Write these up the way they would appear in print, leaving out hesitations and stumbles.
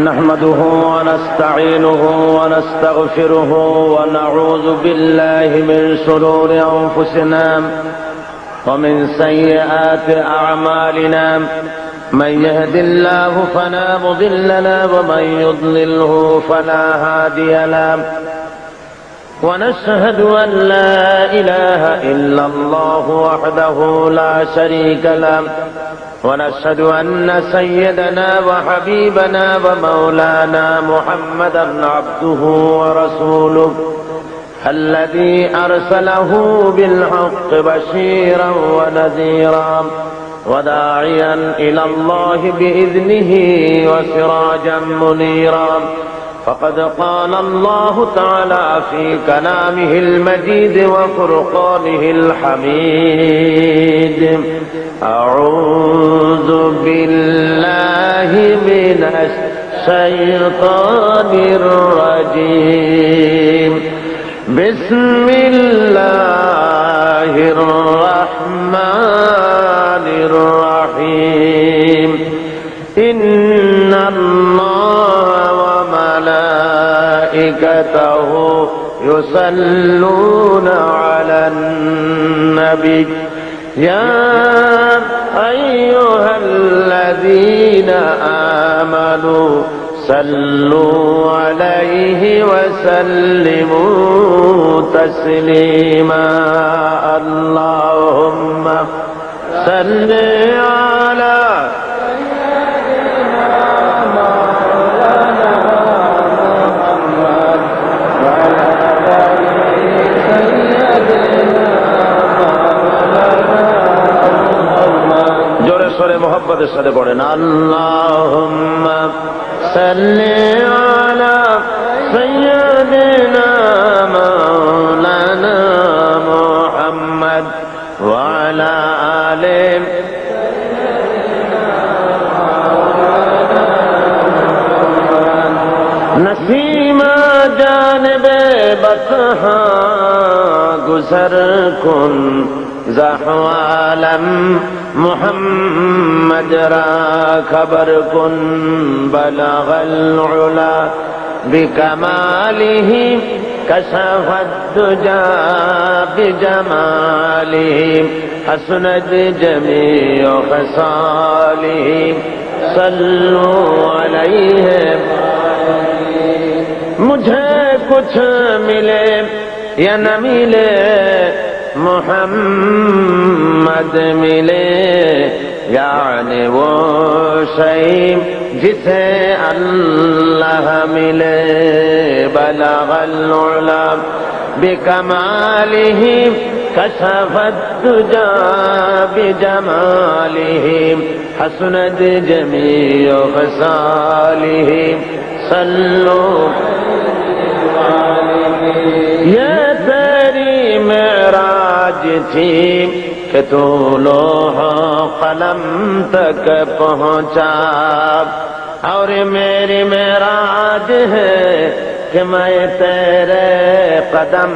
نحمده ونستعينه ونستغفره ونعوذ بالله من شرور أنفسنا ومن سيئات أعمالنا من يهد الله فلا مضل له ومن يضلله فلا هادي له ونشهد أن لا إله إلا الله وحده لا شريك له ونشهد أن سيدنا وحبيبنا ومولانا محمدا عبده ورسوله الذي أرسله بالحق بشيرا ونذيرا وداعيا إلى الله بإذنه وسراجا منيرا فقد قال الله تعالى في كلامه المجيد وفرقانه الحميد أعوذ بالله من الشيطان الرجيم بسم الله الرحمن الرحيم إن الله وملائكته يصلون على النبي يا أيها الذين آمنوا صلوا عليه وسلموا تسليما اللهم صل على محبت سے پڑھیں اللہم صلی علی سیدنا مولانا محمد وعلی آل نسیمہ جانب بطحا گزر کن زحوالم محمد را خبر کن بلغ العلا بکمالہ کشف الدجا بجمالہ حسنت جمیع خصالہ صلو علیہ مجھے کچھ ملے یا نہ ملے محمد ملے یعنی وہ شیء جسے اللہ ملے بلغ العلا بکمالہ کشف الدجا بجمالہ حسنت جمیع خصالہ صلو یہ تیری معراج تھی کہ تو لوح قلم تک پہنچا اور میری معراج ہے کہ میں تیرے قدم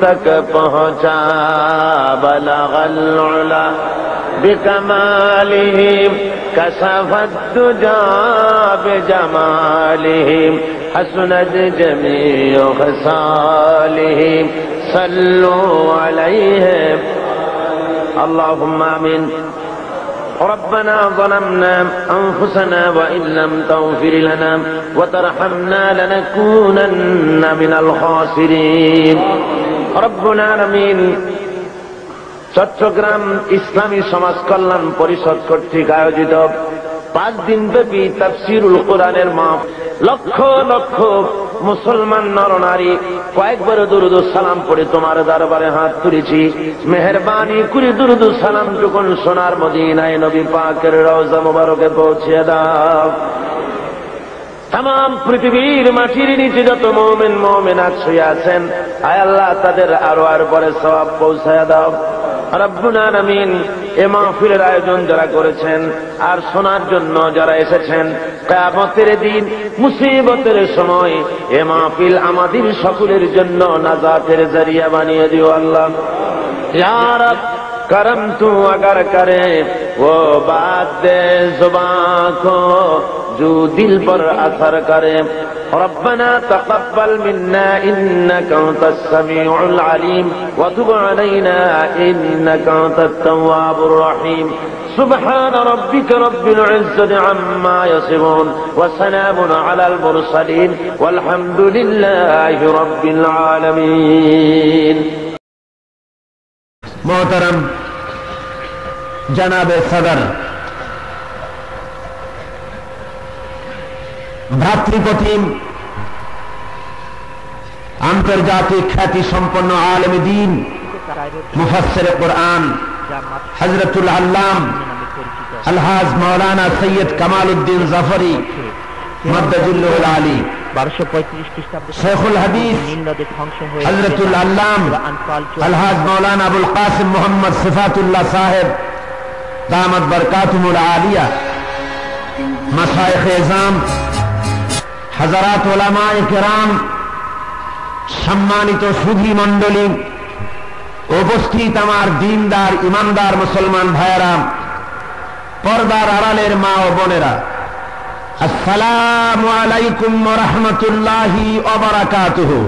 تک پہنچا بلغ العلا بکمالہ کشف الدجا بجمالہ حسنت جمیع خصالہ صلو علیہ اللہم آمین ربنا ظلمنا أنفسنا وإن لم تغفر لنا وترحمنا لنكونن من الخاسرين رب العالمين চট্টগ্রাম ইসলামী সমাজ কল্যাণ পরিষদ কর্তৃক আয়োজিত 5 দিন ব্যাপী তাফসীরুল কোরআনের মাহফিল লক্ষ লক্ষ মুসলমান নরনারী কয়েকবার দুরুদ ও সালাম পড়ে তোমার দরবারে হাত তুলেছি মেহেরবানি করে দুরুদ ও সালাম যখন সোনার মদিনায় নবী পাকের রওজা মুবারকে পৌঁছে দাও तमाम পৃথিবীর মাটির নিচে যত মুমিন মুমিনাত শুয়ে আছেন আয় আল্লাহ তাদের আরওয়ার পরে সওয়াব পৌঁছায়া দাও রব্বুল আলামিন এই মাহফিলের আয়োজন যারা করেছেন আর শোনার জন্য যারা এসেছেন কিয়ামতের দিন মুসিবতের সময় এই মাহফিল আমাদের সকলের জন্য নাজাতের জরিয়া বানিয়ে দিও আল্লাহ ইয়া রব کرم تو اگر کرے وہ بات دے زباں کو जो दिल पर असर करे। रब्बना तक़ब्बल मिन्ना इन्नका अंतस समीउल अलीम व तुब अलैना इन्नका अंतत तव्वाबुर रहीम। सुब्हान रब्बिका रब्बिल इज्जति अम्मा यसिफून व सलामुन अलल मुरसलीन वल्हम्दुलिल्लाहि रब्बिल आलमीन। मोहतरम जनाब सदर, भ्रातृप्रतिम आंतर्जातिक ख्याति सम्पन्न आलेम दीन मुफस्सिर कुरान हजरतुल अल्लाम अलहाज मौलाना सैयद कमालुद्दीन जफरी मद्दजुल्लुल आली 1235 খ্রিস্টাব্দে शेखुल हदीस हजरतुल अल्लाम अलहाज मौलाना अबुल कासिम मोहम्मद सिफातुल्लाह साहेब दामत बरकातुहुल आलिया, मशाइख एज़ाम, हजरात उलमाए किराम, सम्मानित सुधी मंडली, उपस्थित आमार दीनदार ईमानदार मुसलमान भाइरा, पर्दार आड़ालेर मा ओ बोनेरा, अस्सलामु आलाइकुम व रहमतुल्लाहि व बाराकातुहु।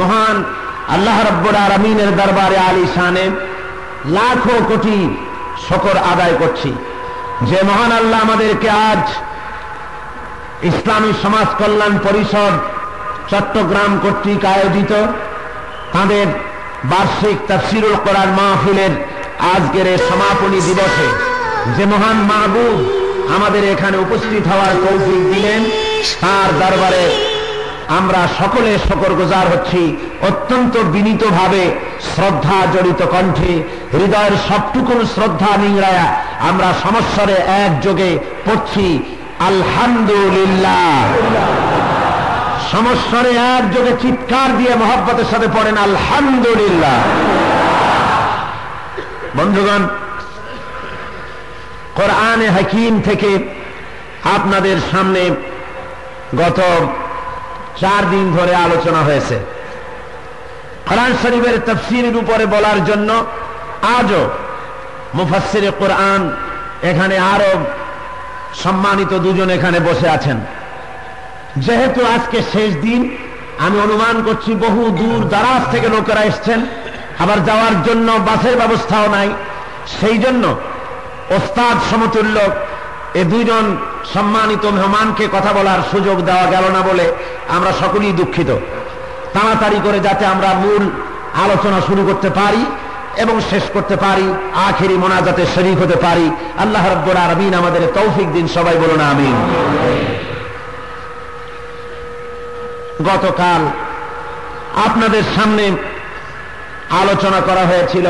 महान আল্লাহ রব্বুল আলামিনের দরবারে আলিশানে লাখো কোটি শুকর আদায় করছি যে মহান আল্লাহ আমাদেরকে আজ ইসলামী সমাজ কল্যাণ পরিষদ চট্টগ্রাম কর্তৃক আয়োজিত তাদের বার্ষিক তাফসীরুল কোরআন মাহফিলের আজকের সমাপনী দিবসে যে মহান মাহবুব আমাদের এখানে উপস্থিত হওয়ার তৌফিক দিলেন, তার দরবারে আমরা সকলে শুকরগুজার হচ্ছি। অত্যন্ত বিনীতভাবে শ্রদ্ধা জড়িত কণ্ঠে হৃদয়ের সবটুকুন শ্রদ্ধা নিংড়ায়া আমরা সমস্বরে একযোগে পড়ছি আলহামদুলিল্লাহ। সমস্বরে একযোগে চিৎকার দিয়ে মহব্বতের সাথে পড়েন আলহামদুলিল্লাহ। বন্ধুগণ, কোরআনে হাকিম থেকে আপনাদের সামনে গত 4 দিন ধরে আলোচনা হয়েছে। কোরআন শরীফের তাফসীরের উপরে বলার জন্য আজও মুফাসসিরে কোরআন এখানে আরো সম্মানিত দুজন এখানে বসে আছেন। যেহেতু আজকে শেষ দিন, আমি অনুমান করছি বহু দূর দারাজ থেকে লোকেরা এসেছেন, আবার যাওয়ার জন্য বাসের ব্যবস্থাও নাই। সেই জন্য ওস্তাদ সমতুল্য এ দুইজন সম্মানিত মেহমানকে কথা বলার সুযোগ দেওয়া গেল না বলে আমরা সকলেই দুঃখিত। তাড়াতাড়ি করে যাতে আমরা মূল আলোচনা শুরু করতে পারি এবং শেষ করতে পারি, আখেরি মোনাজাতে শরীক হতে পারি, আল্লাহ রাব্বুল আলামিন আমাদের তৌফিক দিন। সবাই বলুন আমিন। গতকাল আপনাদের সামনে আলোচনা করা হয়েছিল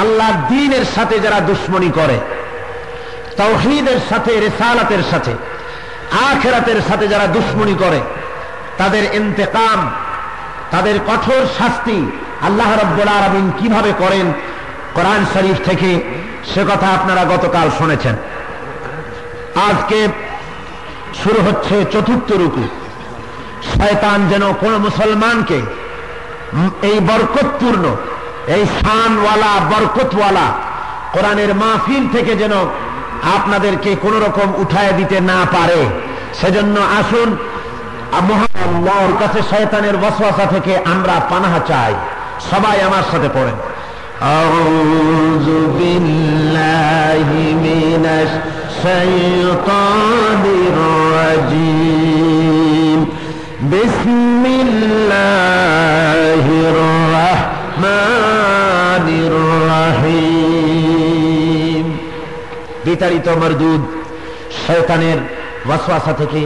আল্লাহর দ্বীনের সাথে যারা দুশ্মনী করে, তাওহীদের সাথে, রিসালাতের সাথে, আখিরাতের সাথে যারা দুশ্মনী করে, তাদের ইন্তেকাম, তাদের কঠোর শাস্তি আল্লাহ রাব্বুল আলামিন কিভাবে করেন কোরআন শরীফ থেকে, সে কথা আপনারা গতকাল শুনেছেন। আজকে শুরু হচ্ছে ৪র্থ রুকু। শয়তান যেন কোন মুসলমানকে এই বরকতপূর্ণ, এই শানওয়ালা, বরকতওয়ালা কোরআনের মাহফিল থেকে যেন আপনাদেরকে কোন রকম উঠায় দিতে না পারে, সেজন্য আসুন মহান আল্লাহর কাছে শয়তানের ওয়াসওয়াসা থেকে আমরা পানাহ চাই। সবাই আমার সাথে পড়েন, আউযু বিল্লাহি মিনাশ শাইতানির রাজীম, বিসমিল্লাহির রাহমানির রাহিম। বিতাড়িত মরদুদ শয়তানের ওয়াসওয়াসা থেকে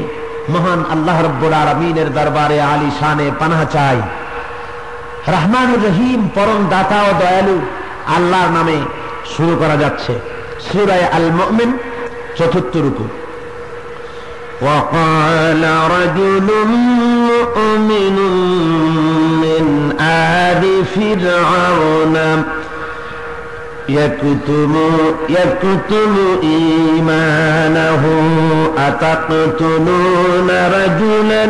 মহান আল্লাহ রাব্বুল আলামিনের দরবারে আলী শানে পানাহ চাই। রহমানুর রহিম, পরম দাতা ও দয়ালু আল্লাহর নামে শুরু করা যাচ্ছে। সূরা আল মুমিন ৪র্থ রুকু। وقال رجل مؤمن من آل فرعون يكتم إيمانه أتقتلون رجلا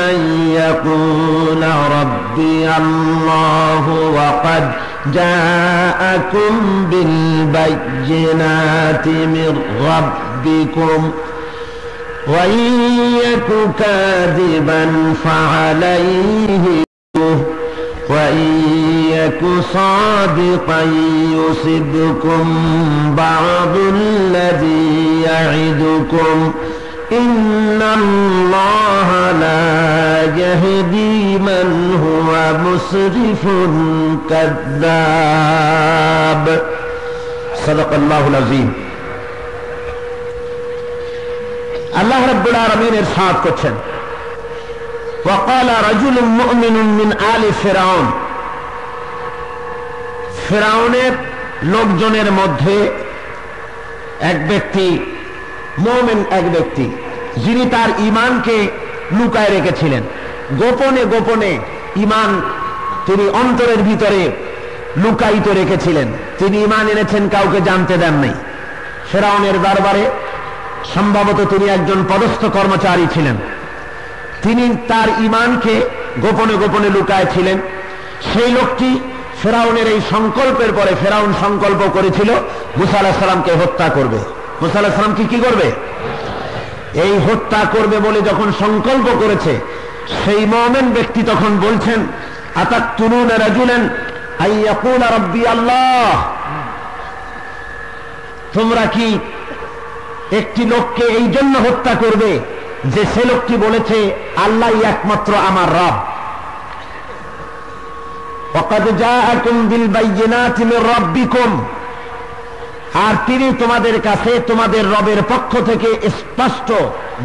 أن يقول ربي الله وقد جاءكم بالبينات من ربكم وإن يك كاذبا فعليه وإن يك صادقا يصبكم بعض الذي يعدكم إن الله لا يهدي من هو مسرف كذاب صدق الله العظيم আল্লাহ রাব্বুল আলামিন ইরশাদ করছেন وقال رجل مؤمن من آل فرعون ফেরাউনের লোকজনের মধ্যে এক ব্যক্তি মুমিন এক ব্যক্তি যিনি তার ঈমানকে লুকায় রেখেছিলেন গোপনে গোপনে ঈমান তিনি অন্তরের ভিতরে লুকায়িত রেখেছিলেন তিনি ঈমান এনেছেন কাউকে জানতে দেন নাই ফেরাউনের দরবারে সম্ভবত তিনি একজন পদস্থ কর্মচারী ছিলেন তিনি তার ঈমানকে গোপনে গোপনে লুকায় ছিলেন সেই লোকটি ফেরাউনের এই সংকল্পের পরে ফেরাউন সংকল্প করেছিল মুসা আলাইহিস সালামকে হত্যা করবে মুসা আলাইহিস সালাম কি করবে এই হত্যা করবে বলে যখন সংকল্প করেছে সেই মুমিন ব্যক্তি তখন বলছেন আতাকতুলুনা রাজুলান আইয়াকুলা রাব্বি আল্লাহ তোমরা কি একটি লোককে এই জন্য হত্যা করবে যে সে লোকটি বলেছে আল্লাহই একমাত্র আমার রব ওয়াকাদ জাআকুম বিল বাইয়িনাতি মির রাব্বিকুম আর তিনি তোমাদের কাছে তোমাদের রবের পক্ষ থেকে স্পষ্ট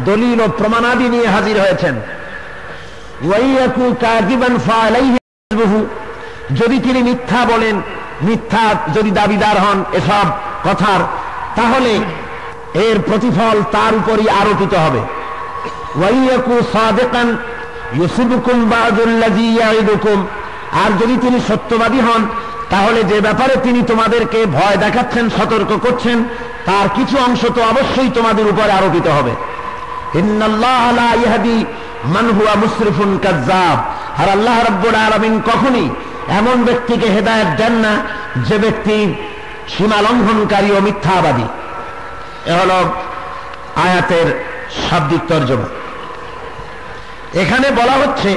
দলিল ও প্রমাণাদি নিয়ে হাজির হয়েছেন ওয়াইয়াকু কাযিবান ফাআলাইহি হিজবুহু যদি তিনি মিথ্যা বলেন মিথ্যা যদি দাবিদার হন এসব কথার তাহলে এর প্রতিফল তার উপরই আরোপিত হবে ওয়াইয়াকু সাদিকান ইউসিবুকুম বা'দুল্লাযী ইয়াইদুকুম আর যদি তিনি সত্যবাদী হন তাহলে যে ব্যাপারে তিনি তোমাদেরকে ভয় দেখাচ্ছেন সতর্ক করছেন তার কিছু অংশ তো অবশ্যই তোমাদের উপরে আরোপিত হবে ইন্নাল্লাহা লা ইয়াহদি মান হুয়া মুসরিফুন কাযযাব আর আল্লাহ রাব্বুল আলামিন কখনই এমন ব্যক্তিকে হেদায়েত দেন না যে ব্যক্তি সীমা লঙ্ঘনকারী ও মিথ্যাবাদী এ হলো আয়াতের শাব্দিক তর্জমা এখানে বলা হচ্ছে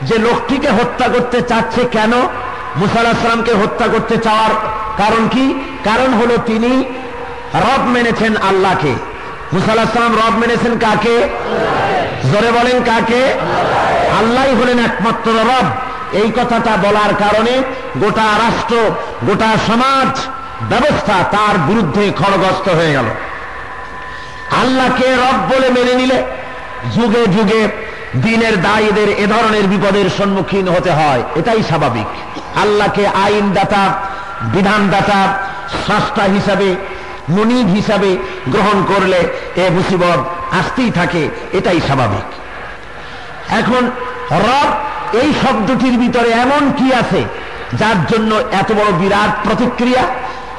যে লোকটিকে হত্যা করতে চাচ্ছে কেন মুসা আলাইহিস সালামকে হত্যা করতে চাওয়ার কারণ কি কারণ হলো তিনি রব মেনেছেন আল্লাহকে মুসা আলাইহিস সালাম রব মেনেছেন কাকে জোরে বলেন কাকে আল্লাহই হলেন একমাত্র রব এই কথাটা বলার কারণে গোটা রাষ্ট্র গোটা সমাজ ব্যবস্থা তার বিরুদ্ধে খড়গস্ত হয়ে গেল আল্লাহকে রব বলে মেনে নিলে যুগে যুগে দিনের দায়ীদের এ ধরনের বিপদের সম্মুখীন হতে হয় এটাই স্বাভাবিক আল্লাহকে আইনদাতা বিধানদাতা স্রষ্টা হিসাবে মুনিব হিসাবে গ্রহণ করলে এ মুসিবত আসতেই থাকে এটাই স্বাভাবিক এখন রব এই শব্দটির ভিতরে এমন কি আছে যার জন্য এত বড় বিরাট প্রতিক্রিয়া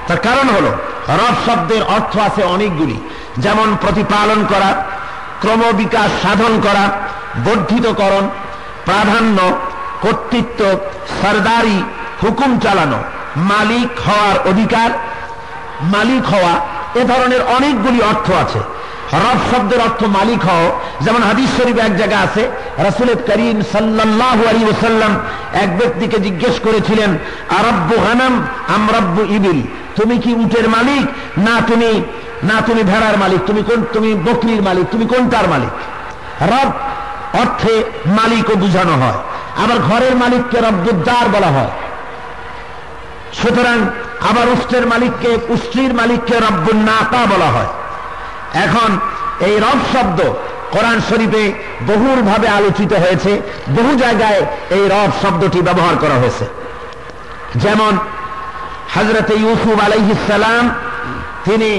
তার কারণ হলো রব শব্দের অর্থ আছে অনেকগুলি যেমন প্রতিপালন করা ক্রমবিকাশ সাধন করা বর্ধিতকরণ প্রাধান্য কর্তৃত্ব সরদারি হুকুম চালানো মালিক হওয়ার অধিকার মালিক হওয়া এ ধরনের অনেকগুলি অর্থ আছে রব শব্দের অর্থ মালিক হও যেমন হাদিস শরীফে এক জায়গা আছে রাসূল করিম সাল্লাল্লাহু আলাইহি ওয়াসাল্লাম এক ব্যক্তিকে জিজ্ঞেস করেছিলেন আরাব্বু গানাম আম রাব্বু ইবিল তুমি কি উটের মালিক না তুমি ভেড়ার মালিক তুমি বকরির মালিক তুমি কোনটার মালিক রব অর্থে মালিকও বুঝানো হয় আবার ঘরের মালিককে রব্বুদ্দার বলা হয় সুতরাং আবার উষ্টের মালিককে উষ্ট্রির মালিককে রব্বুন নাকা বলা হয় এখন এই রব শব্দ কোরআন শরীফে বহুলভাবে আলোচিত হয়েছে বহু জায়গায় এই রব শব্দটি ব্যবহার করা হয়েছে যেমন হযরত ইউসুফ আলাইহিস সালাম তিনি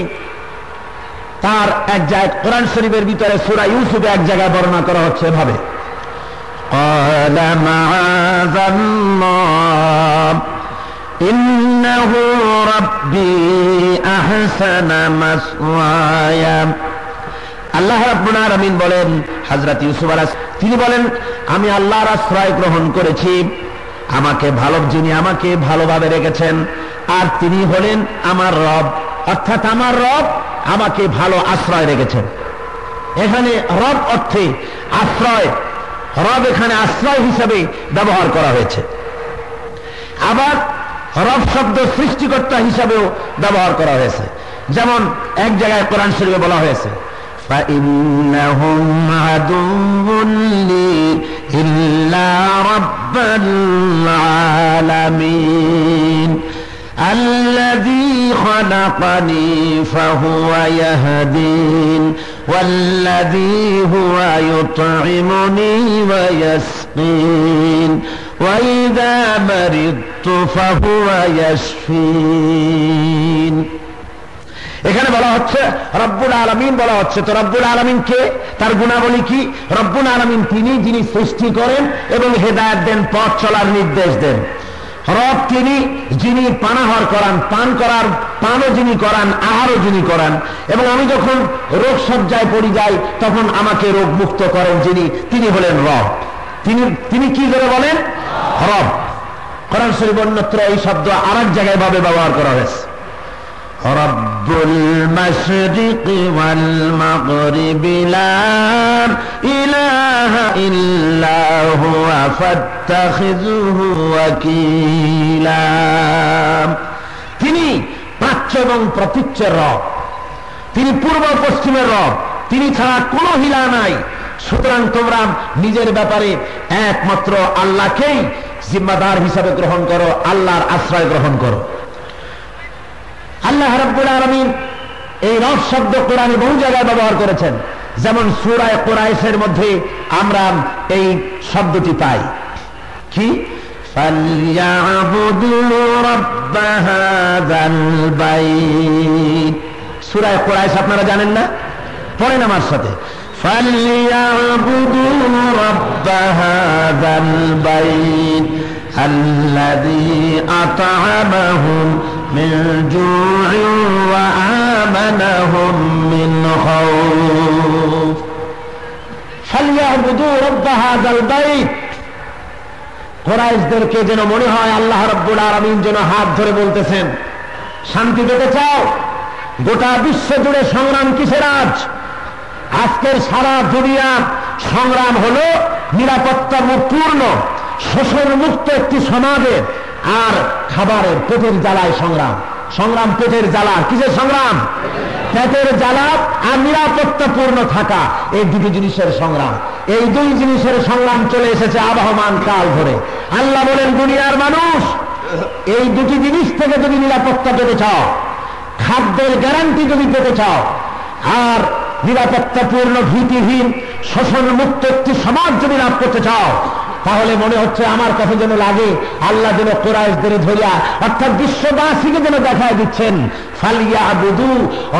তার এক জায়গায় কোরআন শরীফের ভিতরে সূরা ইউসুফে এক জায়গায় বর্ণনা করা হচ্ছে এভাবে قال معاذ الله ইন্নাহু রাব্বি আহসানা মাসওয়ায়া। আল্লাহ রাব্বুল আলামিন বলেন, হযরত ইউসুফ আলাইহিস তিনি বলেন, আমি আল্লাহর আশ্রয় গ্রহণ করেছি, যিনি আমাকে ভালোভাবে রেখেছেন, আর তিনি হলেন আমার রব, অর্থাৎ আমার রব আমাকে ভালো আশ্রয় রেখেছেন। এখানে রব অর্থে আশ্রয়, রব এখানে আশ্রয় হিসাবে ব্যবহার করা হয়েছে। আবার রব শব্দ সৃষ্টিকর্তা হিসাবেও ব্যবহার করা হয়েছে। যেমন এক জায়গায় কোরআন শরীফে বলা হয়েছে, فَإِنَّهُمْ عَدُوٌّ لِّي إِلَّا رَبَّ الْعَالَمِينَ الَّذِي خَلَقَنِي فَهُوَ يَهْدِينِ وَالَّذِي هُوَ يُطْعِمُنِي وَيَسْقِينِ وَإِذَا مَرِضْتُ فَهُوَ يَشْفِينِ। এখানে বলা হচ্ছে রব্বুল আলামিন বলা হচ্ছে। তো রব্বুল আলামিন কে, তার গুণাবলী কি? রব্বুল আলামিন তিনি যিনি সৃষ্টি করেন এবং হেদায়েত দেন, পথ চলার নির্দেশ দেন। রব তিনি যিনি পানাহার করান, পানও যিনি করান, আহারও যিনি করান। এবং আমি যখন রোগ সজ্জায় পড়ে যাই তখন আমাকে রোগ মুক্ত করেন তিনি হলেন রব। তিনি কি করে বলেন? রব। কোরআন শরীফ অন্যত্র এই শব্দ আরেক জায়গায় ভাবে ব্যবহার করা হয়েছে, রব্বুল মাশরিকি ওয়াল মাগরিবি লা ইলাহা ইল্লা হুয়া ফাত্তাখিযুহু ওয়াকিলা। তিনি প্রাচ্য এবং প্রতীচ্যের রব, তিনি পূর্ব পশ্চিমের রব, তিনি ছাড়া কোনো হিলা নাই। সুতরাং তোমরা নিজের ব্যাপারে একমাত্র আল্লাহকেই জিম্মাদার হিসাবে গ্রহণ করো, আল্লাহর আশ্রয় গ্রহণ করো। আল্লাহ রাব্বুল আলামিন এই রব শব্দ কোরআনে বহু জায়গায় ব্যবহার করেছেন। যেমন সূরা কুরাইশের মধ্যে আমরা এই শব্দটি পাই, কি? ফালইয়াবুদু রাব্ব হাযাল বাইত। সূরা কুরাইশ আপনারা জানেন না? পড়েন আমার সাথে, ফালইয়াবুদু রাব্ব হাযাল বাইত আল্লাযী আত'আমাহুম মিন জু'ইন ওয়া আমানাহুম মিন খাউফ। ফালইয়াবুদু রাব্ব হাযাল বাইত। কুরাইশদেরকে যেন মনে হয় আল্লাহ রাব্বুল আলামিন যেন হাত ধরে বলতেছেন, শান্তি পেতে চাও? গোটা বিশ্ব জুড়ে সংগ্রাম কিসের আজ? আজকের সারা দুনিয়া সংগ্রাম হলো নিরাপত্তাপূর্ণ শোষণ মুক্ত একটি সমাজের, আর খাবারের পেটের জ্বালায় সংগ্রাম পেটের জ্বালা। কিসের সংগ্রাম? পেটের জ্বালা আর নিরাপত্তাপূর্ণ থাকা, এই দুটি জিনিসের সংগ্রাম। এই দুই জিনিসের সংগ্রাম চলে এসেছে আবহমান কাল ধরে। আল্লাহ বলেন, দুনিয়ার মানুষ এই দুটি জিনিস থেকে যদি নিরাপত্তা পেতে চাও, খাদ্যের গ্যারান্টি যদি পেতে চাও, আর নিরাপত্তাপূর্ণ ভীতিহীন শোষণ মুক্ত একটি সমাজ যদি লাভ করতে চাও, তাহলে মনে হচ্ছে আমার কাছে যেন লাগে আল্লাহ যেন কুরাইশদের ধরিয়া অর্থাৎ বিশ্ববাসীকে যেন দেখায় দিচ্ছেন, ফালইয়াবুদু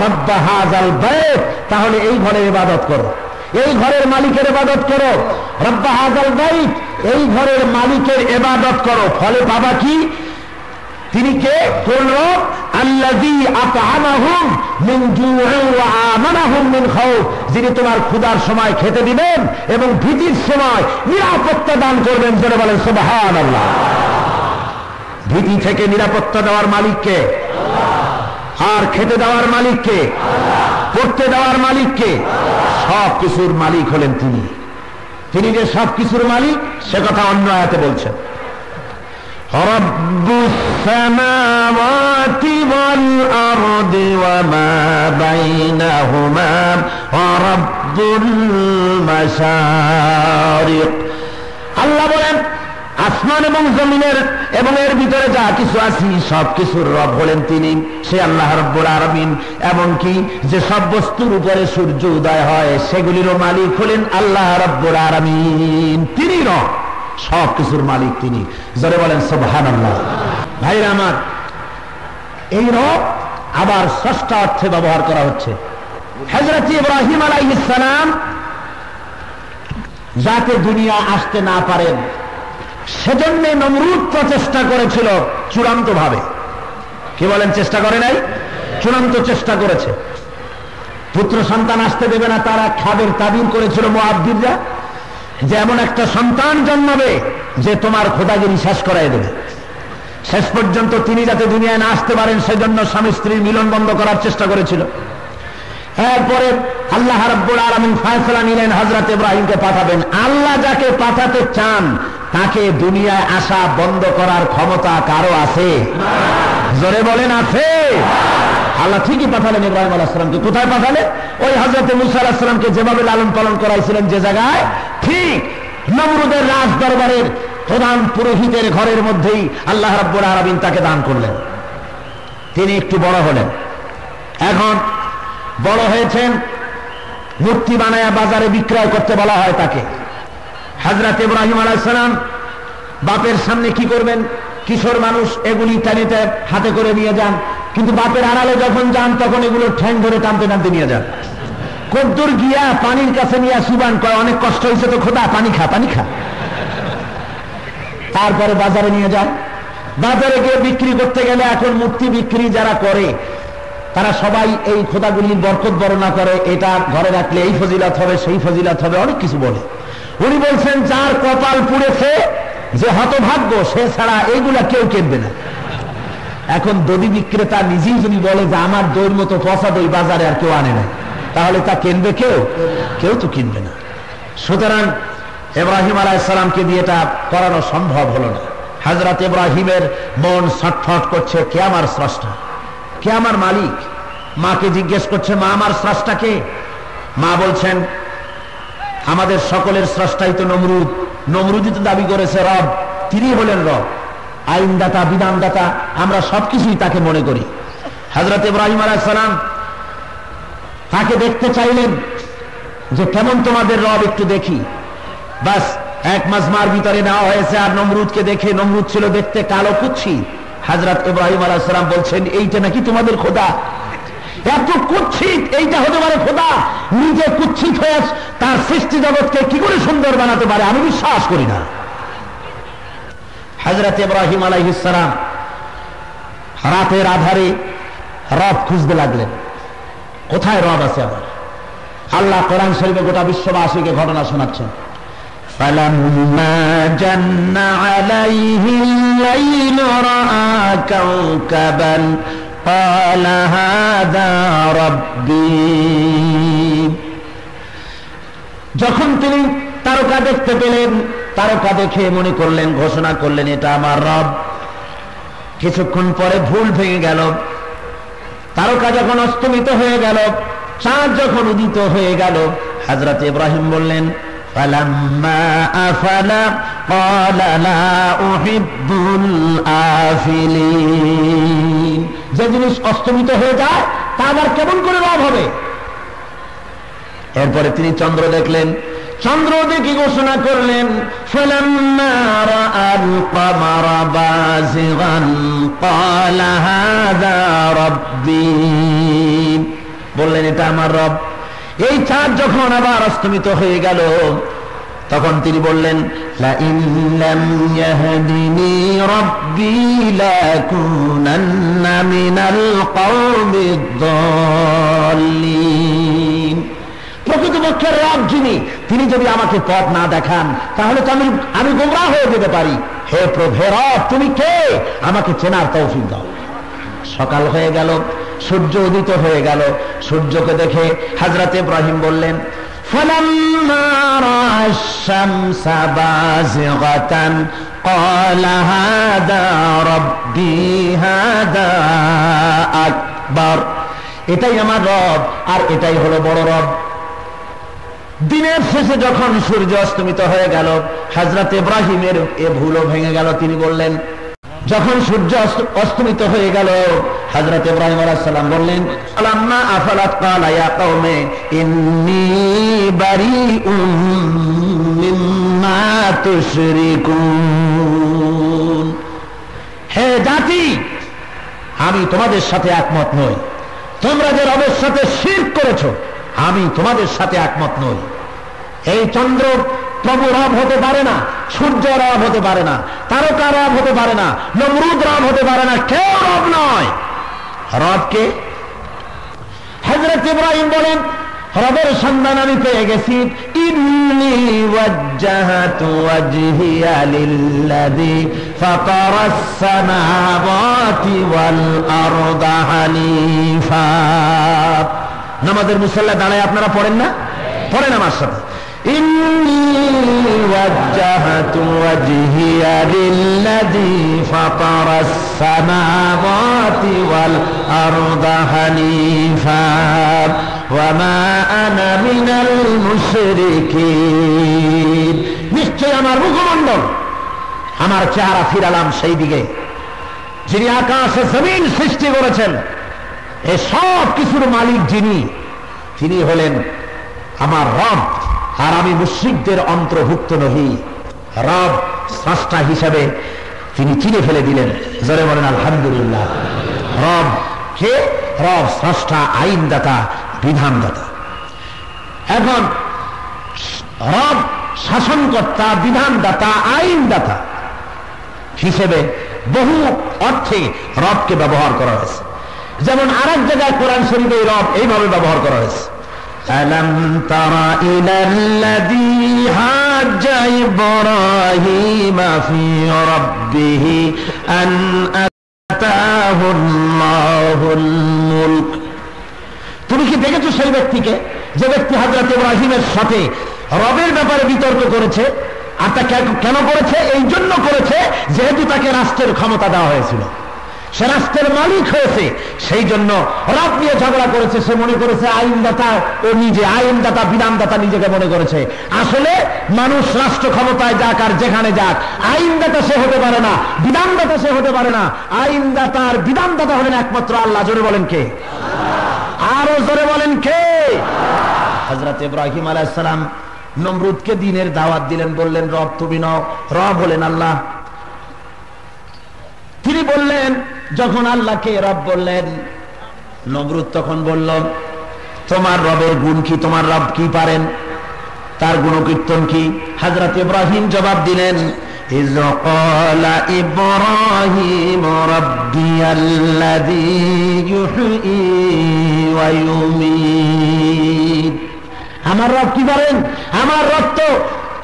রাব্ব হাযাল বাইত। তাহলে এই ঘরের ইবাদত করো, এই ঘরের মালিকের ইবাদত করো। রাব্ব হাযাল বাইত, এই ঘরের মালিকের ইবাদত করো। ফলে পাবা কি? তিনি কে? কোন রব? আল্লাযী আত'আমাহুম মিন জু'ইন ওয়া আমানাহুম মিন খাউফ। যিনি তোমার ক্ষুধার সময় খেতে দিবেন এবং ভীতির সময় নিরাপত্তা দান করবেন। যারা বলেন সুবহানাল্লাহ। ভীতি থেকে নিরাপত্তা দেওয়ার মালিক কে? আর খেতে দেওয়ার মালিক কে? পড়তে দেওয়ার মালিক কে? সব কিছুর মালিক হলেন তিনি। তিনি যে সব কিছুর মালিক সে কথা অন্য আয়াতে বলছেন, রব্বুস সামাওয়াতি ওয়াল আরদি ওয়া মা বাইনাহুমা ওয়া রব্বুল মাশারিক। আল্লাহ বলেন, আসমান এবং জমিনের এবং এর ভিতরে যা কিছু আছে সব কিছুর রব হলেন তিনি, সে আল্লাহ রাব্বুল আলামিন। এমনকি যে সব বস্তুর উপরে সূর্য উদয় হয় সেগুলিরও মালিক হলেন আল্লাহ রাব্বুল আলামিন। তিনি রব, সব কিছুর মালিক তিনি। যারা বলেন সুবহানাল্লাহ। ভাইরা আমার, এই রব আবার ষষ্ঠ অর্থে ব্যবহার করা হচ্ছে। হযরত ইব্রাহিম আলাইহিস সালাম যাতে দুনিয়া আসতে না পারেন, সেজন্য নমরুদ প্রচেষ্টা করেছিল চূড়ান্ত ভাবে। কি বলেন, চেষ্টা করে নাই? চূড়ান্ত চেষ্টা করেছে। পুত্র সন্তান আসতে দেবে না, তারা খাদের তাবির করেছিল মুআব্বিদরা, যে এমন একটা সন্তান জন্মাবে যে তোমার খোদাগিরি শেষ করাই দেবে। শেষ পর্যন্ত তিনি যাতে দুনিয়ায় না আসতে পারেন সেজন্য স্বামী স্ত্রীর মিলন বন্ধ করার চেষ্টা করেছিল। এরপরে আল্লাহ রাব্বুল আলামিন ফয়সালা নিলেন হযরত ইব্রাহিমকে পাঠাবেন। আল্লাহ যাকে পাঠাতে চান তাকে দুনিয়ায় আসা বন্ধ করার ক্ষমতা কারো আছে? জোরে বলেন, আছে? আল্লাহ ঠিকই পাঠালেন ইব্রাহিম আলাইহিস সালামকে। কোথায় পাঠালেন? ওই হযরত মূসা আলাইহিস সালামকে যেভাবে লালন পালন করাইছিলেন যে জায়গায়, ঠিক নমরুদের রাজ দরবারের প্রধান পুরোহিতের ঘরের মধ্যেই আল্লাহ রাব্বুল আলামিন তাকে দান করলেন। তিনি একটু বড় হলেন, এখন বড় হয়েছেন, মূর্তি বানায়া বাজারে বিক্রয় করতে বলা হয় তাকে। হযরত ইব্রাহিম আলাইহিস সালাম বাপের সামনে কি করবেন? কিশোর মানুষ, এগুলি টানিতে হাতে করে নিয়ে যান, কিন্তু বাপের আড়ালে যখন যান তখন এগুলো ঠ্যাং ধরে টানতে টানতে নিয়ে যান। কদ্দুর গিয়া পানির কাছে নিয়ে সুবান কয়, অনেক কষ্ট হয়েছে তো খোদা, পানি খা, পানি খা। তারপরে বাজারে নিয়ে যান। বাজারে গিয়ে বিক্রি করতে গেলে এখন মূর্তি বিক্রি যারা করে তারা সবাই এই খোদাগুলির বরকত বর্ণনা করে, এটা ঘরে রাখলে এই ফজিলত হবে, সেই ফজিলত হবে, অনেক কিছু বলে। উনি বলছেন যার কপাল পুড়েছে, যে হতভাগ্য, সে ছাড়া এইগুলা কেউ কিনবে না। এখন দধি বিক্রেতা নিজেই যদি বলে যে আমার দইয়ের মতো পচা দই বাজারে আর কেউ আনে না, তাহলে তা কিনবে কেউ? কেউ তো কিনবে না। সুতরাং ইব্রাহিম আলাইহিস সালামকে দিয়ে এটা করানো সম্ভব হলো না। হযরত ইব্রাহিমের মন ছটফট করছে, কে আমার স্রষ্টা, কে আমার মালিক? মাকে জিজ্ঞেস করছে, মা আমার স্রষ্টা কে? মা বলছেন, আমাদের সকলের স্রষ্টাই তো নমরুদ। নমরুদই তো দাবি করেছে রব, তিনি হলেন রব, আইনদাতা, বিধানদাতা, আমরা সবকিছুই তাকে মনে করি। হযরত ইব্রাহিম আলাইহিস সালাম তাকে দেখতে চাইলেন যে কেমন তোমাদের রব, একটু দেখি। বাস এক মাজমার ভিতরে নেওয়া হয়েছে। আর নমরুদকে দেখে, নমরুদ ছিল দেখতে কালো কুচ্ছি। হযরত ইব্রাহিম আলাইহিস সালাম বলছেন, এইটা নাকি তোমাদের খোদা? এত কুচ্ছিত, এইটা হতে পারে খোদা? নিজে কুচ্ছিত হয়ে তার সৃষ্টি জগৎকে কি করে সুন্দর বানাতে পারে? আমি বিশ্বাস করি না। হযরত ইব্রাহিম আলাইহিস সালাম রাতের আধারে রব খুঁজতে লাগলেন, কোথায় রব আছে আমার? আল্লাহ কোরআন শরীফে গোটা বিশ্ববাসীকে ঘটনা শোনাচ্ছেন। فَلَمَّا جَنَّ عَلَيْهِ اللَّيْلُ رَأَى كَوْكَبًا قَالَ هَذَا رَبِّي। যখন তিনি তারকা দেখতে পেলেন, তারকা দেখে মনে করলেন, ঘোষণা করলেন, এটা আমার রব। কিছুক্ষণ পরে ভুল ভেঙে গেল। তারকা যখন অস্তমিত হয়ে গেল, চাঁদ যখন উদিত হয়ে গেল, হযরত ইব্রাহিম বললেন, فَلَمَّا أَفَلَ قَالَ لَا أُحِبُّ الْآفِلِينَ। যে জিনিস অস্তমিত হয়ে যায় তা আবার কেমন করে রব হবে? এরপরে তিনি চন্দ্র দেখলেন, চন্দ্র দেখে ঘোষণা করলেন, فَلَمَّا رَأَى الْقَمَرَ بَازِغًا قَالَ هَذَا رَبِّي। বললেন, এটা আমার রব। এই চাঁদ যখন আবার অস্তমিত হয়ে গেল, তখন তিনি বললেন, لَئِن لَّمْ يَهْدِنِي رَبِّي لَأَكُونَنَّ مِنَ الْقَوْمِ الضَّالِّينَ। প্রকৃতপক্ষের রব যিনি, তিনি যদি আমাকে পথ না দেখান তাহলে তো আমি গোমরাহ হয়ে যেতে পারি। হে প্রভু, হে রব, তুমি কে? আমাকে চেনার তৌফিক দাও। সকাল হয়ে গেল, সূর্য উদিত হয়ে গেল। সূর্যকে দেখে হযরত ইব্রাহিম বললেন, فَلَمَّا رَأَى الشَّمْسَ بَازِغَةً قَالَ هَذَا رَبِّي هَذَا أَكْبَرُ। এটাই আমার রব, আর এটাই হলো বড় রব। দিনের শেষে যখন সূর্য অস্তমিত হয়ে গেল, হযরত ইব্রাহিমের এ ভুলও ভেঙে গেল। তিনি বললেন, যখন সূর্য অস্তমিত হয়ে গেল, হযরত ইব্রাহিম আলাইহিস সালাম বললেন, আলাম্মা আফালাত ক্বালা ইয়া কওমি ইন্নী বারিউম মিম্মা তুশরিকুন। হে জাতি, আমি তোমাদের সাথে একমত নই। তোমরা যে রবের সাথে শিরক করেছো, আমি তোমাদের সাথে একমত নই। এই চন্দ্র প্রভু রব হতে পারে না, সূর্য রব হতে পারে না, তারকা রব হতে পারে না, নমরুদ রব হতে পারে না, কেউ রব নয়। রবকে হযরত ইব্রাহিম বলেন, রবের সন্ধান আমি পেয়ে গেছি। ইন্নী ওয়াজ্জাহাতু ওয়াজহিয়া লিল্লাযী ফাতারাস সামাওয়াতি ওয়াল আরদা হানিফা। নামাজের মুসাল্লা দাঁড়ায় আপনারা পড়েন না? পড়েন আমার সাথে। ইন্নী ওয়াজ্জাহাতু ওয়াজহিয়া লিল্লাযী ফাতারাস সামাওয়াতি ওয়াল আরদা হানিফা ওয়া মা আনা মিনাল মুশরিকিন। নিশ্চয় আমার মুখমণ্ডল, আমার চেহারা ফিরালাম সেই দিকে যিনি আকাশ জমিন সৃষ্টি করেছেন। এই সব কিছুর মালিক যিনি, তিনি হলেন আমার রব। আর আমি মুশরিকদের অন্তর্ভুক্ত নহি। রব স্রষ্টা হিসাবে তিনি চিনে ফেলে দিলেন। জোরে বলেন আলহামদুলিল্লাহ। রব কে? রব স্রষ্টা, আইনদাতা, বিধানদাতা। এখন রব শাসনকর্তা, বিধানদাতা, আইনদাতা হিসেবে বহু অর্থে রবকে ব্যবহার করা হয়েছে। যেমন আরেক জায়গায় কোরআন শরীফে রব এইভাবে ব্যবহার করা হয়েছে, আলাম তারা ইলাল্লাযী হাজ্জা ইব্রাহিম ফি রাব্বিহি আন আতাহু আল্লাহুল মুলক। তুমি কি দেখেছো সেই ব্যক্তিকে, যে ব্যক্তি হযরত ইব্রাহিমের সাথে রবের ব্যাপারে বিতর্ক করেছে? আর তা কেন করেছে? এই জন্য করেছে যেহেতু তাকে রাষ্ট্রের ক্ষমতা দেওয়া হয়েছিল, সে রাষ্ট্রের মালিক হয়েছে, সেই জন্য রব নিয়ে ঝগড়া করেছে। সে মনে করেছে আইনদাতা, ও নিজে আইনদাতা, বিধানদাতা নিজেকে মনে করেছে। আসলে মানুষ রাষ্ট্র ক্ষমতায় যাক আর যেখানে যাক, আইনদাতা সে হতে পারে না, বিধানদাতা সে হতে পারে না। আইনদাতা আর বিধানদাতা হলেন একমাত্র আল্লাহ। জোরে বলেন কে? আরো জোরে বলেন কে? হযরত ইব্রাহিম আলাইহিস সালাম নমরুদকে দ্বীনের দাওয়াত দিলেন, বললেন রব তুমি নও, রব হলেন আল্লাহ। তিনি বললেন, যখন আল্লাহকে রব বললেন, নমরুদ তখন বলল তোমার রবের গুণ কি, তোমার রব কি পারেন, তার গুণকীর্তন কি? হযরত ইব্রাহিম জবাব দিলেন, ইয ক্বালা ইব্রাহিম রাব্বিয়াল্লাযী ইউহয়ী ওয়া ইউমীত। আমার রব কি পারেন? আমার রব তো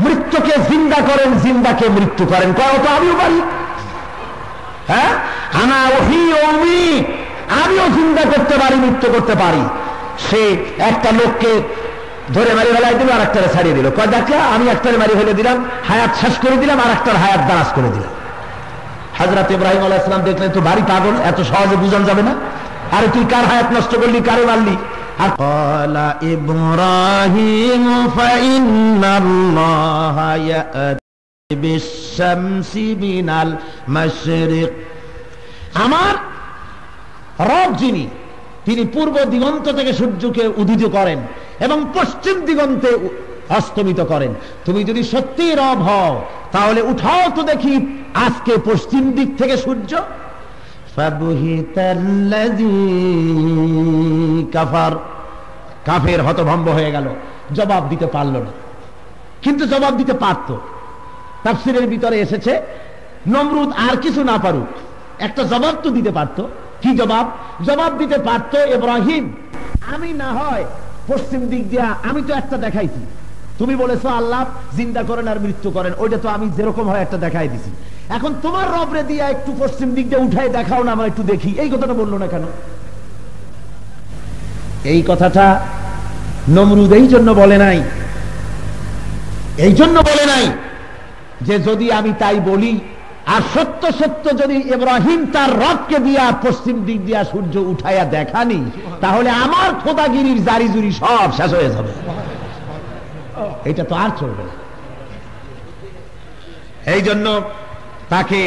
মৃত্যুকে জিন্দা করেন, জিন্দাকে মৃত্যু করেন। কয় তো আমিও পারি। হ্যাঁ, আনা ওহি ওমি, আমিও জিন্দা করতে পারি, মৃত্যু করতে পারি। সে একটা লোককে ধরে মারি ফেলাই দিল, আর একটারে ছাড়িয়ে দিল। কয় দেখলে আমি একটারে মারি ফেলে দিলাম, হায়াত শেষ করে দিলাম, আর একটার হায়াত দারাজ করে দিলাম। হযরত ইব্রাহিম আলাইহিস সালাম দেখলেন তো ভারী পাগল, এত সহজে বুঝানো যাবে না। আরে তুই কার হায়াত নষ্ট করলি, কারে মারলি? আর ক্বালা ইব্রাহিম ফাইন্নাল্লাহা ইয়াতি বিশ-শামসি মিনাল মাশরিক। আমার রব যিনি, তিনি পূর্ব দিগন্ত থেকে সূর্যকে উদিত করেন এবং পশ্চিম দিগন্তে অস্তমিত করেন। তুমি যদি সত্যি রব হও তাহলে উঠাও তো দেখি আজকে পশ্চিম দিক থেকে সূর্য। ফাবুহিতাল্লাযী কাফার, কাফের হতভম্ব হয়ে গেল, জবাব দিতে পারল না। কিন্তু জবাব দিতে পারত। তাফসীরের ভিতরে এসেছে নমরুদ আর কিছু না পারুক, একটা জবাব তো দিতে পারত। কি জবাব? জবাব দিতে পারত, ইব্রাহিম আমি না হয় পশ্চিম দিক দিয়া, আমি তো একটা দেখাইছি, তুমি বলেছো আল্লাহ জিন্দা করেন আর মৃত্যু করেন, ওইটা তো আমি যেরকম হয় একটা দেখাই দিছি। এখন তোমার রবরে দিয়া একটু পশ্চিম দিক দিয়ে উঠাই দেখাও না, আমরা একটু দেখি। এই কথাটা বললো না কেন? এই কথাটা নমরুদ এই জন্য বলে নাই, এই জন্য বলে নাই যে যদি আমি তাই বলি আর সত্য সত্য যদি ইব্রাহিম তার রবকে দিয়া পশ্চিম দিক দিয়া সূর্য উঠাইয়া দেখানি, তাহলে আমার খোদাগিরির জারি জুরি সব শেষ হয়ে যাবে। এটা তো আর চলবে না। এই জন্য তাকে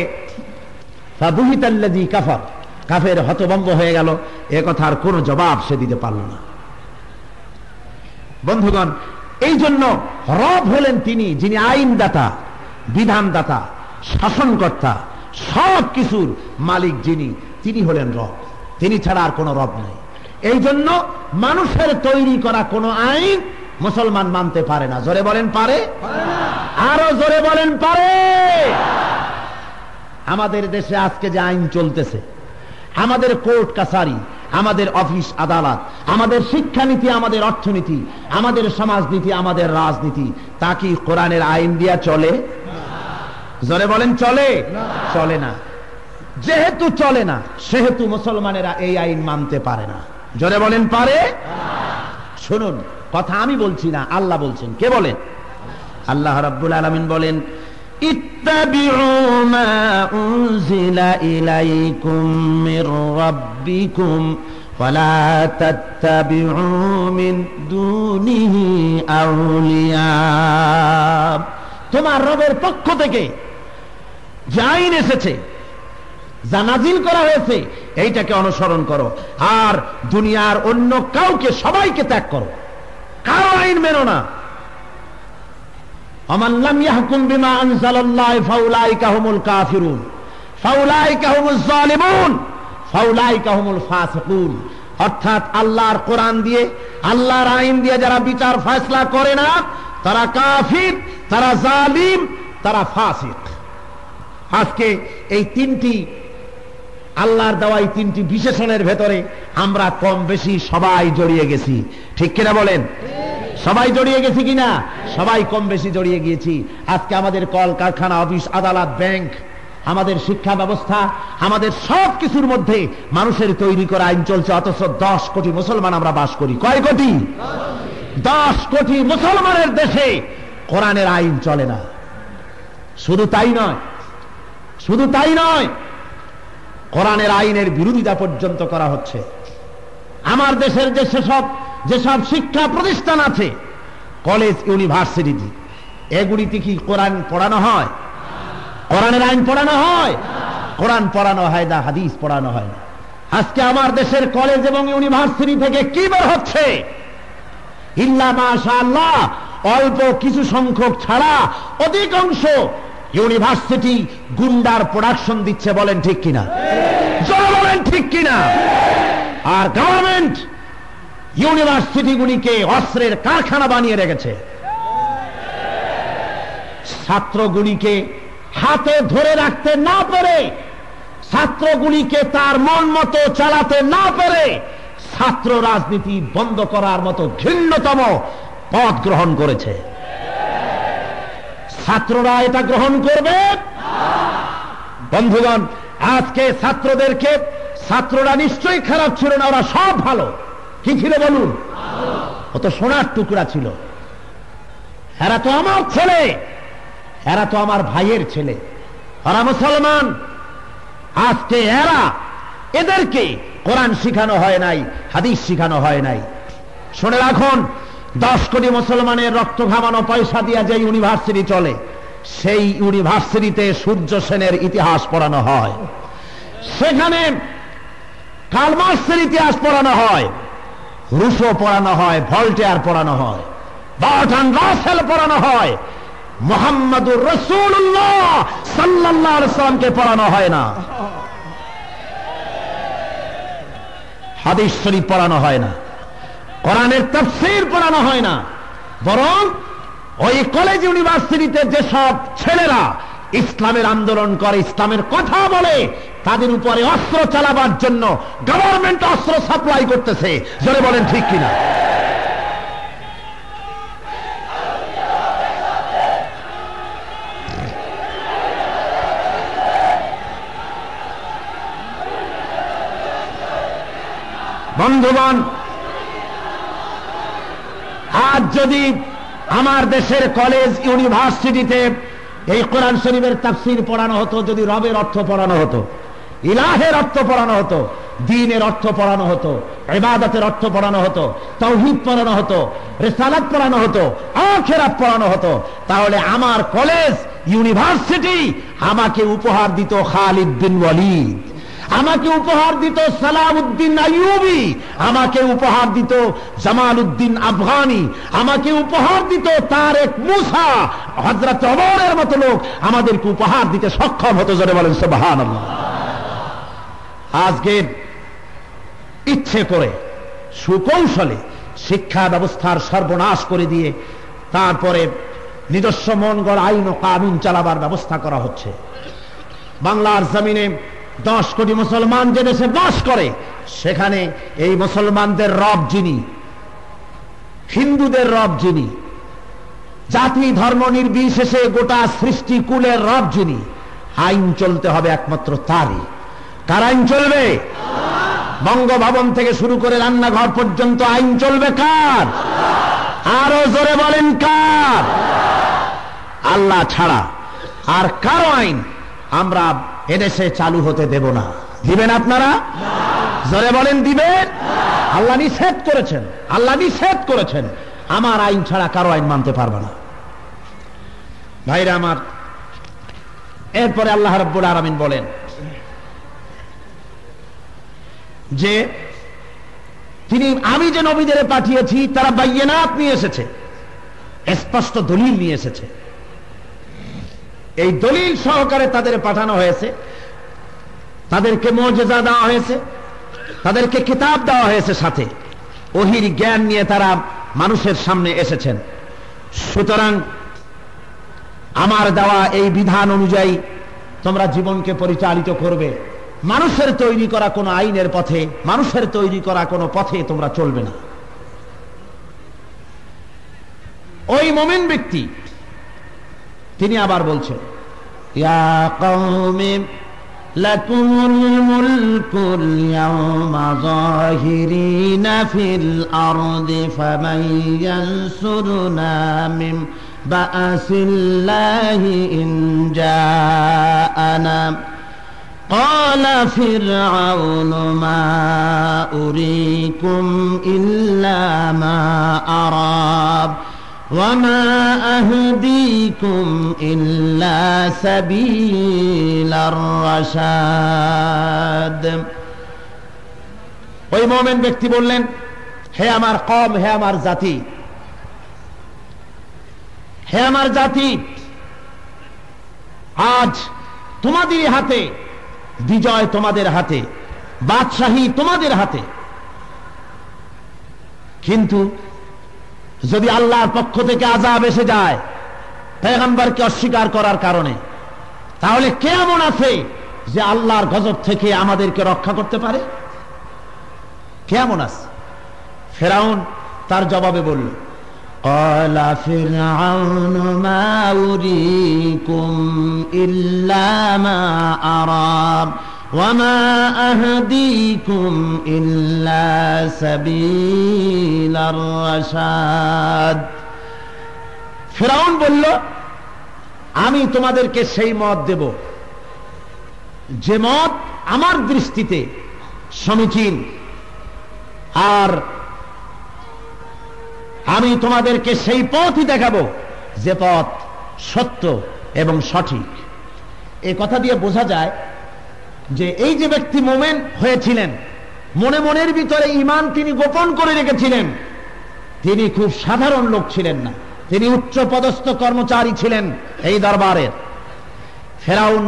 ফাবুহিতাল্লাযী কাফার, কাফের হতভম্ব হয়ে গেল। এ কথার কোনো জবাব সে দিতে পারল না। বন্ধুগণ, এই জন্য রব হলেন তিনি যিনি আইনদাতা, বিধানদাতা, শাসনকর্তা, সব কিছুর মালিক যিনি, তিনি হলেন রব। তিনি ছাড়া আর কোনো রব নাই। এই জন্য মানুষের তৈরি করা কোনো আইন মুসলমান মানতে পারে না। জোরে বলেন পারে? আরো জোরে বলেন পারে। আমাদের দেশে আজকে যে আইন চলতেছে, আমাদের কোর্ট কাছারি, আমাদের অফিস আদালত, আমাদের শিক্ষানীতি, আমাদের অর্থনীতি, আমাদের সমাজনীতি, আমাদের রাজনীতি, তা কি কোরআনের আইন দিয়া চলে? জোরে বলেন চলে? চলে না। যেহেতু চলে না, সেহেতু মুসলমানেরা এই আইন মানতে পারে না। জোরে বলেন পারে? শুনুন, কথা আমি বলছি না, আল্লাহ বলছেন। কে বলেন? আল্লাহ রাব্বুল আলামিন বলেন, ইত্তাবিউ মা উনজিলা ইলাইকুম মির রাব্বিকুম ওয়ালা তাত্তাবিউ মিন দুনিহি আউলিয়া। তোমার রবের পক্ষ থেকে যা আইন এসেছে, যা নাজিল করা হয়েছে, এইটাকে অনুসরণ করো, আর দুনিয়ার অন্য কাউকে, সবাইকে ত্যাগ করো, কারো আইন মেনো না। আমান লাম ইয়াহকুম বিমা আনজালাল্লাহু ফাউলাইকা হুমুল কাফিরুন ফাউলাইকা হুমুজ জালিমুন ফাউলাইকা হুমুল ফাসিকুন। অর্থাৎ আল্লাহর কোরআন দিয়ে, আল্লাহর আইন দিয়ে যারা বিচার ফয়সালা করে না, তারা কাফির, তারা জালিম, তারা ফাসিক। আজকে এই তিনটি আল্লাহর দেওয়া এই তিনটি বিশেষণের ভেতরে আমরা কম বেশি সবাই জড়িয়ে গেছি। ঠিক কিনা বলেন? সবাই জড়িয়ে গেছি কিনা? সবাই কম বেশি জড়িয়ে গিয়েছি। আজকে আমাদের কল কারখানা, অফিস আদালত, ব্যাংক, আমাদের শিক্ষা ব্যবস্থা, আমাদের সব কিছুর মধ্যে মানুষের তৈরি করা আইন চলছে, অথচ 10 কোটি মুসলমান আমরা বাস করি। কয় কোটি? 10 কোটি মুসলমানের দেশে কোরআনের আইন চলে না। শুধু তাই নয়, শুধু তাই নয়, কোরআনের আইনের বিরোধিতা পর্যন্ত করা হচ্ছে। আমার দেশের যে যেসব শিক্ষা প্রতিষ্ঠান আছে, কলেজ, ইউনিভার্সিটি, এগুলিতে কি কোরআন পড়ানো হয়? কোরআনের আইন পড়ানো হয়? কোরআন পড়ানো হয় না, হাদিস পড়ানো হয় না। আজকে আমার দেশের কলেজ এবং ইউনিভার্সিটি থেকে কি বের হচ্ছে? ইল্লা মাশাআল্লাহ, অল্প কিছু সংখ্যক ছাড়া অধিকাংশ ইউনিভার্সিটি গুন্ডার প্রোডাকশন দিচ্ছে। বলেন ঠিক কিনা? জোরে বলেন ঠিক কিনা? আর গভর্নমেন্ট ইউনিভার্সিটিগুলিকে অস্ত্রের কারখানা বানিয়ে রেখেছে। ছাত্রগুলিকে হাতে ধরে রাখতে না পেরে, ছাত্রগুলিকে তার মন মতো চালাতে না পেরে, ছাত্র রাজনীতি বন্ধ করার মতো ঘৃণ্যতম পথ গ্রহণ করেছে। ছাত্ররা এটা গ্রহণ করবে? বন্ধুগণ, আজকে ছাত্রদেরকে, ছাত্ররা নিশ্চয়ই খারাপ ছিল না, ওরা সব ভালো। কি ছিল বলুন? ও তো সোনার টুকরা ছিল। এরা তো আমার ছেলে, এরা তো আমার ভাইয়ের ছেলে, ওরা মুসলমান। আজকে এদেরকে কোরআন শিখানো হয় নাই, হাদিস শিখানো হয় নাই। শুনে রাখুন, 10 কোটি মুসলমানের রক্ত ঘামানো পয়সা দিয়া যে ইউনিভার্সিটি চলে, সেই ইউনিভার্সিটিতে সূর্য সেনের ইতিহাস পড়ানো হয়, সেখানে কার্ল মার্ক্সের ইতিহাস পড়ানো হয়, রুশো পড়ানো হয়, ভল্টেয়ার পড়ানো হয়, বার্ট্রান্ড রাসেল পড়ানো হয়, মুহাম্মদুর রাসূলুল্লাহ সাল্লাল্লাহু আলাইহি ওয়াসাল্লামকে পড়ানো হয় না, হাদিস শরীফ পড়ানো হয় না, কোরআনের তাফসীর পড়ানো হয় না। বরং ওই কলেজ ইউনিভার্সিটিতে যেসব ছেলেরা ইসলামের আন্দোলন করে, ইসলামের কথা বলে, তাদের উপরে অস্ত্র চালাবার জন্য গভর্নমেন্ট অস্ত্র সাপ্লাই করতেছে। জোরে বলেন ঠিক কিনা? বন্ধুগণ, আজ যদি আমার দেশের কলেজ ইউনিভার্সিটিতে এই কোরআন শরীফের তাফসীর পড়ানো হতো, যদি রবের অর্থ পড়ানো হতো, ইলাহের অর্থ পড়ানো হতো, দ্বীনের অর্থ পড়ানো হতো, ইবাদতের অর্থ পড়ানো হতো, তাওহীদ পড়ানো হতো, রিসালাত পড়ানো হতো, আখিরাত পড়ানো হতো, তাহলে আমার কলেজ ইউনিভার্সিটি আমাকে উপহার দিত খালিদ বিন ওয়ালিদ, আমাকে উপহার দিত সালাউদ্দিন আইয়ুবী, আমাকে উপহার দিত জামালউদ্দিন আফগানি, আমাকে উপহার দিত তারেক মুসা, হযরত ওমরের মতো লোক আমাদেরকে উপহার দিতে সক্ষম হতো। জোরে বলেন সুবহানাল্লাহ। আজকে ইচ্ছে করে সুকৌশলে শিক্ষা ব্যবস্থার সর্বনাশ করে দিয়ে তারপরে নিজস্ব মন গড় আইন ও কানুন চালাবার ব্যবস্থা করা হচ্ছে। বাংলার জমিনে 10 কোটি মুসলমান যে দেশে বাস করে, সেখানে এই মুসলমানদের রব যিনি, হিন্দুদের রব যিনি, জাতি ধর্ম নির্বিশেষে গোটা সৃষ্টি কুলের রব যিনি, আইন চলতে হবে একমাত্র তারই। কার আইন চলবে? বঙ্গভবন থেকে শুরু করে রান্নাঘর পর্যন্ত আইন চলবে কার? আরো জোরে বলেন কার? আল্লাহ ছাড়া আর কারো আইন আমরা এদেশে চালু হতে দেব না। দিবেন আপনারা? জোরে বলেন দিবেন? আল্লাহ নিষেধ করেছেন, আল্লাহ নিষেধ করেছেন, আমার আইন ছাড়া কারো আইন মানতে পারবে না। ভাইরা আমার, এরপরে আল্লাহ রাব্বুল আলামিন বলেন যে আমি যে নবীদের পাঠিয়েছি তারা বাইয়িনাত নিয়ে এসেছে, স্পষ্ট দলিল নিয়ে এসেছে। এই দলিল সহকারে তাদের পাঠানো হয়েছে, তাদেরকে মুজিজা দেওয়া হয়েছে, তাদেরকে কিতাব দেওয়া হয়েছে, সাথে ওহীর জ্ঞান নিয়ে তারা মানুষের সামনে এসেছেন। সুতরাং আমার দেওয়া এই বিধান অনুযায়ী তোমরা জীবনকে পরিচালিত করবে। মানুষের তৈরি করা কোনো আইনের পথে, মানুষের তৈরি করা কোনো পথে তোমরা চলবে না। ওই মুমিন ব্যক্তি তিনি আবার বলছেন, ইয়া কওমি লাকুমুল মুলকুল ইয়াওমা যাহিরিনা ফিল আরদি ফামান ইয়ানসুরুনা মিন বা'সিল্লাহি ইন জাআনা قال فرعون ما أريكم إلا ما أرى وما أهديكم إلا سبيل الرشاد। ওই মুমিন ব্যক্তি বললেন, হে আমার কওম, হে আমার জাতি, হে আমার জাতি, আজ তোমাদের হাতে বিজয়, তোমাদের হাতে বাদশাহী, তোমাদের হাতে। কিন্তু যদি আল্লাহর পক্ষ থেকে আযাব এসে যায় পয়গম্বরকে অস্বীকার করার কারণে, তাহলে কে এমন আছে যে আল্লাহর গজব থেকে আমাদেরকে রক্ষা করতে পারে? কে এমন আছে? ফিরআউন তার জবাবে বলল, قال فرعون ما أريكم إلا ما أرى وما أهديكم إلا سبيل الرشاد। ফিরআউন বলল, আমি তোমাদেরকে সেই মত দেব যে মত আমার দৃষ্টিতে সমীচীন, আর আমি তোমাদেরকে সেই পথই দেখাবো যে পথ সত্য এবং সঠিক। এই কথা দিয়ে বোঝা যায় যে এই যে ব্যক্তি মুমিন হয়েছিলেন, মনে মনের ভিতরে ঈমান তিনি গোপন করে রেখেছিলেন, তিনি খুব সাধারণ লোক ছিলেন না, তিনি উচ্চ পদস্থ কর্মচারী ছিলেন এই দরবারের। ফিরআউন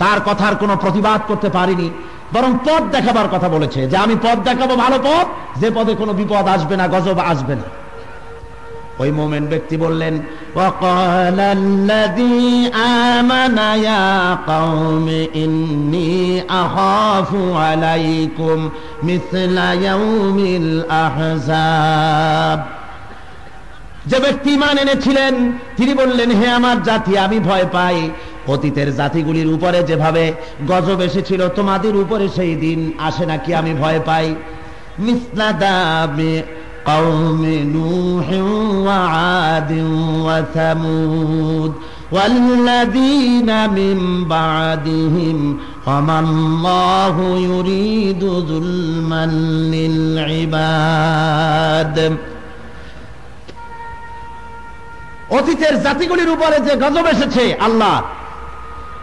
তার কথার কোনো প্রতিবাদ করতে পারেনি, বরং পথ দেখাবার কথা বলেছে যে আমি পথ দেখাবো, ভালো পথ, যে পথে কোনো বিপদ আসবে না, গজব আসবে না। ওই মুমিন ব্যক্তি বললেন, وَقَالَ الَّذِي آمَنَ يَا قَوْمِ إِنِّي أَخَافُ عَلَيْكُمْ مِثْلَ يَوْمِ الْأَحْزَابِ। যে ব্যক্তি ঈমান এনেছিলেন তিনি বললেন, হে আমার জাতি, আমি ভয় পাই অতীতের জাতিগুলির উপরে যেভাবে গজব এসেছিল তোমাদের উপরে সেই দিন আসে নাকি, আমি ভয় পাই। মিসলা দাবি قوم نوح وعاد وثمود والذين من بعدهم وما الله يريد ظلما للعباد। অতীতের জাতিগুলির উপরে যে গজব এসেছে আল্লাহ,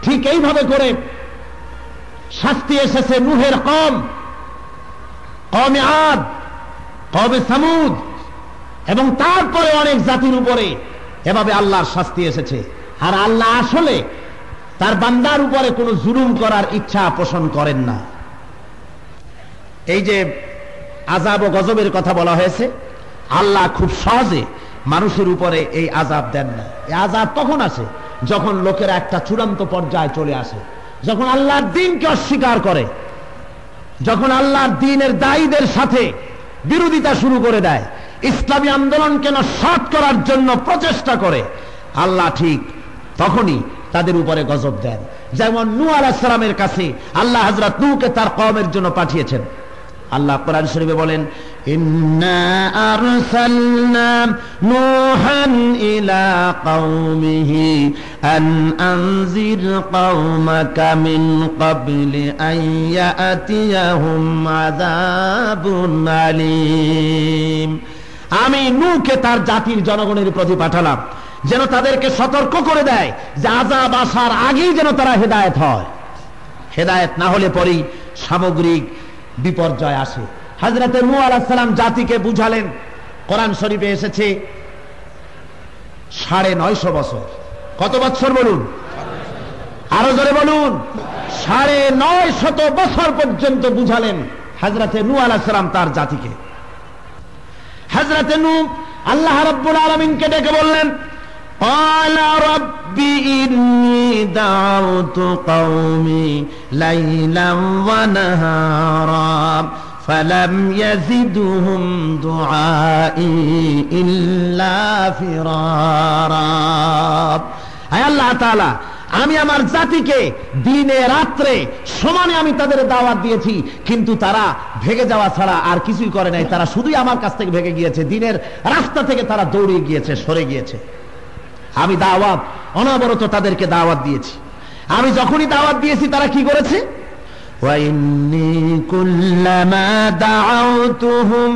ঠিক এইভাবে করে শাস্তি এসেছে নূহের কওম, কওমে আদ, কওমে সামুদ, এবং তারপরে অনেক জাতির উপরে এভাবে আল্লাহর শাস্তি এসেছে। আর আল্লাহ আসলে তার বান্দার উপরে কোনো জুলুম করার ইচ্ছা পোষণ করেন না। এই যে আযাব ও গজবের কথা বলা হয়েছে, আল্লাহ খুব সহজে মানুষের উপরে এই আযাব দেন না। এই আযাব তখন আসে যখন লোকেরা একটা চূড়ান্ত পর্যায়ে চলে আসে, যখন আল্লাহর দ্বীনকে অস্বীকার করে, যখন আল্লাহর দ্বীনের দায়ীদের সাথে বিরোধিতা শুরু করে দেয়, ইসলামী আন্দোলনকে নস্যাৎ করার জন্য প্রচেষ্টা করে, আল্লাহ ঠিক তখনই তাদের উপরে গজব দেন। যেমন নূহ আলাইহিস সালামের কাছে আল্লাহ হযরত নূহকে তার কওমের জন্য পাঠিয়েছেন। আল্লাহ কোরআন শরীফে বলেন, ইন্না আরসালনা নূহান ইলা কওমিহি আন আনজির কওমাকা মিন ক্বাবলি আন ইয়াতিয়াহুম আযাবুন আলীম। আমি নূহকে তার জাতির জনগণের প্রতি পাঠালাম যেন তাদেরকে সতর্ক করে দেয় যে আযাব আসার আগেই যেন তারা হেদায়েত হয়। হেদায়েত না হলে পরেই সামগ্রিক বিপর্যয় আসে। হযরত নূহ আলাইহিস সালাম জাতিকে বুঝালেন। কোরআন শরীফে এসেছে 950 বছর। কত বছর বলুন? আরো জোরে বলুন। 950 বছর পর্যন্ত বুঝালেন হযরত নূহ আলাইহিস সালাম তার জাতিকে। হযরত নূহ আল্লাহ রাব্বুল আলামিনকে ডেকে বললেন, قال رب إني دعوت قومي ليلا ونهارا فلم يزدهم دعائي إلا فرارا। আয় আল্লাহ তাআলা, আমি আমার জাতিকে দিনে রাত্রে সমানে আমি তাদের দাওয়াত দিয়েছি, কিন্তু তারা ভেগে যাওয়া ছাড়া আর কিছুই করে নাই। তারা শুধুই আমার কাছ থেকে ভেগে গিয়েছে, দিনের রাস্তা থেকে তারা দৌড়ে গিয়েছে, সরে গিয়েছে। আমি দাওয়াত অনবরত তাদেরকে দাওয়াত দিয়েছি। আমি যখনই দাওয়াত দিয়েছি তারা কি করেছে? وَإِنِّي كُلَّمَا دَعَوْتُهُمْ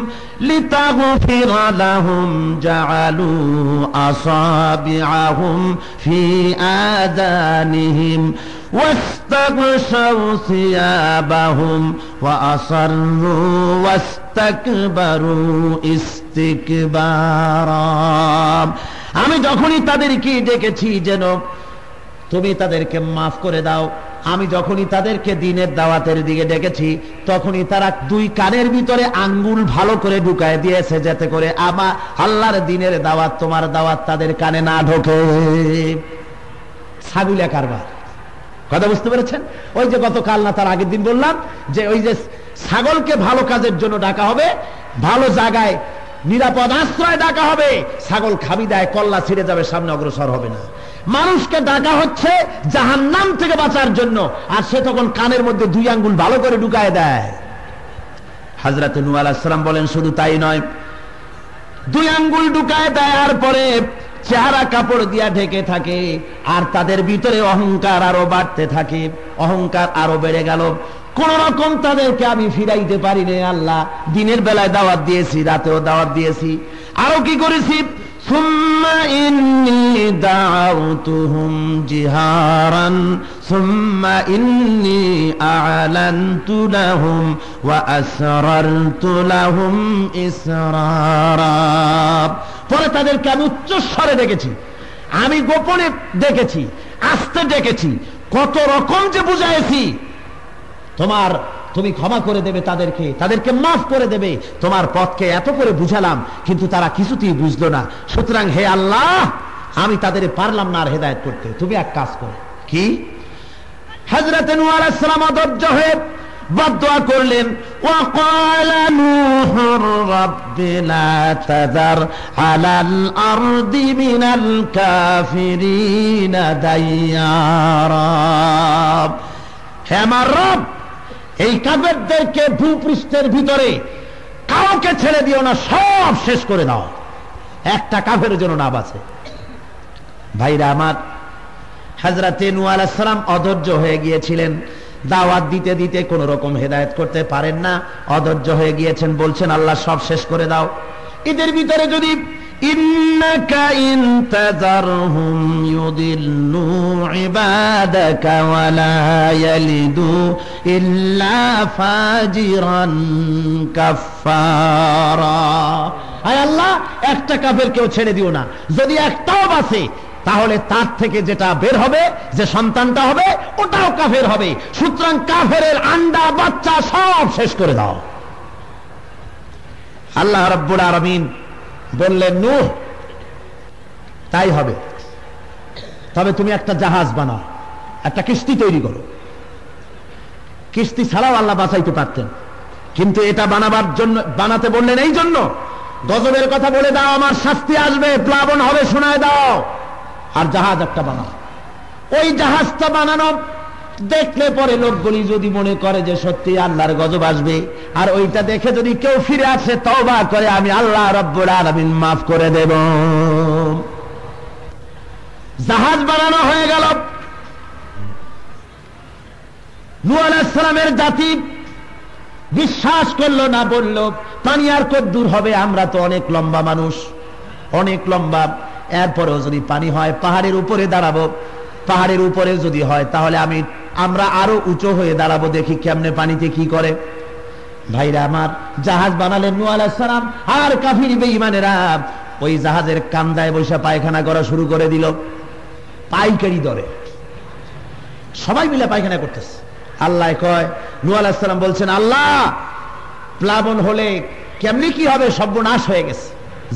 لِتَغْفِرَ لَهُمْ جَعَلُوا أَصَابِعَهُمْ فِي آذَانِهِمْ وَاسْتَغْشَوْا ثِيَابَهُمْ وَأَصَرُّوا وَاسْتَكْبَرُوا ইস্তিকবারা। আমি যখনই তাদেরকে ডেকেছি যেন তুমি তাদেরকে মাফ করে দাও, আমি যখনই তাদেরকে দ্বীনের দাওয়াতের দিকে ডেকেছি তখনই তারা দুই কানের ভিতরে আঙ্গুল ভালো করে ঢুকায় দিয়েছে যাতে করে আমার আল্লাহর দ্বীনের দাওয়াত, তোমার দাওয়াত তাদের কানে না ঢোকে। ছাগুলিয়া কারবার। কথা বুঝতে পেরেছেন? ওই যে গতকাল না তার আগের দিন বললাম যে ওই যে ছাগলকে ভালো কাজের জন্য ডাকা হবে, ভালো জায়গায় নিরাপদ আশ্রয় ডাকা হবে, ছাগল খাবি দেয়, কল্লা ছিঁড়ে যাবে, সামনে অগ্রসর হবে না। মানুষকে ডাকা হচ্ছে জাহান্নাম থেকে বাঁচার জন্য, আর সে তখন কানের মধ্যে দুই আঙ্গুল ভালো করে ঢুকায় দেয়। হযরত নূহ আলাইহিস সালাম বলেন, শুধু তাই নয়, দুই আঙ্গুল ঢুকায় দেয় আর পরে চেহারা কাপড় দিয়া ঢেকে থাকে, আর তাদের ভিতরে অহংকার আরো বাড়তে থাকে, অহংকার আরো বেড়ে গেল। কোন রকম তাদেরকে আমি ফিরাইতে পারি না আল্লাহ। দিনের বেলায় দাওয়াত দিয়েছি, রাতেও দাওয়াত দিয়েছি, আরো কি করেছি? সুম্মা ইন্নী দাউতুহুম জিহারান সুম্মা ইন্নী আ'লানতু লাহুম ওয়া আসরারতু লাহুম ইসরারা। পরে তাদেরকে আমি উচ্চস্বরে ডেকেছি, আমি গোপনে ডেকেছি, আস্তে ডেকেছি, কত রকম যে বুঝাইছি। তুমি ক্ষমা করে দেবে তাদেরকে, তাদেরকে মাফ করে দেবে, তোমার পথকে এত করে বুঝালাম, কিন্তু তারা কিছুতেই বুঝলো না। সুতরাং হে আল্লাহ, আমি তাদের পারলাম না আর হেদায়েত করতে, তুমি এক কাজ করো। কি? হযরত নূহ আলাইহিস সালাম অধৈর্য হয়ে বদদুয়া করলেন, ওয়াকালা নূহুর রাব্বি লা তাযার আলাল আরদি মিনাল কাফিরিনা দাইয়ারা। হে আমার রব, এই কাফেরদেরকে ভূপৃষ্ঠের ভিতরে কাউকে ছেড়ে দিও না, সব শেষ করে দাও, একটা কাফের জন্য না বাঁচে। ভাইরা আমার, হযরত নূহ আলাইহিস সালাম অধৈর্য হয়ে গিয়েছিলেন, দাওয়াত দিতে দিতে কোন রকম হেদায়েত করতে পারেন না, অধৈর্য হয়ে গিয়েছেন, বলছেন আল্লাহ সব শেষ করে দাও। এদের ভিতরে যদি ইন্নাকা ইন তাযারহুম ইউদিল্লু ইবাদাকা ওয়া লা ইয়ালিদু ইল্লা ফাজিরান কাফফারা। আয় আল্লাহ, একটা কাফেরকেও ছেড়ে দিও না, যদি একটাও বাঁচে তাহলে তার থেকে যেটা বের হবে, যে সন্তানটা হবে, ওটাও কাফের হবে। সুতরাং কাফেরের আন্ডা বাচ্চা সব শেষ করে দাও। আল্লাহ রাব্বুল আলামিন বললেন, নূহ তাই হবে। তবে তুমি একটা জাহাজ বানাও, একটা কিস্তি তৈরি করো। কিস্তি ছাড়াও আল্লাহ বাঁচাইতে পারতেন, কিন্তু এটা বানাবার জন্য, বানাতে বললেন এই জন্য গজবের কথা বলে দাও, আমার শাস্তি আসবে, প্লাবন হবে, শোনায় দাও, আর জাহাজ একটা বানাও। ওই জাহাজটা বানানো দেখলে পরে লোকগুলি যদি মনে করে যে সত্যি আল্লাহর গজব আসবে, আর ওইটা দেখে যদি কেউ ফিরে আসে তওবা করে, আমি আল্লাহ রব্বুল আলামিন মাফ করে দেব। জাহাজ বানানো হয়ে গেল। নূহ আলাইহিস সালামের জাতি বিশ্বাস করলো না, বলল পানি আর কত দূর হবে, আমরা তো অনেক লম্বা মানুষ, অনেক লম্বা, এরপরেও যদি পানি হয় পাহাড়ের উপরে দাঁড়াবো, পাহাড়ের উপরে যদি হয় তাহলে আমরা আরো উঁচু হয়ে দাঁড়াবো, দেখি কেমনে পানিতে কি করে। ভাইরা আমার, জাহাজ বানালেন নূহ আলাইহিস সালাম, আর কাফির বেঈমানেরা ওই জাহাজের কান্দায় বসে পায়খানা করা শুরু করে দিল, পাইকারি দরে সবাই মিলে পায়খানা করতেছে। আল্লাহ কয়, নূহ আলাইহিস সালাম বলছেন, আল্লাহ প্লাবন হলে কেমনি কি হবে, সর্বনাশ হয়ে গেছে,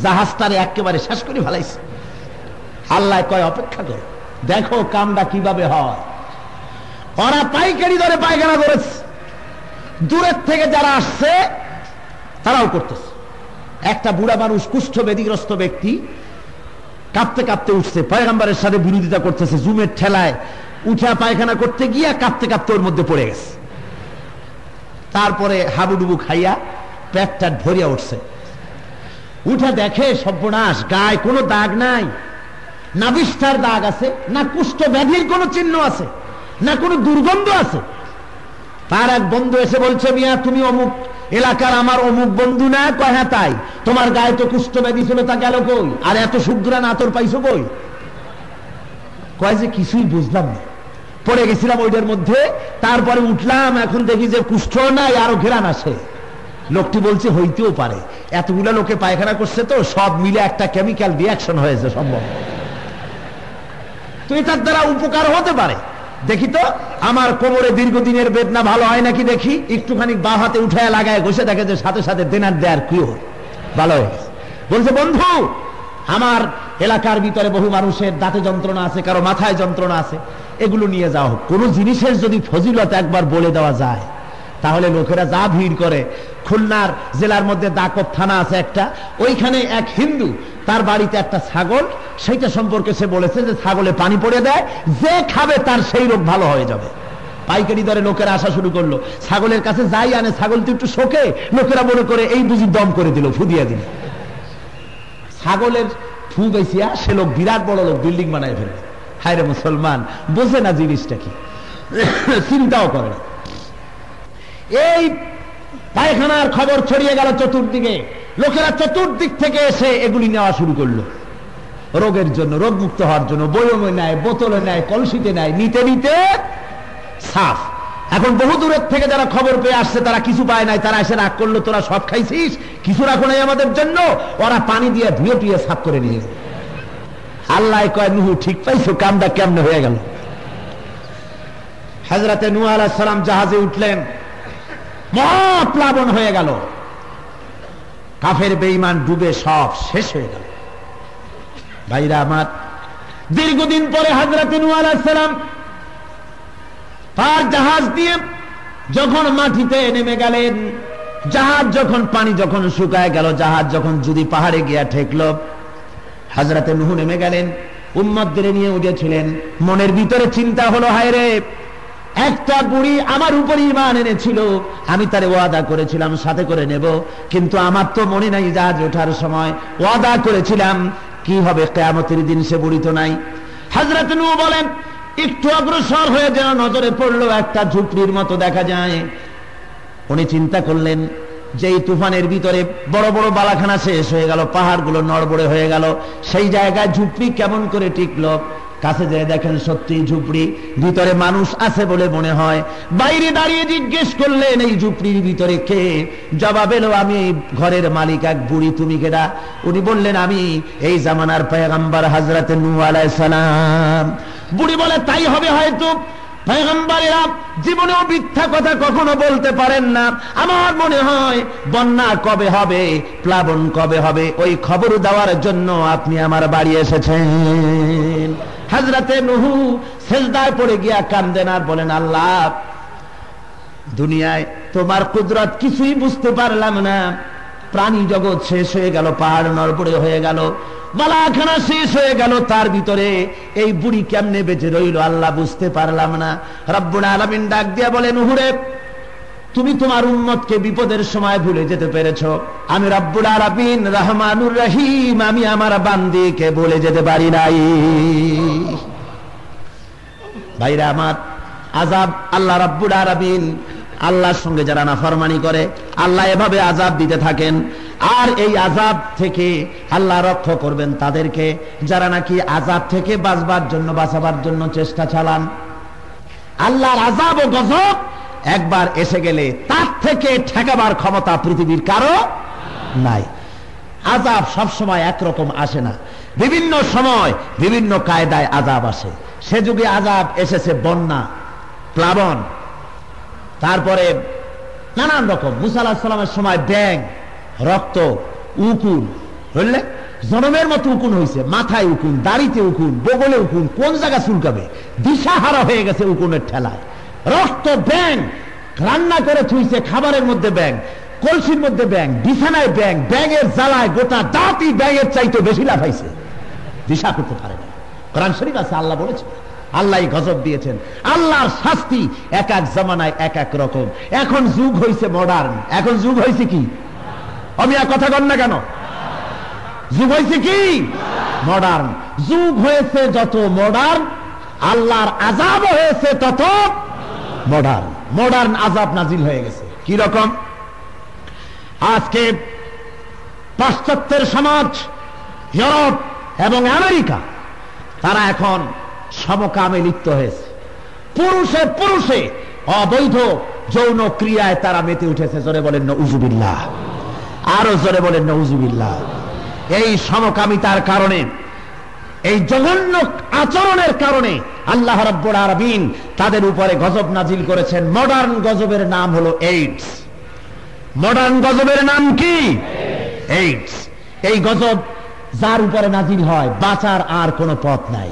জাহাজটারে একেবারে শেষ করে ফেলাইছে। আল্লাহ কয়, অপেক্ষা করো, দেখো কামটা কিভাবে হয়। ওরা পাইকারি দরে পায়খানা করেছে, দূরের থেকে যারা আসছে তারাও করতেছে। একটা বুড়া মানুষ, কুষ্ঠ ব্যাধিগ্রস্ত ব্যক্তি, কাঁপতে কাঁপতে উঠছে, পয়গম্বরের সাথে বিরোধিতা করতেছে, জুমের ঠেলায় উঠা পায়খানা করতে গিয়া কাঁপতে কাঁপতে ওর মধ্যে পড়ে গেছে। তারপরে হাবুডুবু খাইয়া পেটটা ভরিয়া উঠছে, উঠে দেখে সর্বনাশ, গায়ে কোনো দাগ নাই, না বিষ্ঠার দাগ আছে, না কুষ্ঠ ব্যাধির কোনো চিহ্ন আছে, না কোনো দুর্গন্ধ আছে। তার এক বন্ধু এসে বলছে, মিয়া তুমি অমুক এলাকার আমার অমুক বন্ধু না? কয় হ্যাঁ তাই। তোমার গায়ে তো কুষ্ঠ ব্যাধি ছিল, তা গেল কই? আর এত সুগ্রাণ আতর পাইছো কই? কয় যে কিছুই বুঝলাম না, পড়ে গেছিলাম ওইটার মধ্যে, তারপরে উঠলাম, এখন দেখি যে কুষ্ঠ নাই, আরো ঘেরান আসে। লোকটি বলছে হইতেও পারে, এতগুলা লোকে পায়খানা করছে তো সব মিলে একটা কেমিক্যাল রিয়াকশন হয়েছে সম্ভব, তো এটার দ্বারা উপকার হতে পারে। দেখি তো আমার কোমরে দীর্ঘদিনের বেদনা ভালো হয় নাকি, দেখি একটুখানি বাঁ হাতে উঠায় লাগায় ঘষে, দেখে যে সাথে সাথে দেনার দেয়ার কিওর ভালো হয়ে গেছে। বলছে, বন্ধু আমার এলাকার ভিতরে বহু মানুষের দাঁতে যন্ত্রণা আছে, কারো মাথায় যন্ত্রণা আছে, এগুলো নিয়ে যাও। কোন জিনিসের যদি ফজিলত একবার বলে দেওয়া যায় তাহলে লোকেরা যা ভিড় করে। খুলনার জেলার মধ্যে দাকব থানা আছে একটা, ওইখানে এক হিন্দু, তার বাড়িতে একটা ছাগল, সেইটা সম্পর্কে সে বলেছে যে ছাগলে পানি পড়ে দেয়, যে খাবে তার সেই রোগ ভালো হয়ে যাবে। পাইকারি দরে লোকেরা আসা শুরু করলো, ছাগলের কাছে যাই আনে, ছাগল তো একটু শোকে, লোকেরা মনে করে এই বুঝি দম করে দিল, ফু দিয়া দিল। ছাগলের ফু বেশিয়া সে লোক বিরাট বড় লোক, বিল্ডিং বানায় ফেলল। হায় রে মুসলমান, বোঝে না জিনিসটা কি, চিন্তাও করে না। এই পায়খানার খবর ছড়িয়ে গেল চতুর্দিকে, লোকেরা চতুর্দিক থেকে এসে এগুলি নেওয়া শুরু করলো রোগের জন্য, রোগ মুক্ত হওয়ার জন্য। বয়মে নেয়, বোতলে নেয়, কলসিতে নেয়, নিতে নিতে সাফ। এখন বহু দূরের থেকে যারা খবর পেয়ে আসছে তারা কিছু পায় নাই, তারা এসে রাগ করলো, তোরা সব খাইছিস, কিছু রাখো নাই আমাদের জন্য। ওরা পানি দিয়ে ধুয়ে টুয়ে সাফ করে নিয়ে গেল। আল্লাহ কয়, নুহু ঠিক পাইছো, কামটা কেমনে হয়ে গেল। হযরতে নূহ আলাইহিস সালাম জাহাজে উঠলেন, মহাপ্লাবন হয়ে গেল, কাফের বেঈমান ডুবে সব শেষ হয়ে গেল। ভাইরা আমার, দীর্ঘদিন পরে হযরতে নূহ আলাইহিস সালাম তার জাহাজ দিয়ে যখন মাটিতে নেমে গেলেন, জাহাজ যখন পানি যখন শুকায় গেল, জাহাজ যখন যদি পাহাড়ে গিয়া ঠেকল, হযরতে নূহ নেমে গেলেন, উম্মতদের নিয়ে উঠেছিলেন। মনের ভিতরে চিন্তা হলো, হায় রে, একটা বুড়ি আমার উপর ঈমান এনেছিল, আমি তারে ওয়াদা করেছিলাম সাথে করে নেব, কিন্তু আমার তো মনে নাই জাহাজ ওঠার সময় ওয়াদা করেছিলাম কি হবে কিয়ামতের দিন, সে বুড়ি তো নাই। হযরত নূহ বলেন, একটু অগ্রসর হয়ে যেন নজরে পড়লো একটা ঝুপড়ির মতো দেখা যায়। উনি চিন্তা করলেন যে এই তুফানের ভিতরে বড় বড় বালাখানা শেষ হয়ে গেল, পাহাড়গুলো নড়বড়ে হয়ে গেল, সেই জায়গায় ঝুপড়ি কেমন করে টিকলো। কাছে যেয়ে দেখেন সত্যি ঝুপড়ি, ভিতরে মানুষ আছে বলে মনে হয়। বাইরে দাঁড়িয়ে জিজ্ঞেস করলেন, এই ঝুপড়ির ভিতরে কে? জবাব এলো, আমি এই ঘরের মালিক। এক বুড়ি, তুমি কেডা? উনি বললেন, আমি এই জামানার পয়গম্বর হযরতে নূহ আলাইহিস সালাম। বুড়ি বলে, তাই হবে হয়তো, পয়গম্বরেরা জীবনেও মিথ্যা কথা কখনো বলতে পারেন না। আমার মনে হয় বন্যা কবে হবে, প্লাবন কবে হবে, ওই খবর দেওয়ার জন্য আপনি আমার বাড়ি এসেছেন। হযরতে নূহ সিজদায় পড়ে গিয়া কান্দেন আর বলেন, আল্লাহ, দুনিয়ায় তোমার কুদরত কিছুই বুঝতে পারলাম না। প্রাণী জগৎ শেষ হয়ে গেল, পাহাড় নড়বড়ে হয়ে গেল, মালাখানা শেষ হয়ে গেল, তার ভিতরে এই বুড়ি কেমনে বেঁচে রইল আল্লাহ বুঝতে পারলাম না। রব্বুল আলামিন ডাক দিয়া বলেন, নূহ রে, তুমি তোমার উম্মতকে বিপদের সময় ভুলে যেতে পেরেছো, আমি রব্বুল আলামিন রহমানুর রহিম, আমি আমার বান্দিকে ভুলে যেতে পারি নাই। ভাইরা আমার, আযাব আল্লাহ রব্বুল আলামিন, আল্লাহর সঙ্গে যারা নাফরমানি করে আল্লাহ এভাবে আযাব দিতে থাকেন। আর এই আযাব থেকে আল্লাহ রক্ষা করবেন তাদেরকে যারা নাকি আযাব থেকে বাঁচাবার জন্য চেষ্টা চালান। আল্লাহর আযাব ও গজব একবার এসে গেলে তার থেকে ঠেকাবার ক্ষমতা পৃথিবীর কারো নাই। আযাব সবসময় একরকম আসে না, বিভিন্ন সময় বিভিন্ন কায়দায় আযাব আসে। সে যুগে আযাব এসেছে বন্যা, প্লাবন, তারপরে নানান রকম। মুসা আলাইহিস সালামের সময় ব্যাঙ, রক্ত, উকুন, বুঝলে, জনমের মতো উকুন হয়েছে, মাথায় উকুন, দাড়িতে উকুন, বগলে উকুন, কোন জায়গা চুলকাবে, দিশাহারা হয়ে গেছে উকুনের ঠেলায়। রক্ত, ব্যাঙ, রান্না করে থুইছে খাবারের মধ্যে ব্যাঙ, কলসির মধ্যে ব্যাঙ, বিছানায় ব্যাঙ, ব্যাঙের জ্বালায় গোটা দাঁতই ব্যাঙের চাইতে বেশি লাফাইছে, দিশা করতে পারে না। কোরআন শরীফ আছে, আল্লাহ বলেছে, আল্লাহ গজব দিয়েছেন। আল্লাহর শাস্তি এক এক জামানায় এক এক রকম। এখন যুগ হয়েছে মডার্ন। এখন যুগ হয়েছে কি? আমি আর কথা কন না কেন? যুগ হয়েছে কি? মডার্ন। যুগ হয়েছে যত মডার্ন, আল্লাহর আযাব হয়েছে তত মডার্ন। মডার্ন আযাব নাজিল হয়ে গেছে। কি রকম? আজকে পাশ্চাত্যের সমাজ, ইউরোপ এবং আমেরিকা, তারা এখন সমকামে লিপ্ত হয়েছে। পুরুষে পুরুষে অবৈধ যৌন ক্রিয়ায় তারা মেতে উঠেছে। জোরে বলেন নাউযুবিল্লাহ, আরো জোরে বলেন নাউযুবিল্লাহ। এই সমকামিতার কারণে, এই জঘন্য আচরণের কারণে আল্লাহ রাব্বুল আলামিন তাদের উপরে গজব নাজিল করেছেন। মডার্ন গজবের নাম হলো এইডস। মডার্ন গজবের নাম কি? এইডস। এই গজব যার উপরে নাজিল হয়, বাঁচার আর কোনো পথ নাই।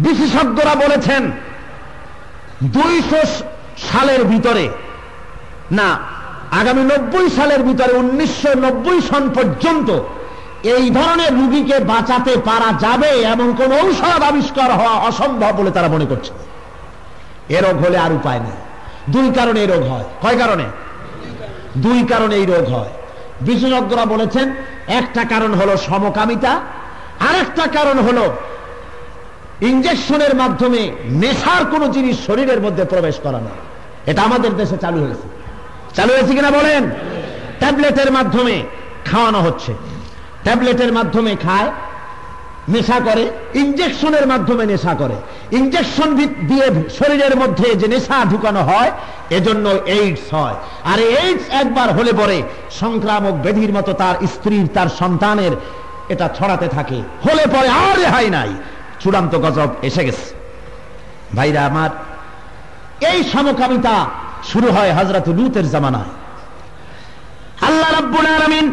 বিশেষজ্ঞরা বলেছেন 200 সালের ভিতরে, না, আগামী 90 সালের ভিতরে, 1990 সন পর্যন্ত এই ধরনের রোগীকে বাঁচাতে পারা যাবে এমন কোন ঔষধ আবিষ্কার হওয়া অসম্ভব বলে তারা মনে করছে। এ রোগ হলে আর উপায় নেই। 2 কারণে এই রোগ হয়। কয় কারণে? 2 কারণে এই রোগ হয়। বিশেষজ্ঞরা বলেছেন একটা কারণ হলো সমকামিতা, আর একটা কারণ হলো ইনজেকশনের মাধ্যমে নেশার কোন জিনিস শরীরের মধ্যে প্রবেশ করানো। এটা আমাদের দেশে চালু হয়েছে। চালু হয়েছে কিনা বলেন? ট্যাবলেটের মাধ্যমে খাওয়ানো হচ্ছে। ট্যাবলেটের মাধ্যমে খায়, নেশা করে, ইনজেকশনের মাধ্যমে নেশা করে। ইনজেকশন দিয়ে শরীরের মধ্যে যে নেশা ঢুকানো হয়, এজন্য এইডস হয়। আর এইডস একবার হলে পরে সংক্রামক ব্যাধির মতো তার স্ত্রীর, তার সন্তানের এটা ছড়াতে থাকে। হলে পরে আর রেহাই নাই। চূড়ান্ত গজব এসে গেছে। ভাইরা আমার, এই সমকামিতা শুরু হয় হযরত লূতের জামানায়। আল্লাহ রাব্বুল আলামিন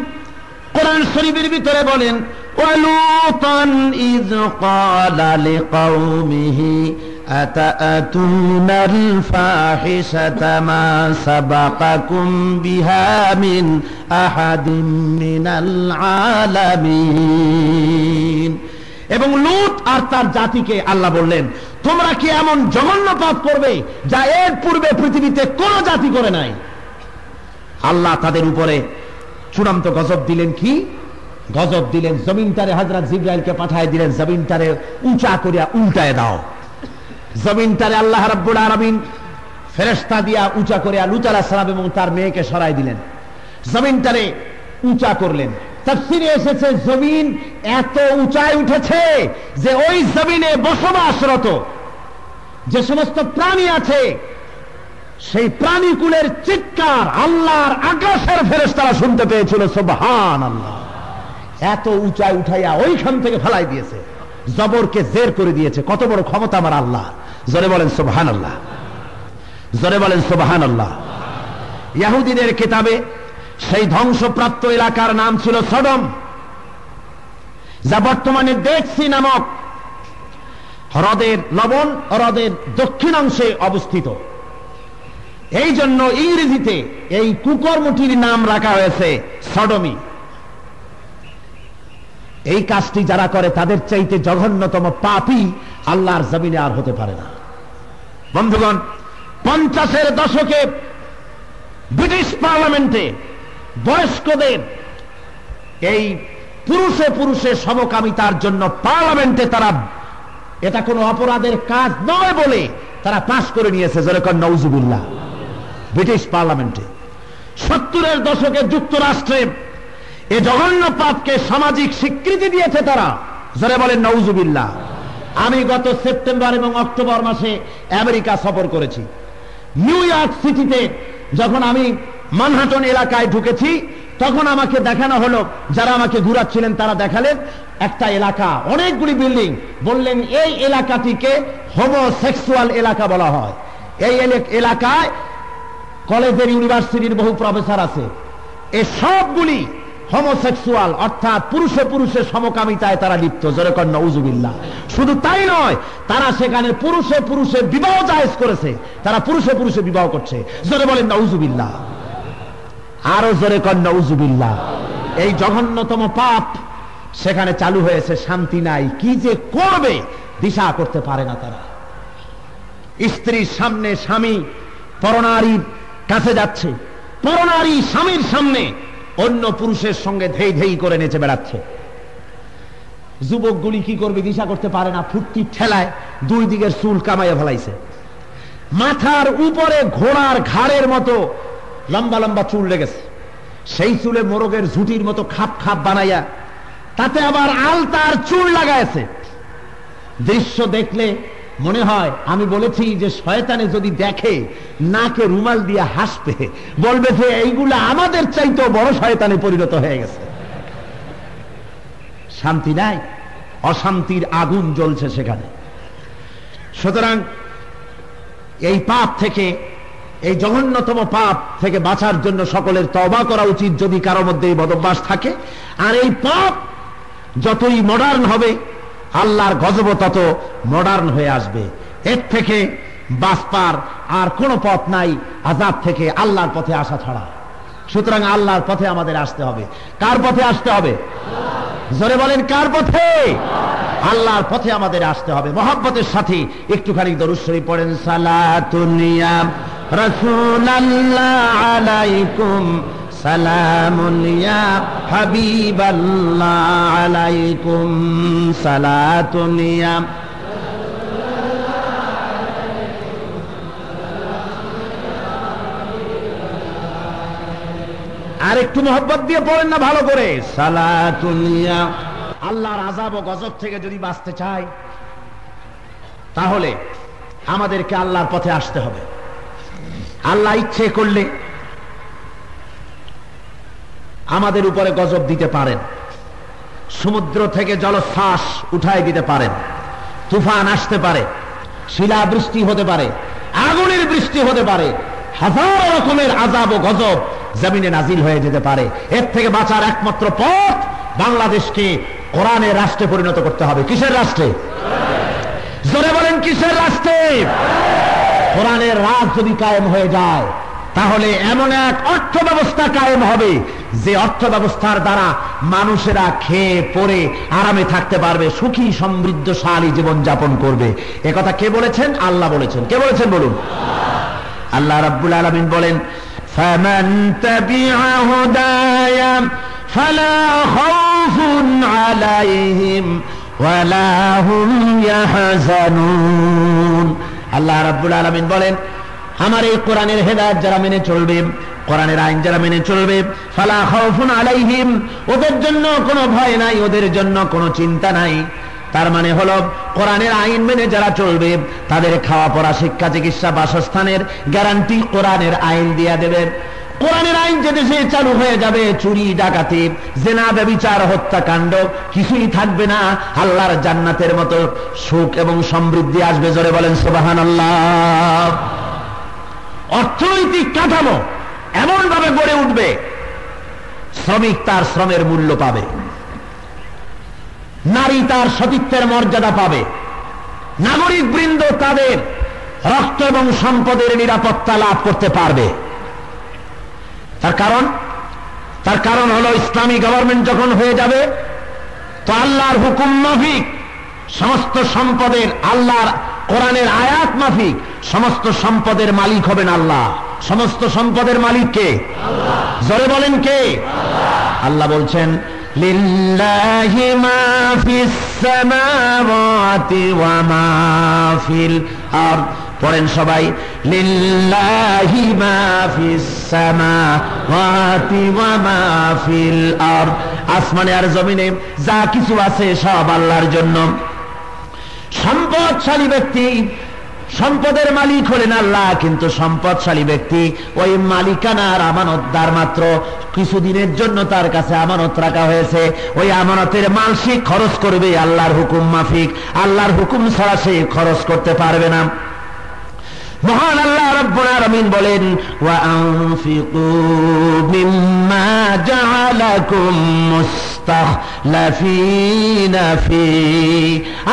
কোরআন শরীফের ভিতরে বলেন, ওয়ালুতান ইয ক্বালা লিকাওমিহি আতাআতুনাল ফাহিশাতা মা সাবাকাকুম বিহা মিন আহাদিম মিনাল আলামিন। এবং লূত আর তার জাতিকে আল্লাহ বললেন, তোমরা কি এমন জঘন্য পাপ করবে যা এর পূর্বে পৃথিবীতে কোন জাতি করে নাই। আল্লাহ তাদের উপরে চূড়ান্ত গজব দিলেন। কি গজব দিলেন? জমিনটারে হযরত জিবরাইলকে পাঠায় দিলেন, জমিনটারে উঁচা করিয়া উল্টায় দাও। জমিনটারে আল্লাহ রাব্বুল আলামিন ফেরেশতা দিয়া উঁচা করিয়া লূত আলাইহিস সালাম এবং তার মেয়েকে সরাই দিলেন। জমিনটারে উঁচা করলেন। তাফসীরে এসেছে জমিন এত উঁচায় উঠেছে যে ওই জমিনে বসবাসরত যে সমস্ত প্রাণী আছে, সেই প্রাণীকুলের চিৎকার আল্লাহর আকাশের ফেরেশতারা শুনতে পেয়েছিল। সুবহানাল্লাহ। এত উঁচায় উঠাইয়া ওইখান থেকে ফেলাই দিয়েছে, জবরকে জের করে দিয়েছে। কত বড় ক্ষমতা আমার আল্লাহ! জোরে বলেন সুবহানাল্লাহ। জোরে বলেন সুবহানাল্লাহ। ইহুদিদের কিতাবে সেই ধ্বংসপ্রাপ্ত এলাকার নাম ছিল সদম, যা বর্তমানে ডেড সি নামক হ্রদের লবণ হ্রদের দক্ষিণাংশে অবস্থিত। এই জন্য ইংরেজিতে এই কুকর্মটির নাম রাখা হয়েছে সডমি। এই কাজটি যারা করে তাদের চাইতে জঘন্যতম পাপী আল্লাহর জমিনে আর হতে পারে না। বন্ধুগণ, 50-এর দশকে ব্রিটিশ পার্লামেন্টে বয়স্কদের এই পুরুষে পুরুষে সমকামিতার জন্য পার্লামেন্টে তারা এটা কোনো অপরাধের কাজ নয় বলে তারা পাশ করে নিয়েছে, যেরকম নাউজুবিল্লাহ। ব্রিটিশ পার্লামেন্টে 70-এর দশকে যুক্তরাষ্ট্রে এ জঘন্য পাপকে সামাজিক স্বীকৃতি দিয়েছে তারা, যারা বলেন নাউজুবিল্লাহ। আমি গত সেপ্টেম্বর এবং অক্টোবর মাসে আমেরিকা সফর করেছি। নিউ ইয়র্ক সিটিতে যখন আমি ম্যানহাটন এলাকায় ঢুকেছি, তখন আমাকে দেখানো হলো, যারা আমাকে ঘুরাচ্ছিলেন তারা দেখালেন একটা এলাকা, অনেকগুলি বিল্ডিং, বললেন এই এলাকাটিকে হোমোসেক্সুয়াল এলাকা বলা হয়। এই এলাকায় কলেজের ইউনিভার্সিটির বহু প্রফেসর আছে, এই সবগুলি হোমোসেক্সুয়াল অর্থাৎ পুরুষে পুরুষে সমকামিতায় তারা লিপ্ত, যেরকম নাউজুবিল্লাহ। শুধু তাই নয়, তারা সেখানে পুরুষে পুরুষে বিবাহ জায়েজ করেছে, তারা পুরুষে পুরুষে বিবাহ করছে, জোরে বলেন নাউজুবিল্লাহ, আরো জোরে কন নাউজুবিল্লাহ। এই জঘন্যতম পাপ সেখানে চালু হয়েছে, শান্তি নাই, কি যে করবে দিশা করতে পারে না তারা। স্ত্রীর সামনে স্বামী পরনারীর কাছে যাচ্ছে, পরনারী স্বামীর সামনে অন্য পুরুষের সঙ্গে ধেই ধেই করে নেচে বেড়াচ্ছে। যুবকগুলি কি করবে দিশা করতে পারে না, ফুটকির ঠেলায় দুই দিকের চুল কামাইয়া ফেলাইছে, মাথার উপরে ঘোড়ার ঘাড়ের মতো লম্বা লম্বা চুল লেগেছে, সেই চুলে মোরগের ঝুটির মতো খাপ খাপ বানাইয়া তাতে আবার আলতার চুল লাগাইছে। দৃশ্য দেখলে মনে হয়, আমি বলেছি যে শয়তানে যদি দেখে নাকে রুমাল দিয়ে হাসবে, বলবে যে এইগুলা আমাদের চাইতেও বড় শয়তানে পরিণত হয়ে গেছে। শান্তি নাই, অশান্তির আগুন জ্বলছে সেখানে। সুতরাং এই পাপ থেকে, এই জঘন্যতম পাপ থেকে বাঁচার জন্য সকলের তওবা করা উচিত, যদি কারো মধ্যে এই বদভ্যাস থাকে। আর এই পাপ যতই মডার্ন হবে, আল্লাহর গজব তত মডার্ন হয়ে আসবে। এর থেকে বাঁচবার আর কোনো পথ নাই আযাব থেকে, আল্লাহর পথে আসা ছাড়া। সুতরাং আল্লাহর পথে আমাদের আসতে হবে। কার পথে আসতে হবে? জোরে বলেন, কার পথে? আল্লাহর পথে আমাদের আসতে হবে। মহব্বতের সাথে একটুখানি দরুদ শরীফ পড়েন। সালাতুন ইয়া রাসূলুল্লাহ আলাইকুম, সালামুন ইয়া হাবিবাল্লাহ আলাইকুম, সালাতুন ইয়া। আর একটু মহব্বত দিয়ে পড়েন না ভালো করে, সালাতুন ইয়া। আল্লাহর আযাব ও গজব থেকে যদি বাঁচতে চাই, তাহলে আমাদেরকে আল্লাহর পথে আসতে হবে। আল্লাহ ইচ্ছে করলে আমাদের উপরে গজব দিতে পারেন, সমুদ্র থেকে জলোচ্ছ্বাস উঠায় দিতে পারেন, তুফান আসতে পারে, শিলা বৃষ্টি হতে পারে, আগুনের বৃষ্টি হতে পারে, হাজার রকমের আযাব ও গজব জমিনে নাজিল হয়ে যেতে পারে। এর থেকে বাঁচার একমাত্র পথ, বাংলাদেশকে কোরআনের রাষ্ট্রে পরিণত করতে হবে। কিসের রাষ্ট্রে? জোরে বলেন, কিসের রাষ্ট্রে? কোরআনের রাজ যদি কায়েম হয়ে যায়, তাহলে এমন এক অর্থ ব্যবস্থা কায়েম হবে, যে অর্থ ব্যবস্থার দ্বারা মানুষেরা খেয়ে পরে আরামে থাকতে পারবে, সুখী সমৃদ্ধশালী জীবন যাপন করবে। একথা কে বলেছেন? আল্লাহ বলেছেন। কে বলেছেন বলুন? আল্লাহ রাব্বুল আলামিন বলেন, ফামান তাবিআ হুদায়া ফালা খাউফুন আলাইহিম ওয়ালা হুম ইয়াহজানুন। আল্লাহ রাব্বুল আলামিন বলেন, আমার এই কোরআনের হেদায়েত যারা মেনে চলবে, কোরআনের আইন যারা মেনে চলবে, ফালা খাউফুন আলাইহিম, ওদের জন্য কোনো ভয় নাই, ওদের জন্য কোনো চিন্তা নাই। তার মানে হলো, কোরআনের আইন মেনে যারা চলবে, তাদের খাওয়া পড়া শিক্ষা চিকিৎসা বাসস্থানের গ্যারান্টি কোরআনের আইন দিয়ে দেবে। কোরআনের আইন যে দেশে চালু হয়ে যাবে, চুরি ডাকাতি জেনা ব্যভিচার হত্যাকাণ্ড কিছুই থাকবে না। আল্লাহর জান্নাতের মতো সুখ এবং সমৃদ্ধি আসবে। জোরে বলেন সুবহানাল্লাহ। অর্থনৈতিক কাঠামো এমন ভাবে গড়ে উঠবে, শ্রমিক তার শ্রমের মূল্য পাবে, নারী তার সতীত্বের মর্যাদা পাবে, নাগরিক বৃন্দ তাদের রক্ত এবং সম্পদের নিরাপত্তা লাভ করতে পারবে। তার কারণ হলো ইসলামী গভর্নমেন্ট যখন হয়ে যাবে, তো আল্লাহর হুকুম মাফিক সমস্ত সম্পদের, আল্লাহর কোরআনের আয়াত মাফিক সমস্ত সম্পদের মালিক হবেন আল্লাহ। সমস্ত সম্পদের মালিক কে? জোরে বলেন কে? আল্লাহ বলছেন লিল্লাহি মা ফিস সামাওয়াতি ওয়া মা ফিল আরদ। পড়েন সবাই, লিল্লাহি মা ফিস সামাওয়াতি ওয়া মা ফিল আরদ। আসমানে আর জমিনে যা কিছু আছে সব আল্লাহর জন্য। সম্পদশালী ব্যক্তি, সম্পদের মালিক হলেন আল্লাহ, কিন্তু সম্পদশালী ব্যক্তি ওই মালিকানার আমানতদার মাত্র। কিছুদিনের জন্য তার কাছে আমানত রাখা হয়েছে, ওই আমানতের মাল সে খরচ করবে আল্লাহর হুকুম মাফিক। আল্লাহর হুকুম ছাড়া সে খরচ করতে পারবে না। মহান আল্লাহ রাব্বুল আলামিন বলেন, ওয়া আনফিকু মিম্মা জাআলাকুম মুস্তাখলাফিনা ফি।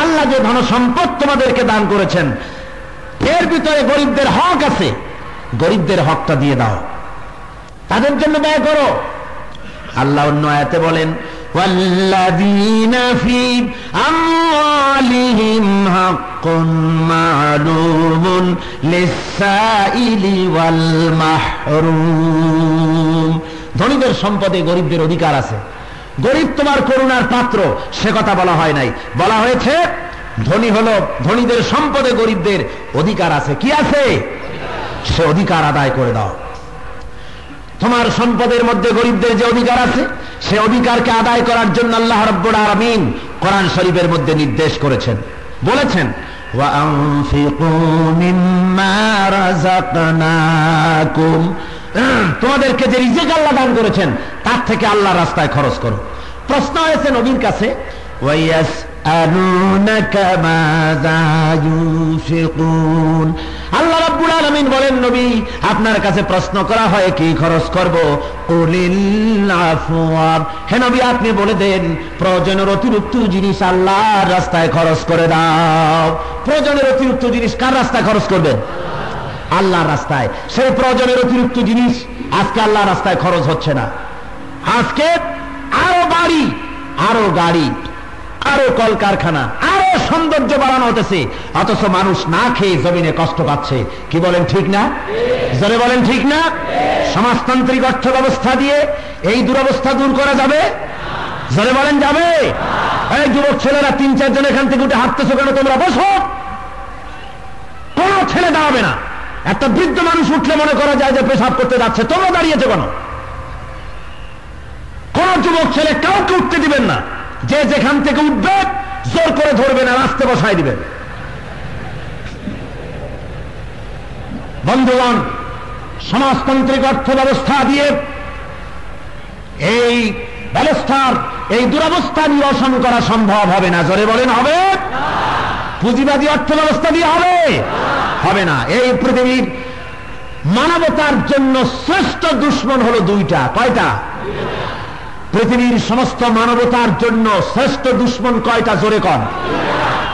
আল্লাহ যে ধন সম্পদ তোমাদেরকে দান করেছেন, এর ভিতরে গরিবদের হক আছে, গরিবদের হকটা দিয়ে দাও, তাদের জন্য ব্যয় করো। আল্লাহ অন্য আয়াতে বলেন, ওয়াল্লাযীনা ফি আমওয়ালিহিম হাক্কুন মা'লুমুন লিস-সাইলি ওয়াল মাহরুম। ধনীদের সম্পদে গরিবদের অধিকার আছে। গরিব তোমার করুণার পাত্র, সে কথা বলা হয় নাই, বলা হয়েছে ধনী হলো, ধনীদের সম্পদে গরিবদের অধিকার আছে। কি আছে? সে অধিকার আদায় করে দাও। তোমার সম্পদের মধ্যে গরিবদের যে অধিকার আছে, সে অধিকারকে আদায় করার জন্য আল্লাহ রাব্বুল আলামিন কোরআন শরীফের মধ্যে নির্দেশ করেছেন, বলেছেন, ওয়া আনফিকু মিম্মা রাযাকনাকুম। তোমাদেরকে যে রিজিক আল্লাহ দান করেছেন, তার থেকে আল্লাহর রাস্তায় খরচ করো। প্রশ্ন হয়েছে নবীর কাছে, ওয়াইয়াস আনুনাকা মাযা ইউনফিকুন। আল্লাহ রাব্বুল আলামিন বলেন, নবী আপনার কাছে প্রশ্ন করা হয় কি খরচ করব? কুলিল আফওয়া। হে নবী আপনি বলে দেন, প্রয়োজনের অতিরিক্ত জিনিস আল্লাহর রাস্তায় খরচ করে দাও। প্রয়োজনের অতিরিক্ত জিনিস কার রাস্তায় খরচ করবেন? আল্লাহর রাস্তায়। সেই প্রয়োজনের অতিরিক্ত জিনিস আজকে আল্লাহর রাস্তায় খরচ হচ্ছে না। আজকে আরো বাড়ি, আরো গাড়ি, আরো কলকারখানা, আরো সৌন্দর্য বাড়ানো হতেছে, অথচ মানুষ না খেয়ে জমিনে কষ্ট পাচ্ছে। কি বলেন ঠিক না? জোরে বলেন ঠিক না? সমাজতান্ত্রিক অর্থ ব্যবস্থা দিয়ে এই দুরবস্থা দূর করা যাবে? জোরে বলেন যাবে? এই যুবক ছেলেরা ৩-৪ জন এখান থেকে উঠে হাঁটতেছো কেন? তোমরা বসো, কোন ছেলে দাঁড়াবে না। একটা বৃদ্ধ মানুষ উঠলে মনে করা যায় যে পেশাব করতে যাচ্ছে, তোমরা দাঁড়িয়েছো কেন? কোন যুবক ছেলে কাউকে উঠতে দিবেন না, যে যেখান থেকে উঠবে জোর করে ধরবেন আর আস্তে বসায় দিবেন। বন্ধুগণ, সমাজতান্ত্রিক অর্থ ব্যবস্থা দিয়ে এই ব্যবস্থার এই দুরবস্থা নিরসন করা সম্ভব হবে না। জোরে বলেন হবে? পুঁজিবাদী অর্থ ব্যবস্থা দিয়ে হবে? হবে না। এই পৃথিবীর মানবতার জন্য শ্রেষ্ঠ দুশ্মন হলো দুইটা। কয়টা? পৃথিবীর সমস্ত মানবতার জন্য শ্রেষ্ঠ দুশ্মন কয়টা? জোরে কন,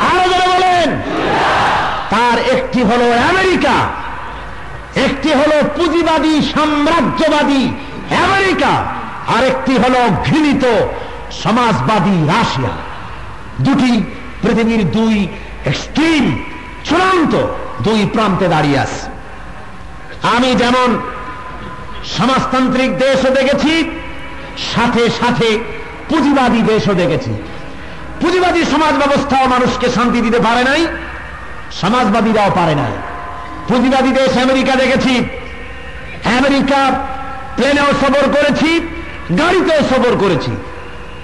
আরো জোরে বলেন। তার একটি হলো আমেরিকা, একটি হলো পুঁজিবাদী সাম্রাজ্যবাদী আমেরিকা, আর একটি হলো ঘৃণিত সমাজবাদী রাশিয়া। দুটি পৃথিবীর দুই এক্সট্রিম, চূড়ান্ত দুই প্রান্তে দাঁড়িয়ে আছে। আমি যেমন সমাজতান্ত্রিক দেশও দেখেছি, সাথে সাথে পুঁজিবাদী দেশও দেখেছি। পুঁজিবাদী সমাজ ব্যবস্থাও মানুষকে শান্তি দিতে পারে নাই, সমাজবাদীরাও পারে নাই। পুঁজিবাদী দেশ আমেরিকা দেখেছি, আমেরিকা প্লেনেও সফর করেছি, গাড়িতেও সফর করেছি,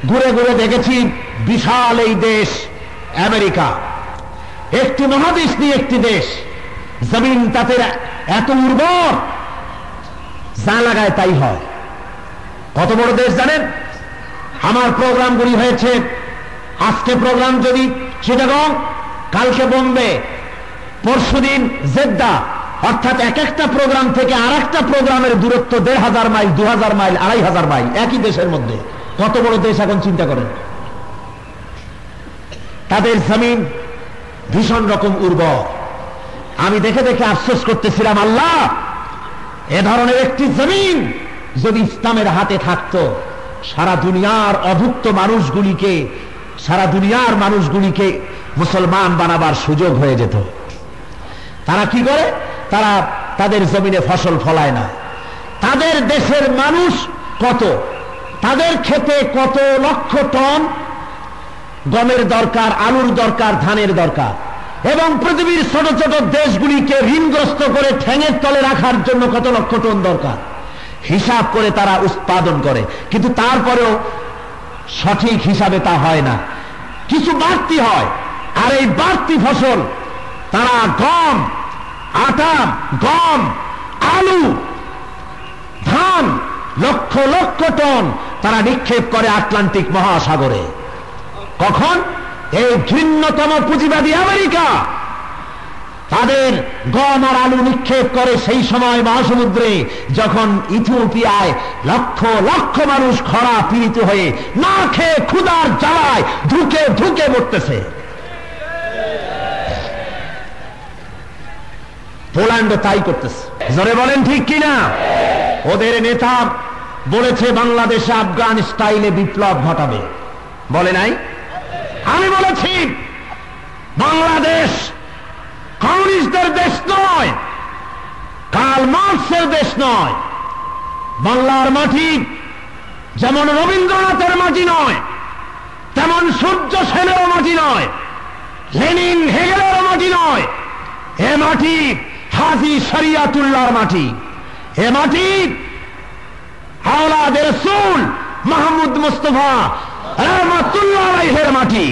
ঘুরে ঘুরে দেখেছি বিশাল এই দেশ আমেরিকা। একটি মহাদেশ নিয়ে একটি দেশ, জমিন তাতে এত উর্বর, যা লাগায় তাই হয়। কত বড় দেশ জানেন? আমার প্রোগ্রামগুলি হয়েছে, আজকে প্রোগ্রাম যদি চিটাগং, কালকে বোম্বে, পরশুদিন জেদ্দা, অর্থাৎ এক একটা প্রোগ্রাম থেকে আর একটা প্রোগ্রামের দূরত্ব ১৫০০ মাইল, ২০০০ মাইল, ২৫০০ মাইল, একই দেশের মধ্যে। কত বড় দেশ এখন চিন্তা করেন। তাদের জমিন ভীষণ রকম উর্বর। আমি দেখে দেখে আফসোস করতেছিলাম, আল্লাহ, এ ধরনের একটি জমিন যদি ইসলামের হাতে থাকতো, সারা দুনিয়ার অভুক্ত মানুষগুলিকে, সারা দুনিয়ার মানুষগুলিকে মুসলমান বানাবার সুযোগ হয়ে যেত। তারা কি করে? তারা তাদের জমিনে ফসল ফলায় না। তাদের দেশের মানুষ কত, তাদের ক্ষেতে কত লক্ষ টন গমের দরকার, আলুর দরকার, ধানের দরকার, এবং পৃথিবীর ছোট ছোট দেশগুলিকে ঋণগ্রস্ত করে ঠ্যাঙের তলে রাখার জন্য কত লক্ষ টন দরকার, হিসাব করে তারা উৎপাদন করে। কিন্তু তারপরেও সঠিক হিসাবে তা হয় না, কিছু বাড়তি হয়। আর এই বাড়তি ফসল তারা গম, আটা, গম, আলু, ধান লক্ষ লক্ষ টন তারা নিক্ষেপ করে আটলান্টিক মহাসাগরে। কখন? এই ঘৃণ্যতম পুঁজিবাদী আমেরিকা তাদের গম আর আলু নিক্ষেপ করে সেই সময় মহাসমুদ্রে, যখন ইথিওপিয়ায় লক্ষ লক্ষ মানুষ খরা পীড়িত হয়ে না খেয়ে ক্ষুধার জ্বালায় ধুকে ধুকে মরতেছে। পোল্যান্ডও তাই করতেছে। জোরে বলেন ঠিক কিনা? ওদের নেতা বলেছে বাংলাদেশে আফগান স্টাইলে বিপ্লব ঘটাবে, বলে নাই? আমি বলেছি বাংলাদেশ কমিউনিস্টদের দেশ নয়, কার্ল মার্কসের দেশ নয়। বাংলার মাটি যেমন রবীন্দ্রনাথের মাটি নয়, তেমন সূর্য সেনেরও মাটি নয়, লেনিন হেগেলের মাটি নয়। এ মাটি হাজী শরিয়াতুল্লাহর মাটি। এ মাটি আওলাদে রাসূল মাহমুদ মুস্তাফা রাহমাতুল্লাহ আলাইহির মাটি।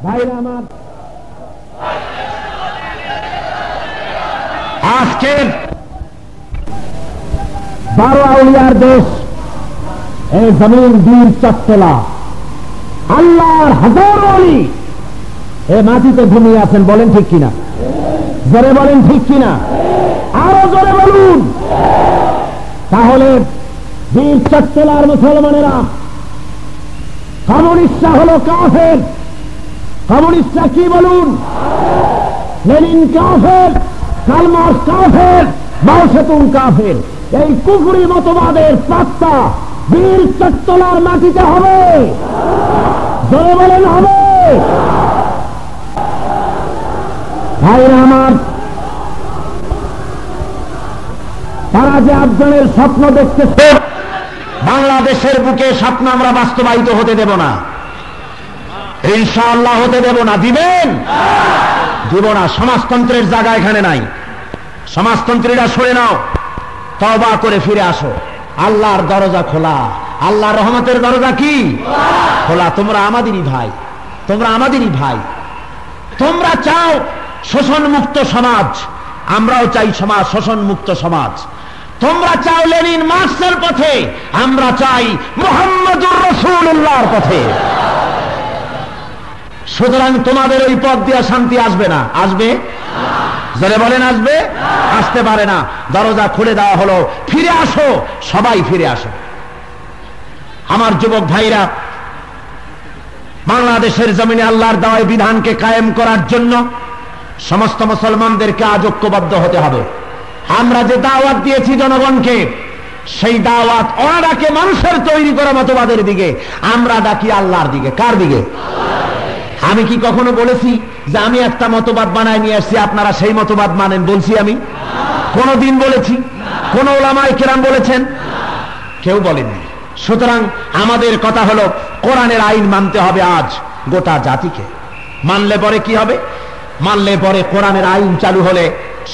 ভাইরা আমার, আজকে 12 আউলিয়ার দেশ, এই জমিন বীর চট্টলা, আল্লাহর হাজার ওলি এ মাটিতে ঘুমিয়ে আছেন। বলেন ঠিক কিনা? জোরে বলেন ঠিক কিনা? আরো জোরে বলুন। তাহলে বীর চট্টলার মুসলমানেরা, কমিউনিস্টরা হলো কাফের। কমিউনিস্টরা কি বলুন? লেনিন কাফের, কার্ল মার্কস কাফের, মাও সেতুং কাফের। এই কুফরি মতবাদের পাত্তা বীর চট্টলার মাটিতে হবে। জোরে বলেন হবে। ভাইরা আমার, তারা যে আফগানের স্বপ্ন দেখতেছে, বাংলাদেশের বুকে স্বপ্ন আমরা বাস্তবায়িত হতে দেব না, ইনশাআল্লাহ হতে দেব না। দিবেন? দিব না। সমাজতন্ত্রের জায়গা এখানে নাই। সমাজতন্ত্রীরা সরে নাও, তওবা করে ফিরে আসো। আল্লাহর দরজা খোলা, আল্লাহর রহমতের দরজা কি খোলা। তোমরা আমাদেরই ভাই, তোমরা আমাদেরই ভাই। তোমরা চাও শোষণ মুক্ত সমাজ, আমরাও চাই সমাজ শোষণ মুক্ত সমাজ। তোমরা চাও লেনিন মার্কসের পথে, আমরা চাই মুহাম্মদুর রাসূলুল্লাহর পথে। সুতরাং তোমাদের ওই পথ দিয়ে শান্তি আসবে না। আসবে? জোরে বলেন আসবে? আসতে পারে না। দরজা খুলে দেওয়া হলো, ফিরে আসো, সবাই ফিরে আসো। আমার যুবক ভাইরা, বাংলাদেশের জমিনে আল্লাহর দেওয়া বিধানকে কায়েম করার জন্য সমস্ত মুসলমানদেরকে আজ ঐক্যবদ্ধ হতে হবে। আমরা যে দাওয়াত দিয়েছি জনগণকে, সেই দাওয়াত ওরা ডাকে মানুষের তৈরি করা মতবাদের দিকে, আমরা ডাকি আল্লাহর দিকে। কার দিকে? আমি কি কখনো বলেছি যে আমি একটা মতবাদ বানায় নিয়ে আসছি, আপনারা সেই মতবাদ মানেন? বলছি আমি? কোনদিন বলেছি? কোন উলামায়ে কেরাম বলেছেন? কেউ বলেননি। সুতরাং আমাদের কথা হলো, কোরআনের আইন মানতে হবে আজ গোটা জাতিকে। মানলে পরে কি হবে? মানলে পরে কোরআনের আইন চালু হলে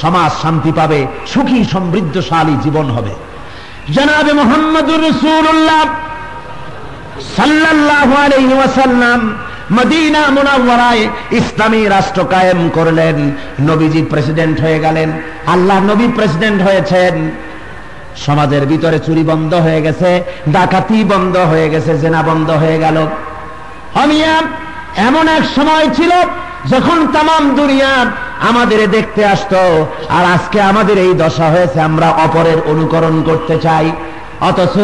সমাজ শান্তি পাবে, সুখী সমৃদ্ধশালী জীবন হবে। জনাবে মুহাম্মদুর রাসূলুল্লাহ সাল্লাল্লাহু আলাইহি ওয়াসাল্লাম মদিনা মুনাওয়ারায় ইসলামী রাষ্ট্র কায়েম করলেন। নবীজি প্রেসিডেন্ট হয়ে গেলেন, আল্লাহ নবী প্রেসিডেন্ট হয়েছেন। সমাজের ভিতরে চুরি বন্ধ হয়ে গেছে, ডাকাতি বন্ধ হয়ে গেছে, জেনা বন্ধ হয়ে গেল। এমন এক সময় ছিল যখন তামাম দুনিয়া আমাদের দেখতে আসতো, আর আজকে আমাদের এই দশা হয়েছে, আমরা অপরের অনুকরণ করতে চাই। অথচ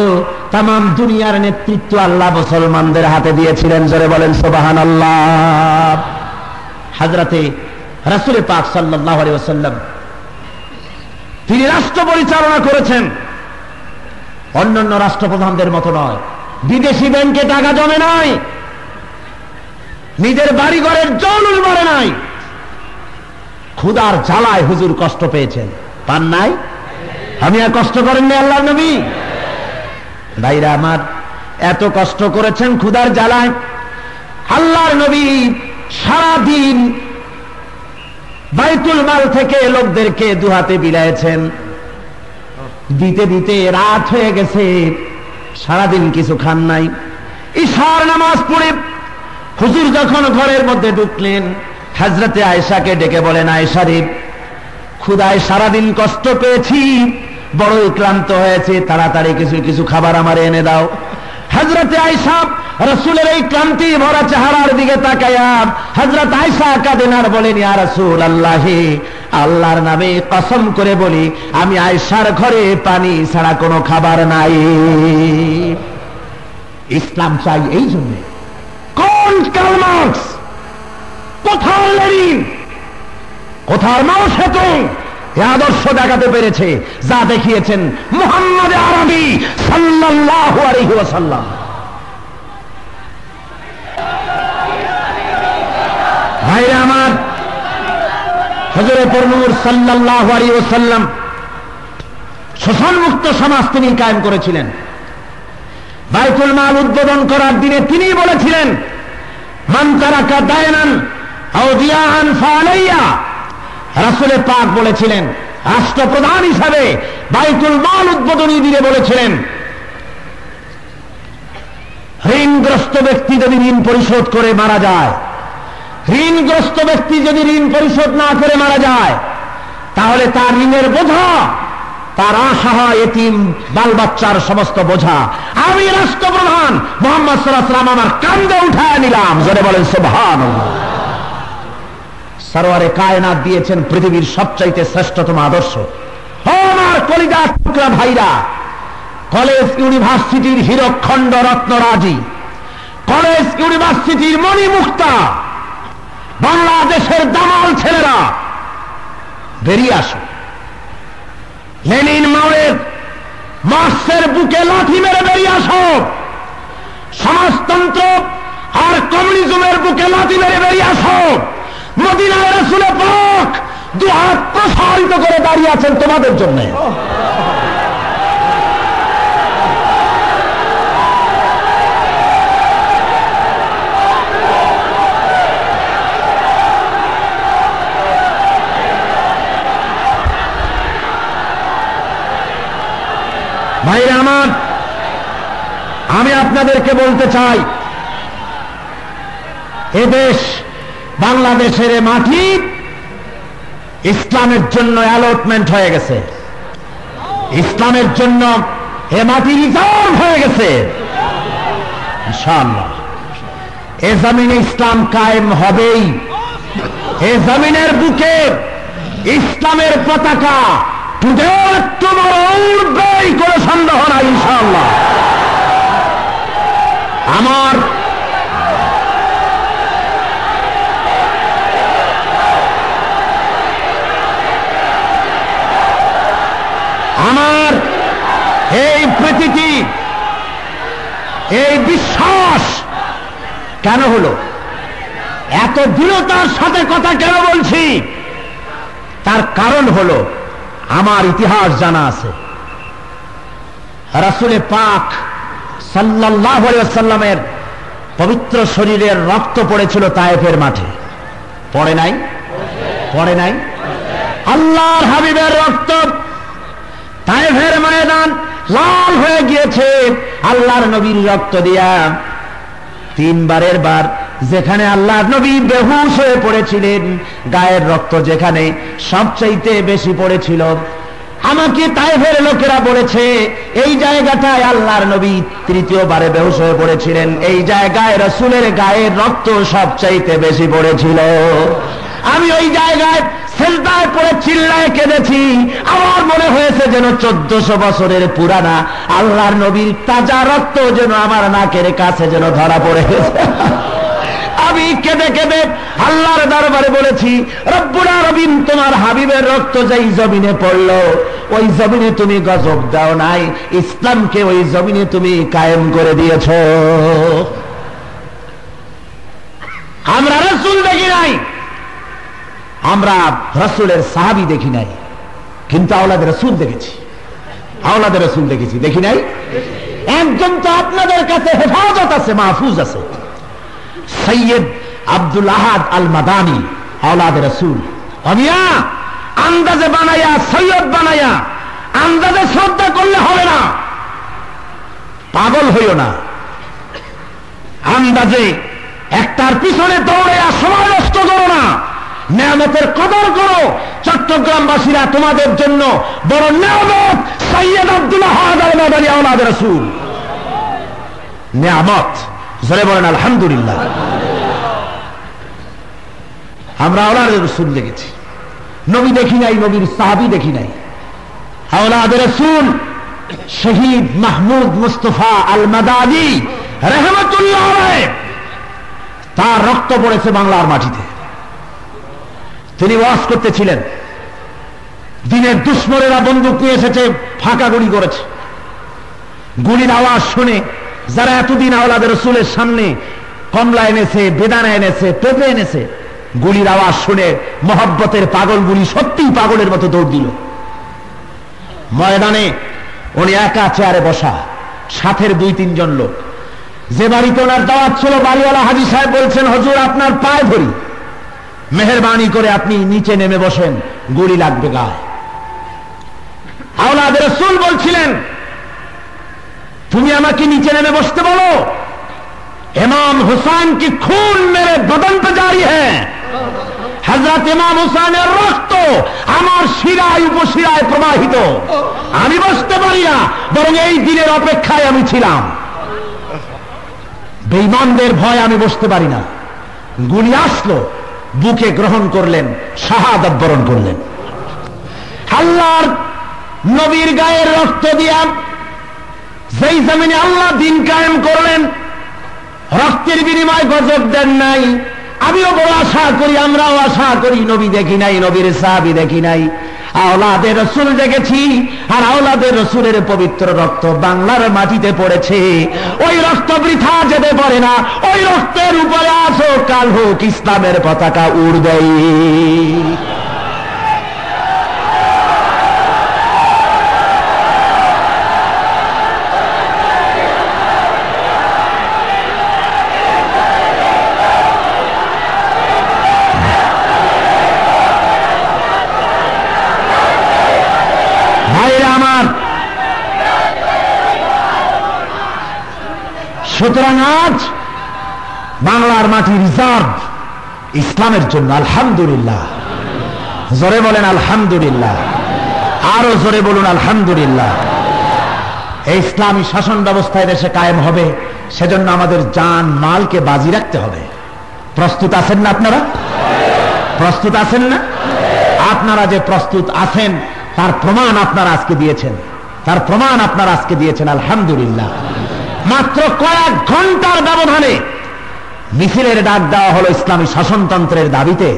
তামাম দুনিয়ার নেতৃত্ব আল্লাহ মুসলমানদের হাতে দিয়েছিলেন। জোরে বলেন সুবহানাল্লাহ। হযরতে রাসূল পাক সাল্লাল্লাহু আলাইহি ওয়াসাল্লাম তিনি রাষ্ট্র পরিচালনা করেছেন, অন্যান্য রাষ্ট্রপ্রধানদের মতো নয়। বিদেশি ব্যাংকে টাকা জমে নাই, নিজের বাড়ি ঘরের জৌলুল মারে নাই। ক্ষুধার জ্বালায় হুজুর কষ্ট পেয়েছেন, পান নাই? আমি আর কষ্ট করেননি আল্লাহর নবী? ভাইরা আমার, এত কষ্ট করেছেন ক্ষুধার জ্বালায়। আল্লাহর নবী সারাদিন বাইতুল মাল থেকে লোকদেরকে দুহাতে বিলাইছেন, দিতে দিতে রাত হয়ে গেছে, সারাদিন কিছু খান নাই। ইশার নামাজ পড়ে হুজুর যখন ঘরের মধ্যে ঢুকলেন, হযরতে আয়েশাকে ডেকে বলেন, আয়েশা রে, ক্ষুধায় সারাদিন কষ্ট পেয়েছি, বড়ই ক্লান্ত হয়েছে, তাড়াতাড়ি কিছু কিছু খাবার আমারে এনে দাও। হযরতে আয়েশা রাসূলের এই ক্লান্তি ভরা চেহারার দিকে তাকায়া হযরত আয়েশা কাঁদেন আর বলেন, ইয়া রাসূলুল্লাহ, আল্লাহর নামে কসম করে বলি, আমি আয়েশার ঘরে পানি ছাড়া কোনো খাবার নাই। ইসলাম চাই এই জন্য। কোন কার্ল মার্কস, কোথার লেনিন, কোথার মাও সেতু এ আদর্শ দেখাতে পেরেছে যা দেখিয়েছেন মুহাম্মদ আরবি সাল্লাল্লাহু আলাইহি ওয়াসাল্লাম। ভাইরা আমার, হযরত নূর সাল্লাল্লাহু আলাইহি ওয়াসাল্লাম শোষণমুক্ত সমাজ তিনি কায়েম করেছিলেন। বাইতুল মাল উদ্বোধন করার দিনে তিনি বলেছিলেন, মান তারাকা দায়নান আও দিয়ান ফালাইয়া। রাসূল পাক বলেছিলেন, রাষ্ট্রপ্রধান হিসাবে বাইতুল মাল উদ্বোধনী দিনে বলেছিলেন, ঋণগ্রস্ত ব্যক্তি যদি ঋণ পরিশোধ করে মারা যায়, ঋণগ্রস্ত ব্যক্তি যদি ঋণ পরিশোধ না করে মারা যায়, তাহলে তার ঋণের বোঝা, তার অসহায় এতিম বাল বাচ্চার সমস্ত বোঝা আমি রাষ্ট্রপ্রধান মুহাম্মদ সাল্লাল্লাহু আলাইহি ওয়াসাল্লাম আমার কাঁধে উঠায় নিলাম। জোরে বলেন সুবহানাল্লাহ। সরওয়ারে কায়নাত দিয়েছেন পৃথিবীর সবচাইতে শ্রেষ্ঠতম আদর্শ। ও আমার কলিজার টুকরা ভাইরা, কলেজ ইউনিভার্সিটির হীরকখণ্ড রত্নরাজি, কলেজ ইউনিভার্সিটির মণিমুক্তা, বাংলাদেশের দামাল ছেলেরা, বেরিয়ে আসো। লেনিন মাওয়ের মার্ক্সের বুকে লাথি মেরে বেরিয়ে আসো। সমাজতন্ত্র আর কমিউনিজমের বুকে লাথি মেরে বেরিয়ে আসো। মদিনার রাসূল পাক দুহাত প্রসারিত করে দাঁড়িয়ে আছেন তোমাদের জন্য। ভাইরা আমার, আমি আপনাদেরকে বলতে চাই, এদেশ বাংলাদেশের মাটি ইসলামের জন্য অ্যালটমেন্ট হয়ে গেছে, ইসলামের জন্য এ মাটি রিজার্ভ হয়ে গেছে। ইনশাআল্লাহ এ জমিনে ইসলাম কায়েম হবেই। এ জমিনের বুকে ইসলামের পতাকা তোমার উঠবেই, কোনো সন্দেহ নাই ইনশাআল্লাহ। আমার এই প্রীতি, এই বিশ্বাস কেন হলো? এত দৃঢ়তার সাথে কথা কেন বলছি? তার কারণ হলো আমার ইতিহাস জানা আছে। রাসূল পাক সাল্লাল্লাহু আলাইহি ওয়াসাল্লামের পবিত্র শরীরের রক্ত পড়েছিল তায়েফের মাঠে, পড়ে নাই? পড়ে নাই? আল্লাহর হাবিবের রক্ত তায়েফের ময়দান লাল হয়ে গিয়েছে আল্লাহর নবীর রক্ত দিয়া। 3 বারের বার যেখানে আল্লাহর নবী বেহুশ হয়ে পড়েছিলেন, গায়ের রক্ত যেখানে সবচাইতে বেশি পড়েছিল, আমাকে তায়েফের লোকেরা বলেছে এই জায়গাটায় আল্লাহর নবী তৃতীয়বারে বেহুশ হয়ে পড়েছিলেন, এই জায়গায় রাসূলের গায়ের রক্ত সবচাইতে বেশি পড়েছিল। আমি ওই জায়গায় সেজদায় পড়ে চিল্লায় কেঁদেছি। আমার মনে হয়েছে যেন 1400 বছরের পুরানা আল্লাহর নবীর তাজা রক্ত যেন আমার নাকের কাছে যেন ধরা পড়ে গেছে। আমি কেঁদে কেঁদে আল্লাহর দরবারে বলেছি, রব্বুল আলামিন, তোমার হাবিবের রক্ত যেই জমিনে পড়লো ওই জমিনে তুমি গজব দাও নাই, ইসলামকে ওই জমিনে তুমি কায়েম করে দিয়েছো। আমরা রাসূল দেখি নাই, আমরা রাসূলের সাহাবী দেখি নাই, কিন্তু আওলাদ রাসূল দেখেছি, আওলাদ রাসূল দেখেছি, দেখি নাই? একজন তো আপনাদের কাছে হেফাজত আছে, মাহফুজ আছে, সৈয়দ আব্দুল আহাদ আল মাদানী, আওলাদ রাসূল। অমিয়া আন্দাজে বানায়া সৈয়দ বানায়া আন্দাজে শ্রদ্ধা করলে হবে না, পাগল হইও না। আন্দাজে একটার পিছনে দৌড়ে সময় নষ্ট করো না, নেয়ামতের কদর করো। চট্টগ্রামবাসীরা তোমাদের জন্য বড় নেয়ামত, সৈয়দ আব্দুল আহাদ আল মাদানী, আওলাদ রাসূল, নেয়ামত। জোরে বলেন আলহামদুলিল্লাহ। আমরা আওলাদ রাসূল দেখেছি, নবী দেখি নাই, নবীর সাহাবী দেখি নাই। আওলাদ রাসূল শহীদ মাহমুদ মুস্তাফা আল মাদানী রাহমাতুল্লাহ আলাইহি, তার রক্ত পড়েছে বাংলার মাটিতে। তিনি ওয়াজ করতেছিলেন, দিনের দুশ্মনেরা বন্দুক নিয়ে এসেছে, ফাঁকা গুলি করেছে। গুলির আওয়াজ শুনে যারা এতদিন আওলাদ রাসূলের সামনে কমলা এনেছে, বেদানা এনেছে, পেঁপে এনেছে, গুলির আওয়াজ শুনে মহব্বতের পাগলগুলি সত্যিই পাগলের মতো দৌড় দিল। ময়দানে উনি একা চেয়ারে বসা, সাথের 2-3 জন লোক। যে বাড়িতে ওনার দাওয়াত ছিল, বাড়িওয়ালা হাজী সাহেব বলছেন, হুজুর আপনার পায়ে ধরি, মেহেরবানি করে আপনি নিচে নেমে বসেন, গুলি লাগবে গায়ে। আওলাদ রাসূল বলছিলেন, তুমি আমাকে নিচে নেমে বসতে বলো, ইমাম হুসাইন কি খুন মেরে বদন পে জারি হ্যায়, হযরত ইমাম হুসাইনের রক্ত আমার শিরায় উপশিরায় প্রবাহিত, আমি বসতে পারি না, বরং এই দিনের অপেক্ষায় আমি ছিলাম। বেঈমানদের ভয় আমি বসতে পারি না। গুলি আসলো, বুকে গ্রহণ করলেন, শাহাদাত বরণ করলেন। আল্লাহর নবীর গায়ের রক্ত দিয়া যেই জমিনে আল্লাহ দিন কায়েম করলেন, রক্তের বিনিময় গজব দেন নাই। আমিও বড় আশা করি, আমরাও আশা করি, নবী দেখি নাই, নবীর সাহাবী দেখি নাই, আওলাদের রাসূল দেখেছি। আর আওলাদের রাসূলের পবিত্র রক্ত বাংলার মাটিতে পড়েছে, ওই রক্ত বৃথা যেতে পারে না। ওই রক্তের উপরে আজ হোক কাল হোক ইসলামের পতাকা উড়বেই। সুতরাং আজ বাংলার মাটি রিজার্ভ ইসলামের জন্য। আলহামদুলিল্লাহ, জোরে বলেন আলহামদুলিল্লাহ, আরো জোরে বলুন আলহামদুলিল্লাহ। এই ইসলামী শাসন ব্যবস্থায় দেশে কায়েম হবে, সেজন্য আমাদের জান মালকে বাজি রাখতে হবে। প্রস্তুত আছেন না আপনারা? প্রস্তুত আছেন না? আপনারা যে প্রস্তুত আছেন তার প্রমাণ আপনারা আজকে দিয়েছেন, তার প্রমাণ আপনারা আজকে দিয়েছেন। আলহামদুলিল্লাহ। মাত্র কয়েক ঘন্টার ব্যবধানে মিছিলের ডাক দেওয়া হলো ইসলামী শাসনতন্ত্রের দাবিতে।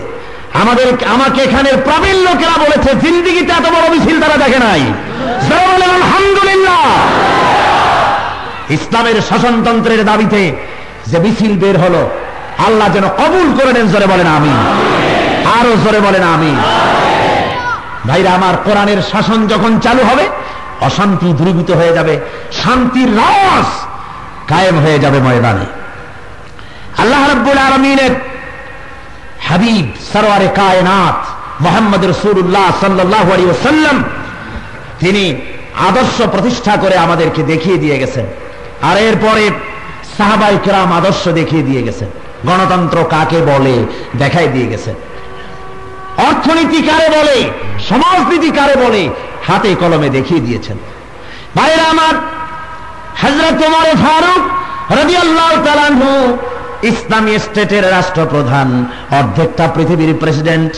আমাকে এখানের প্রবীণ লোকেরা বলেছে, জিন্দিগিতে এত বড় মিছিল তারা দেখে নাই। আলহামদুলিল্লাহ। ইসলামের শাসনতন্ত্রের দাবিতে যে মিছিল বের হলো, আল্লাহ যেন কবুল করে নেন। জোরে বলেন আমিন, আরো জোরে বলেন আমিন। ভাইরা আমার, কোরআনের শাসন যখন চালু হবে, অশান্তি দূরীভূত হয়ে যাবে, শান্তির রাজ কায়েম হয়ে যাবে ময়দানে। আল্লাহ রাব্বুল আলামিনের হাবিব সরওয়ারে কায়নাত মুহাম্মদ রাসূলুল্লাহ সাল্লাল্লাহু আলাইহি ওয়াসাল্লাম, তিনি আদর্শ প্রতিষ্ঠা করে আমাদেরকে দেখিয়ে দিয়ে গেছেন। আর এরপরে সাহাবায়ে কেরাম আদর্শ দেখিয়ে দিয়ে গেছেন। গণতন্ত্র কাকে বলে দেখাই দিয়ে গেছেন। অর্থনীতি কারে বলে, সমাজনীতি কারে বলে হাতে কলমে দেখিয়ে দিয়েছেন। ভাইরা আমার, হযরত ওমর ফারুক রাদিয়াল্লাহু তাআলা আনহু ইসলামী স্টেটের রাষ্ট্রপ্রধান, অর্ধেকটা পৃথিবীর প্রেসিডেন্ট,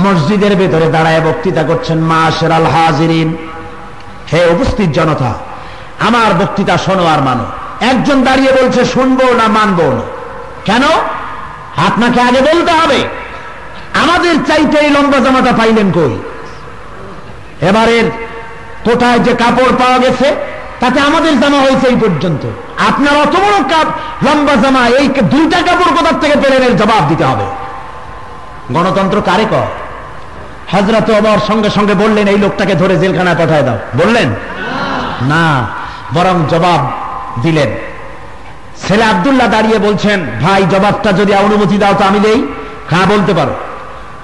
মসজিদের ভেতরে দাঁড়ায় বক্তৃতা করছেন। মাশাআল হাজিরিন, হে উপস্থিত জনতা, আমার বক্তৃতা শোনো আর মানো। একজন দাঁড়িয়ে বলছে শুনবো না মানবো না। কেন? আপনাকে আগে বলতে হবে আমাদের চাইতে এই লম্বা জামাটা পাইলেন কই? এবারের কোটায় যে কাপড় পাওয়া গেছে তাতে আমাদের জামা হয়েছে এই পর্যন্ত, আপনার অত বড় লম্বা জামা, এই দুইটা কাপড় কোথার থেকে পেলেন এর জবাব দিতে হবে। গণতন্ত্র কারে কয়? হযরত ওমর সঙ্গে সঙ্গে বললেন এই লোকটাকে ধরে জেলখানায় পাঠায় দাও। বললেন না, বরং জবাব দিলেন। ছেলে আব্দুল্লাহ দাঁড়িয়ে বলছেন ভাই জবাবটা যদি অনুমতি দাও তো আমি দেই। হ্যাঁ বলতে পারো।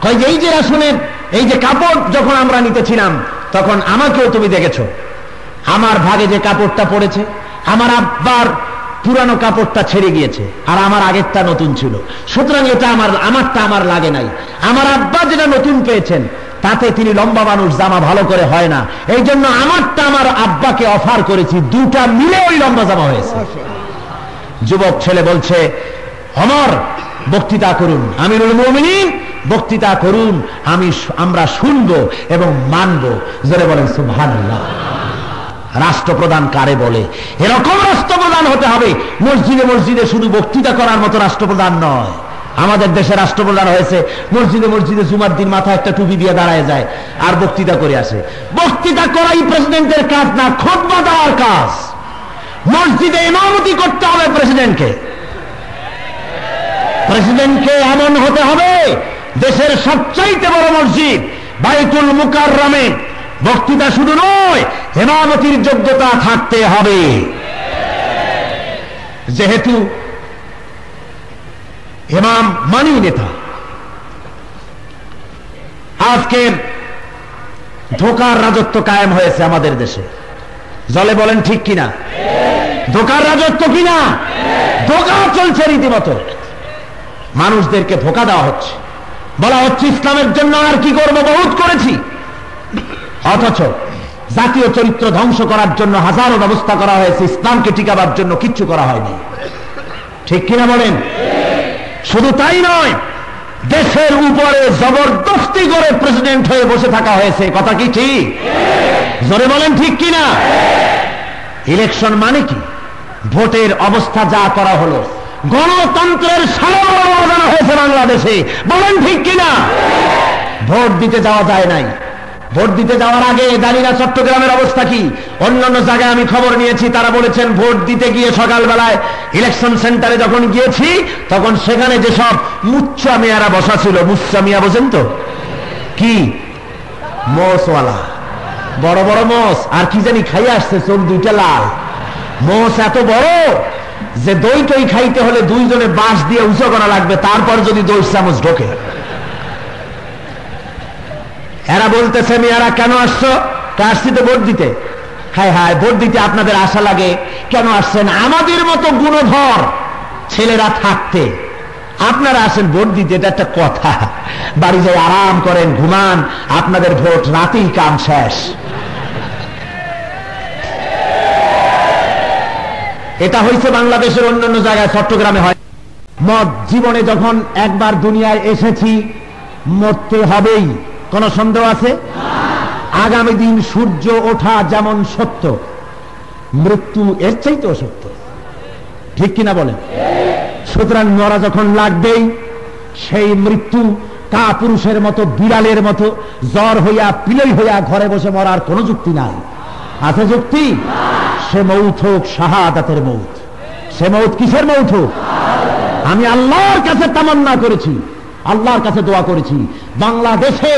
কই যে এই যে রাসূলের এই যে কাপড় যখন আমরা নিতেছিলাম তখন আমাকেও তুমি দেখেছো, আমার ভাগে যে কাপড়টা পড়েছে, আমার আব্বার পুরানো কাপড়টা ছেড়ে গিয়েছে আর আমার আগেরটা নতুন ছিল, সুতরাং এটা আমারটা আমার লাগে নাই। আমার আব্বা যেটা নতুন পেয়েছেন তাতে তিনি লম্বা মানুষ, জামা ভালো করে হয় না, এই জন্য আমারটা আমার আব্বাকে অফার করেছি, দুটা মিলে ওই লম্বা জামা হয়েছে। যুবক ছেলে বলছে ওমর বক্তৃতা করুন, আমিরুল মুমিনিন বক্তৃতা করুন, আমরা শুনবো এবং মানবো। জোরে বলেন সুবহানাল্লাহ। রাষ্ট্রপ্রধান কারে বলে? এরকম রাষ্ট্রপ্রধান হতে হবে, মসজিদে মসজিদে শুধু বক্তৃতা করার মতো রাষ্ট্রপ্রধান নয়। আমাদের দেশে রাষ্ট্রপ্রধান হয়েছে মসজিদে মসজিদে জুমার দিন মাথায় একটা টুপি দিয়ে দাঁড়ায় যায় আর বক্তৃতা করে আসে। বক্তৃতা করাই প্রেসিডেন্টের কাজ না, খুতবা দেওয়ার কাজ। মসজিদে ইমামতি করতে হবে প্রেসিডেন্টকে। প্রেসিডেন্টকে এমন হতে হবে দেশের সবচাইতে বড় মসজিদ বাইতুল মুকাররমে বক্তৃতা শুধু নয়, ইমামতির যোগ্যতা থাকতে হবে। যেহেতু ইমাম মানি নেতা, আজকের ধোঁকার রাজত্ব কায়েম হয়েছে আমাদের দেশে। জলে বলেন ঠিক কিনা? ধোঁকার রাজত্ব কিনা? ধোঁকা চলছে রীতিমতো। মানুষদেরকে ধোঁকা দেওয়া হচ্ছে, বলা হচ্ছে ইসলামের জন্য আর কি করব, বহুত করেছি। অথচ জাতীয় চরিত্র ধ্বংস করার জন্য হাজারো ব্যবস্থা করা হয়েছে, ইসলামকে টিকাবার জন্য কিচ্ছু করা হয়নি। ঠিক কিনা বলেন? শুধু তাই নয়, দেশের উপরে জবরদস্তি করে প্রেসিডেন্ট হয়ে বসে থাকা হয়েছে। কথা কি ঠিক? জোরে বলেন ঠিক কিনা? ইলেকশন মানে কি? ভোটের অবস্থা যা করা হলো, গণতন্ত্রের সালানো হয়েছে বাংলাদেশে। বলেন ঠিক কিনা? ভোট দিতে যাওয়া যায় নাই। ভোট দিতে যাওয়ার আগে জানি না চট্টগ্রামের অবস্থা কি, অন্যান্য জায়গায় আমি খবর নিয়েছি, তারা বলেছেন ভোট দিতে গিয়ে সকালবেলায় ইলেকশন সেন্টারে যখন গিয়েছি তখন সেখানে যেসব মুচ্চা মেয়ারা বসা ছিল, মুচ্চা মিয়া বোঝেন তো কি, মোষওয়ালা, বড় বড় মোষ, আর কি জানি খাইয়ে আসছে, চোখ দুইটা লাল। মোষ এত বড় যে দই টই খাইতে হলে দুইজনে বাঁশ দিয়ে উঁচু করা লাগবে, তারপর যদি দই চামচ ঢোকে। এরা বলতেছে মেয়েরা কেন আসছো? আসছি তো ভোট দিতে। হায় হায়, ভোট দিতে আপনাদের আশা লাগে? কেন আসছেন? আমাদের মতো গুণধর ছেলেরা থাকতে আপনারা আসেন ভোট দিতে, এটা একটা কথা? বাড়ি যাই আরাম করেন, ঘুমান, আপনাদের ভোট রাতেই কাম শেষ। এটা হয়েছে বাংলাদেশের অন্যান্য জায়গায়, চট্টগ্রামে হয়। মদ জীবনে যখন একবার দুনিয়ায় এসেছি মরতে হবেই, কোন সন্দেহ আছে? আগামী দিন সূর্য ওঠা যেমন সত্য, মৃত্যু এর চাইতেও সত্য। ঠিক কিনা বলেন? সুতরাং মরা যখন লাগবেই, সেই মৃত্যু কা পুরুষের মতো, বিড়ালের মতো জ্বর হইয়া পিলই হইয়া ঘরে বসে মরার কোন যুক্তি নাই। আছে যুক্তি? সে মৌত হোক শাহাদাতের মৌত। সে মৌত কিসের মৌত হোক? আমি আল্লাহর কাছে তামান্না করেছি, আল্লাহর কাছে দোয়া করেছি, বাংলাদেশে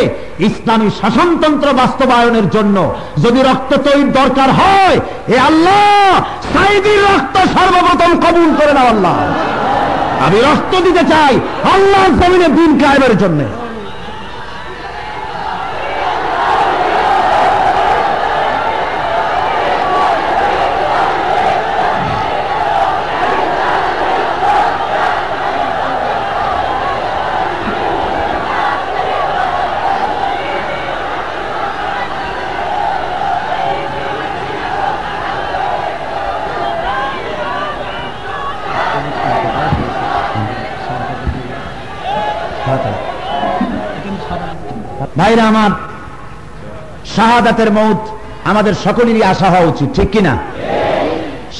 ইসলামী শাসনতন্ত্র বাস্তবায়নের জন্য যদি রক্ত তৈরির দরকার হয়, এ আল্লাহ সাইদির রক্ত সর্বপ্রথম কবুল করে নাও। আল্লাহ, আমি রক্ত দিতে চাই আল্লাহর জমিনে দিন কায়েমের জন্য। ভাইরা আমার, শাহাদাতের মউত আমাদের সকলেরই আশা হওয়া উচিত, ঠিক কিনা?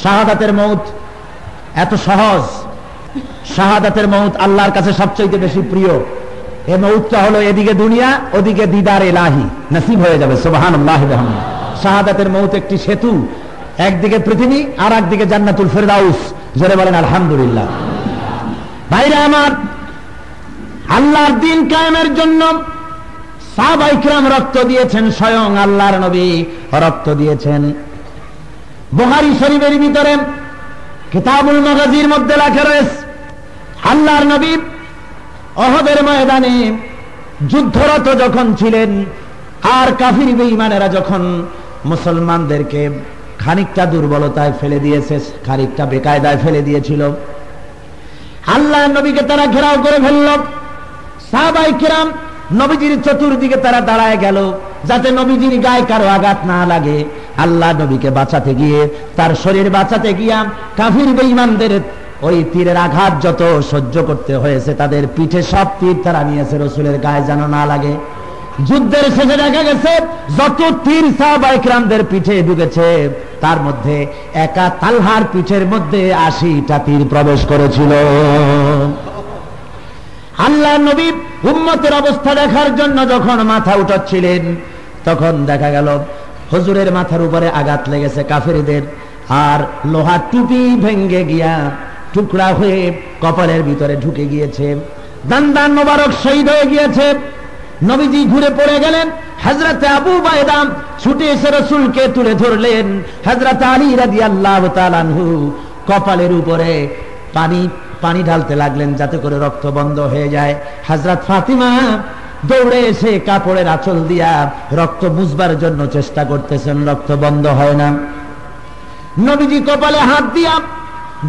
শাহাদাতের মউত এত সহজ, শাহাদাতের মউত আল্লাহর কাছে সবচেয়ে বেশি প্রিয়। এই মউতটা হলো এদিকে দুনিয়া, ওদিকে দিদার ইলাহি, নসিব হয়ে যাবে। সুবহানাল্লাহ ওয়া বিহামদিহি। শাহাদাতের মউত একটি সেতু, একদিকে পৃথিবী আর একদিকে জান্নাতুল ফেরদাউস। জোরে বলেন আলহামদুলিল্লাহ। ভাইরা আমার, আল্লাহর দ্বীন কায়েমের জন্য সাহাবায়ে কিরাম রক্ত দিয়েছেন, স্বয়ং আল্লাহর নবী রক্ত দিয়েছেন। বুখারী শরীফের ভিতরে কিতাবুল মাগাজির মধ্যে লেখা রয়েছে, আল্লাহর নবী উহুদের ময়দানে যুদ্ধরত যখন ছিলেন, আর কাফির বেঈমানেরা যখন মুসলমানদেরকে খানিকটা দুর্বলতায় ফেলে দিয়েছে, খানিকটা বেকায়দায় ফেলে দিয়েছিল, আল্লাহর নবীকে তারা ঘেরাও করে ফেলল। সাহাবায়ে কিরাম নবীজির চতুর্দিকে তারা দাঁড়ায় গেল, যাতে নবীজির গায়ে কারো আঘাত না লাগে। আল্লাহ নবীকে বাঁচাতে গিয়ে, তার শরীর বাঁচাতে গিয়া কাফির বেঈমানদের ওই তীরের আঘাত যত সহ্য করতে হয়েছে, তাদের পিঠে সব তীর তারা নিয়েছে, রাসূলের গায়ে যেন না লাগে। যুদ্ধের শেষে দেখা গেছে যত তীর সাহাবায়ে কিরামদের পিঠে ঢুকেছে, তার মধ্যে একা তালহার পিঠের মধ্যে 80টা তীর প্রবেশ করেছিল। আল্লাহ নবী উম্মতের অবস্থা দেখার জন্য যখন মাথা উঠাচ্ছিলেন, তখন দেখা গেল হুজুরের মাথার উপরে আঘাত লেগেছে কাফেরদের, আর লোহার টুপি ভেঙ্গে গিয়া টুকরা হয়ে কপালের ভিতরে ঢুকে গিয়েছে, দান মোবারক শহীদ হয়ে গিয়েছে। নবীজি ঘুরে পড়ে গেলেন। হযরত আবু বাইদা ছুটে এসে রাসূলকে তুলে ধরলেন। হযরত আলী রাদিয়াল্লাহু তাআলা আনহু কপালের উপরে পানি ঢালতে লাগলেন, যাতে করে রক্ত বন্ধ হয়ে যায়। হযরত ফাতিমা দৌড়ে এসে কাপড়ের আঁচল দিয়া রক্ত মুছবার জন্য চেষ্টা করতেছেন, রক্ত বন্ধ হয় না। নবীজি কপালে হাত দিয়া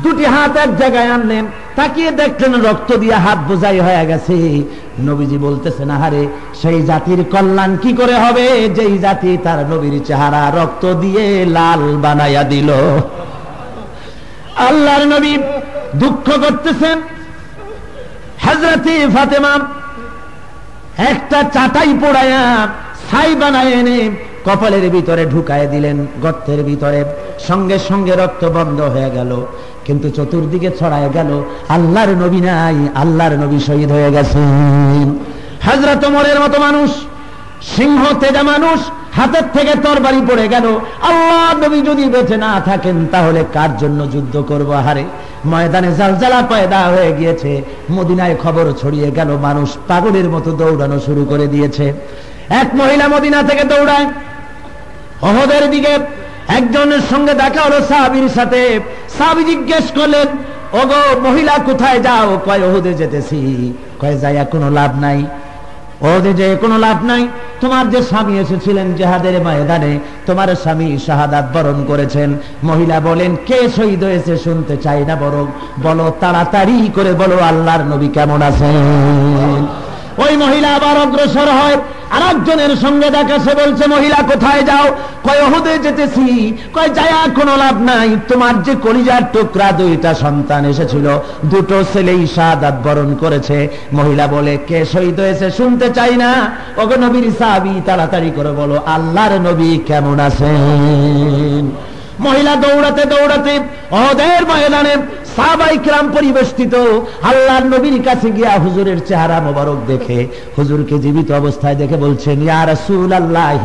দুটি হাত এক জায়গায় আনলেন, তাকিয়ে দেখলেন রক্ত দিয়া হাত বোঝাই হয়ে গেছে। নবীজি বলতেছেন, আহারে সেই জাতির কল্যাণ কি করে হবে যেই জাতি তার নবীর চেহারা রক্ত দিয়ে লাল বানাইয়া দিল। আল্লাহর নবী দুঃখ করতেছেন। হযরত ফাতেমা একটা চাটাই পোড়ায়া ছাই বানায় এনে কপালের ভিতরে ঢুকায় দিলেন, গর্তের ভিতরে। সঙ্গে সঙ্গে রক্ত বন্ধ হয়ে গেল, কিন্তু চতুর্দিকে ছড়ায় গেল আল্লাহর নবী নাই, আল্লাহর নবী শহীদ হয়ে গেছেন। হযরত ওমরের মতো মানুষ, সিংহ তেজা মানুষ, হাতের থেকে তরবারি পড়ে গেল। আল্লাহর নবী যদি বেঁচে না থাকেন তাহলে কার জন্য যুদ্ধ করব? হারে ময়দানে জালজালা পয়দা হয়ে গিয়েছে। মদিনায় খবর ছড়িয়ে গেল, মানুষ পাগলের মতো দৌড়ানো শুরু করে দিয়েছে। এক মহিলা মদিনা থেকে দৌড়ায় উহুদের দিকে। একজনের সঙ্গে দেখা হলো সাহাবীর সাথে। সাহাবী জিজ্ঞেস করলেন, ওগো মহিলা কোথায় যাও? কয় উহুদে যেতেছি। কয় যাইয়া কোনো লাভ নাই, ওহুদে যে কোনো লাভ নাই। তোমার যে স্বামী এসেছিলেন জিহাদের ময়দানে, তোমার স্বামী শাহাদাত বরণ করেছেন। মহিলা বলেন, কে শহীদ হয়েছে শুনতে চাই না, বরং বলো, তাড়াতাড়ি করে বলো আল্লাহর নবী কেমন আছেন। ওই মহিলা আবার অগ্রসর হয়, আর একজনের সঙ্গে দেখা, সে বলছে, মহিলা কোথায় যাও? কয় উহুদে যেতেছি। কয় যায়া কোনো লাভ নাই, তোমার যে কলিজার টুকরা দুইটা সন্তান এসেছিল, দুটো ছেলেই শাহাদাত বরণ করেছে। মহিলা বলে, কে শহীদ হয়েছে শুনতে চাই না, ওগো নবীর সাহাবী, তাড়াতাড়ি করে বলো আল্লাহর নবী কেমন আছেন। মহিলা দৌড়াতে দৌড়াতে উহুদের ময়দানে সাহাবায়ে কিরাম পরিবেষ্টিত আল্লাহর নবীর কাছে গিয়া হুজুরের চেহারা মোবারক দেখে, হুজুরকে জীবিত অবস্থায় দেখে বলছেন, ইয়া রাসূলুল্লাহ,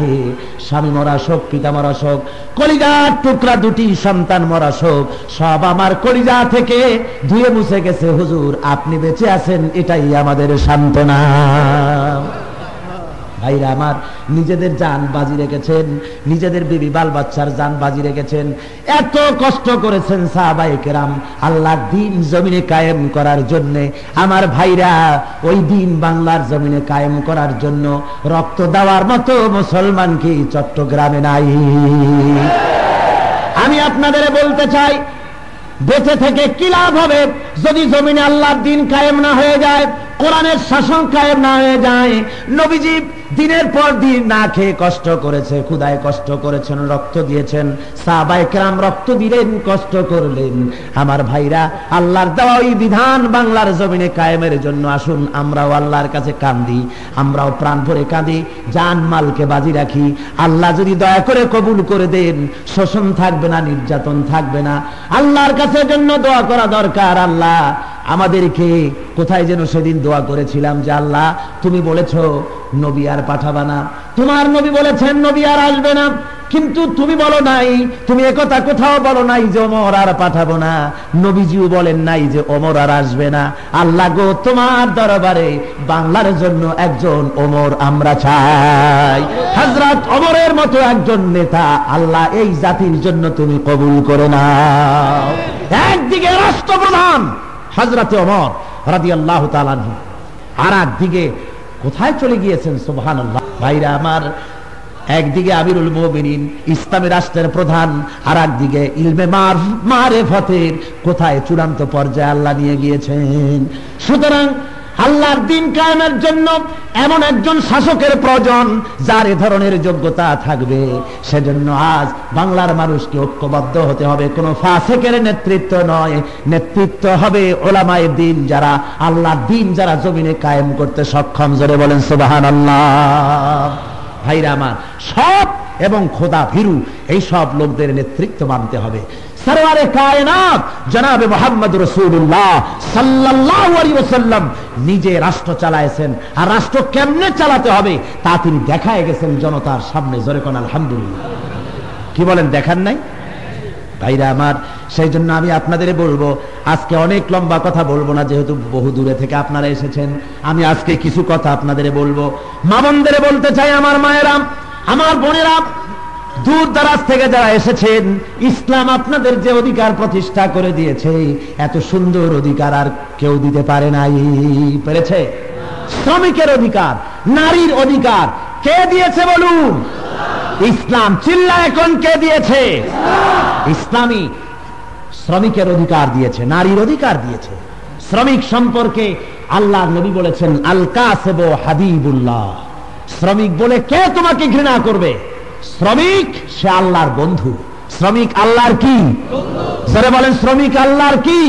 স্বামী মরা শোক, পিতা মরা শোক, কলিজার টুকরা দুটি সন্তান মরা শোক, সব আমার কলিজা থেকে ধুয়ে মুছে গেছে। হুজুর আপনি বেঁচে আছেন, এটাই আমাদের সান্ত্বনা। ভাইরা আমার, নিজেদের জান বাজি রেখেছেন, নিজেদের বিবি বাল বাচ্চার জান বাজি রেখেছেন, এত কষ্ট করেছেন সাহাবায়ে কেরাম আল্লাহর দ্বীন জমিনে কায়েম করার জন্য। আমার ভাইরা, ওই দ্বীন বাংলার জমিনে কায়েম করার জন্য রক্ত দেওয়ার মতো মুসলমান কি চট্টগ্রামে নাই? আমি আপনাদের বলতে চাই, বেঁচে থেকে কি লাভ হবে যদি জমিনে আল্লাহর দ্বীন কায়েম না হয়ে যায়, কোরআনের শাসন কায়েম না হয়ে যায়। নবীজি দিনের পর দিন না খেয়ে কষ্ট করেছে, ক্ষুধায় কষ্ট করেছেন, রক্ত দিয়েছেন, সাহাবায়ে কেরাম রক্ত দিলেন, কষ্ট করলেন। আমার ভাইরা, আল্লাহর দেওয়া ওই বিধান বাংলার জমিনে কায়েমের জন্য আসুন আমরাও আল্লাহর কাছে কাঁদি, আমরাও প্রাণ ভরে কাঁদি, জান মালকে বাজি রাখি। আল্লাহ যদি দয়া করে কবুল করে দেন, শোষণ থাকবে না, নির্যাতন থাকবে না। আল্লাহর কাছে জন্য দোয়া করা দরকার। আল্লাহ আমাদেরকে কোথায় যেন সেদিন দোয়া করেছিলাম যে আল্লাহ তুমি বলেছো নবী আর পাঠাবা না, তোমার নবী বলেছেন নবী আর আসবে না, কিন্তু তুমি বলো নাই, তুমি একথা কোথাও বলো নাই যে ওমর আর পাঠাবো না, নবীজিও বলেন নাই যে ওমর আর আসবে না। আল্লাহ গো, তোমার দরবারে বাংলার জন্য একজন ওমর আমরা চাই, হযরত ওমরের মতো একজন নেতা আল্লাহ এই জাতির জন্য তুমি কবুল করে নাও। একদিকে রাষ্ট্রপ্রধান হযরত ওমর রাদিয়াল্লাহু তাআলা আনহু, আর একদিকে কোথায় চলে গিয়েছেন সুবহানাল্লাহ। ভাইরা আমার, একদিকে আমিরুল মুমিনিন ইসলামী রাষ্ট্রের প্রধান, আর একদিকে ইলমে মারিফতের কোথায় চূড়ান্ত পর্যায়ে আল্লাহ নিয়ে গিয়েছেন। সুতরাং আল্লাহর দ্বীন কায়েমের জন্য এমন একজন শাসকের প্রয়োজন যার এ ধরনের যোগ্যতা থাকবে। সেজন্য আজ বাংলার মানুষকে ঐক্যবদ্ধ হতে হবে, কোনো ফাসিকের নেতৃত্ব নয়, নেতৃত্ব হবে উলামায়ে দ্বীন, যারা আল্লাহর দ্বীন যারা জমিনে কায়েম করতে সক্ষম। জোরে বলেন সুবহানাল্লাহ। ভাইরা আমার, সব এবং খোদা ভীরু এই সব লোকদের নেতৃত্ব মানতে হবে। সরওয়ারে কায়নাত জনাবে মুহাম্মদ রাসূলুল্লাহ সাল্লাল্লাহু আলাইহি ওয়াসাল্লাম নিজে রাষ্ট্র চালায়েছেন, আর রাষ্ট্র কেমনে চালাতে হবে তা তিনি দেখায় গেছেন জনতার সামনে। জোরে কোন আলহামদুলিল্লাহ। কি বলেন, দেখান নাই? ভাইরা আমার, সেই জন্য আমি আপনাদের বলবো, আজকে অনেক লম্বা কথা বলবো না, যেহেতু বহু দূরে থেকে আপনারা এসেছেন। আমি আজকে কিছু কথা আপনাদের বলবো। মা বোনদের বলতে চাই, আমার মায়েরা, আমার বোনেরা, দূর দারাজ থেকে যারা এসেছেন, ইসলাম আপনাদের যে অধিকার প্রতিষ্ঠা করে দিয়েছে, এত সুন্দর অধিকার আর কেউ দিতে পারে নাই। পেরেছে? শ্রমিকের অধিকার, নারীর অধিকার কে দিয়েছে বলুন? ইসলাম। চিল্লা এখন কে দিয়েছে? ইসলামী শ্রমিকের অধিকার দিয়েছে, নারীর অধিকার দিয়েছে। শ্রমিক সম্পর্কে আল্লাহর নবী বলেছেন, আল কাসিব হাবিবুল্লাহ। শ্রমিক বলে কে তোমাকে ঘৃণা করবে? শ্রমিক সে আল্লাহর বন্ধু। শ্রমিক আল্লাহর কি? যারা বলেন শ্রমিক আল্লাহর কি?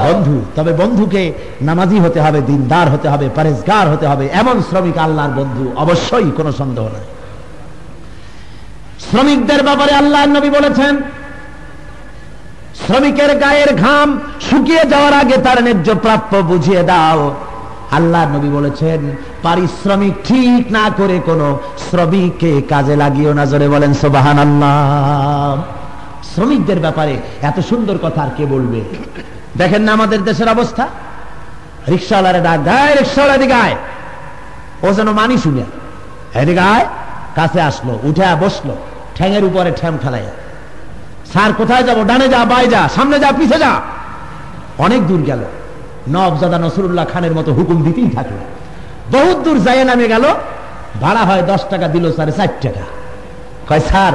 বন্ধু। তবে বন্ধুকে নামাজি হতে হবে, দিনদার হতে হবে, পরেজগার হতে হবে, এমন শ্রমিক আল্লাহর বন্ধু অবশ্যই, কোনো সন্দেহ নাই। শ্রমিকদের ব্যাপারে আল্লাহর নবী বলেছেন, শ্রমিকের গায়ের ঘাম শুকিয়ে যাওয়ার আগে তার ন্যায্য প্রাপ্য বুঝিয়ে দাও। আল্লাহর নবী বলেছেন, পারিশ্রমিক ঠিক না করে কোন শ্রমিককে কাজে লাগিও না। জোরে বলেন সুবহানাল্লাহ। শ্রমিকদের ব্যাপারে এত সুন্দর কথা আর কে বলবে? দেখেন না আমাদের দেশের অবস্থা। রিকশাওয়ালারে ডাক দেয়, রিকশাওয়ালা এদিকে আয়। ও যেন মানি শুনে এদিকে আয়, কাছে আসলো, উঠে বসলো, ঠ্যাঙের উপরে ঠ্যাম ফেলাইয়া। স্যার কোথায় যাবো? ডানে যা, বাই যা, সামনে যা, পিছে যা। অনেক দূর গেল, নবজাদা নসরুল্লাহ খানের মতো হুকুম দিতেই থাকলো। বহুত দূর যায় নামে গেল, ভাড়া হয় 10 টাকা, দিল স্যার 4 টাকা। কয় স্যার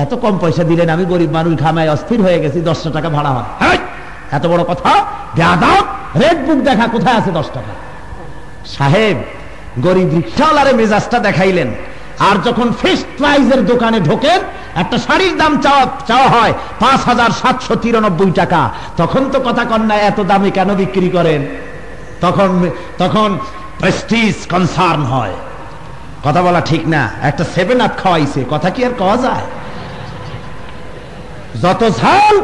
এত কম পয়সা দিলেন, আমি গরিব মানুষ, ঘামায় অস্থির হয়ে গেছি, 10 টাকা ভাড়া হয়। এত বড় কথা, বেয়াদব, রেড বুক দেখা, কোথায় আছে 10 টাকা? সাহেব গরিব রিকশাওয়ালারে মেজাজটা দেখাইলেন। আর যখন ফিক্সড প্রাইজের দোকানে ঢোকেন, একটা শাড়ির দাম চাওয়া হয় 5,793 টাকা, তখন তো কথা কন্যা এত দামে কেন বিক্রি করেন? তখন প্রেস্টিজ কনসার্ন হয়। কথা বলা ঠিক না। একটা 7 আপ খাওয়াইছে, কথা কি আর কওয়া যায়? যত ঝাল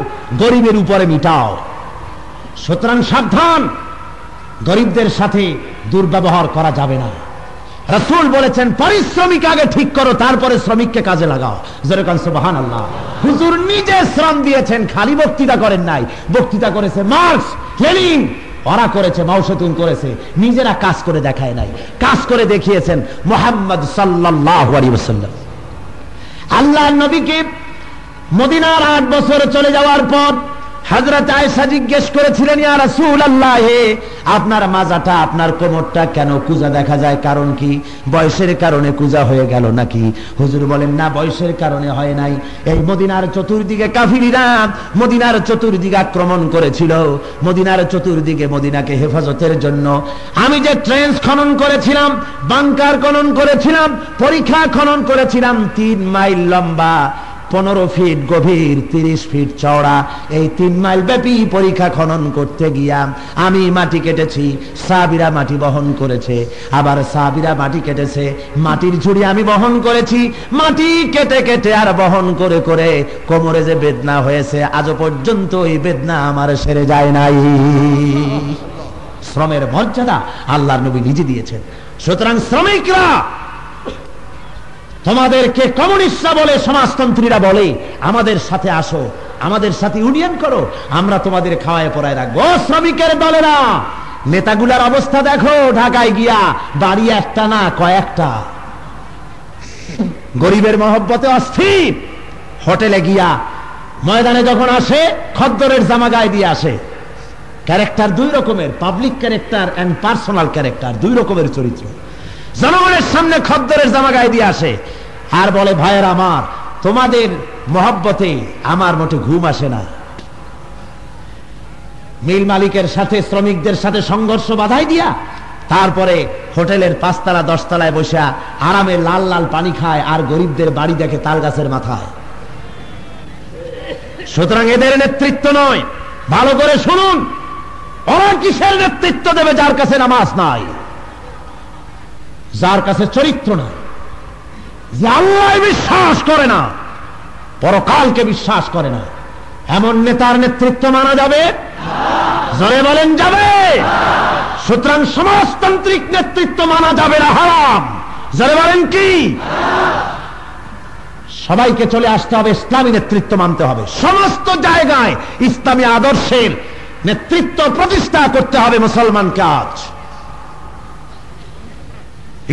গরিবের উপরে মিটাও। সুতরাং সাবধান, গরিবদের সাথে দুর্ব্যবহার করা যাবে না। রাসূল বলেছেন, পারিশ্রমিক আগে ঠিক করো, তারপরে শ্রমিককে কাজে লাগাও। জোরে কান সুবহানাল্লাহ। হুজুর নিজে শ্রম দিয়েছেন, খালি বক্তৃতা করেন নাই। বক্তৃতা করেছে মার্কস, লেনিন, ওরা করেছে, মাও সেতুং করেছে, নিজেরা কাজ করে দেখায় নাই। কাজ করে দেখিয়েছেন মুহাম্মদ সাল্লাল্লাহু আলাইহি ওয়াসাল্লাম। আল্লাহর নবীকে মদিনার 8 বছর চলে যাওয়ার পর হযরত আয়েশা জিজ্ঞেস করেছিলেন, ইয়া রাসূলুল্লাহ, আপনার মাজাটা, আপনার কোমরটা কেন কুজা দেখা যায়, কারণ কি? বয়সের কারণে কুজা হয়ে গেল নাকি? হুজুর বলেন, না, বয়সের কারণে হয় নাই। এই মদিনার চতুর্দিকে কাফিররা মদিনার চতুর্দিকে আক্রমণ করেছিল। মদিনার চতুর্দিকে মদিনাকে হেফাজতের জন্য আমি যে ট্রেন্স খনন করেছিলাম, বাংকার খনন করেছিলাম, পরীক্ষা খনন করেছিলাম, 3 মাইল লম্বা, 15 ফিট গভীর, 30 ফিট চওড়া, এই 3 মাইল ব্যাপী পরীক্ষা খনন করতে গিয়া আমি মাটি কেটেছি, সাহাবীরা মাটি বহন করেছে, আবার সাহাবীরা মাটি কেটেছে, মাটির ঝুড়ি আমি বহন করেছি, মাটি কেটে কেটে আর বহন করে করে কোমরে যে বেদনা হয়েছে, আজও পর্যন্ত এই বেদনা আমার সেরে যায় নাই। শ্রমের মর্যাদা আল্লাহর নবী নিজে দিয়েছেন। সুতরাং শ্রমিকরা, তোমাদেরকে কমিউনিস্টরা বলে, সমাজতন্ত্রীরা বলে, আমাদের সাথে আসো, আমাদের সাথে ইউনিয়ন করো, আমরা তোমাদের খাওয়ায় পড়ায় রাখবো। শ্রমিকের দলেরা, নেতাগুলার অবস্থা দেখো, ঢাকায় গিয়া বাড়ি একটা না কয়েকটা, গরিবের মহব্বতে অস্থির। হোটেলে গিয়া ময়দানে যখন আসে, খদ্দরের জামা গায়ে দিয়ে আসে। ক্যারেক্টার 2 রকমের, public character and personal character, 2 রকমের চরিত্র। জনগণের সামনে খদ্দরের জামা গায়ে দিয়ে আসে আর বলে, ভাইয়ের আমার, তোমাদের মহব্বতে আমার মোটে ঘুম আসে না। মিল মালিকের সাথে শ্রমিকদের সাথে সংঘর্ষ বাধাই দিয়া তারপরে হোটেলের 5 তলা 10 তলায় বসে আরামে লাল লাল পানি খায় আর গরিবদের বাড়ি দেখে তাল গাছের মাথায়। সুতরাং এদের নেতৃত্ব নয়, ভালো করে শুনুন, ওরা কিসের নেতৃত্ব দেবে যার কাছে নামাজ নাই, যার কাছে চরিত্র নাই, যে আল্লাহ বিশ্বাস করে না, পরকালকে বিশ্বাস করে না, এমন নেতার নেতৃত্ব মানা যাবে? জোরে বলেন, যাবে? সুতরাং সমাজতান্ত্রিক নেতৃত্ব মানা যাবে না, হারাম। জোরে বলেন কি? সবাইকে চলে আসতে হবে, ইসলামী নেতৃত্ব মানতে হবে, সমস্ত জায়গায় ইসলামী আদর্শের নেতৃত্ব প্রতিষ্ঠা করতে হবে মুসলমানকে। আজ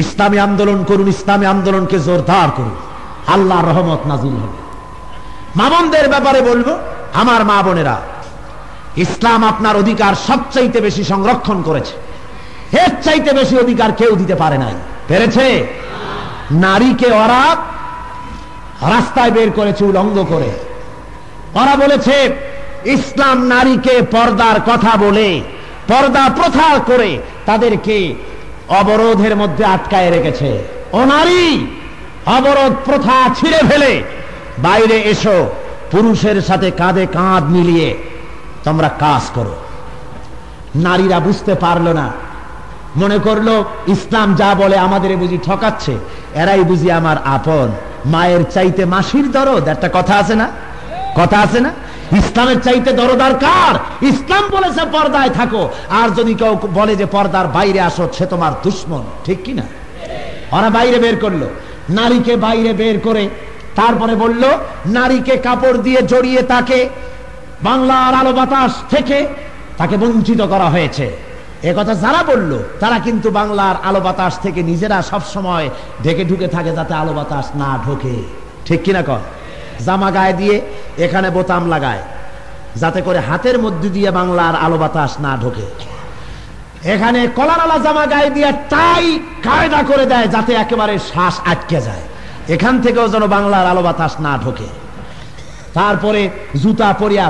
ইসলামী আন্দোলন করুন, ইসলামী আন্দোলনকে জোরদার করুন, আল্লাহর রহমত নাজিল হবে। মা বোনদের ব্যাপারে বলবো, আমার মা বোনেরা, ইসলাম আপনার অধিকার সবচাইতে বেশি সংরক্ষণ করেছে, এর চাইতে বেশি অধিকার কেউ দিতে পারে নাই। পেরেছে? নারীকে ওরা রাস্তায় বের করেছে উলঙ্গ করে। ওরা বলেছে ইসলাম নারীকে পর্দার কথা বলে, পর্দা প্রথা করে তাদেরকে অবরোধের মধ্যে আটকায় রেখেছে। ও নারী, অবরোধ প্রথা ছিঁড়ে ফেলে বাইরে এসো, পুরুষের সাথে কাঁধে কাঁধ মিলিয়ে তোমরা কাজ করো। নারীরা বুঝতে পারলো না, মনে করলো ইসলাম যা বলে আমাদের বুঝি ঠকাচ্ছে, এরাই বুঝি আমার আপন। মায়ের চাইতে মাসির দরদ, একটা কথা আছে না? কথা আছে না? ইসলামের চাইতে দরদার কার? ইসলাম বলেছে পর্দায় থাকো, আর যদি কেউ বলে যে পর্দার বাইরে আসো, সে তোমার দুশ্মন। ঠিক কিনা? ওরা বাইরে বের করলো, নারীকে বাইরে বের করে তারপরে বলল নারীকে কাপড় দিয়ে জড়িয়ে তাকে বাংলার আলো বাতাস থেকে তাকে বঞ্চিত করা হয়েছে। একথা যারা বলল তারা কিন্তু বাংলার আলো বাতাস থেকে নিজেরা সব সময় ঢেকে ঢুকে থাকে যাতে আলো বাতাস না ঢোকে। ঠিক কিনা কর? জামা গায়ে দিয়ে এখানে বোতাম লাগায় যাতে করে হাতের মধ্যে দিয়ে বাংলার আলো বাতাস না ঢোকে। এখানে কলারালা জামা গায়ে দিয়ে টাই কায়দা করে দেয় যাতে একেবারে শ্বাস আটকে যায়, এখান থেকেও যেন বাংলার আলো বাতাস না ঢোকে। তারপরে জুতা পরিয়া,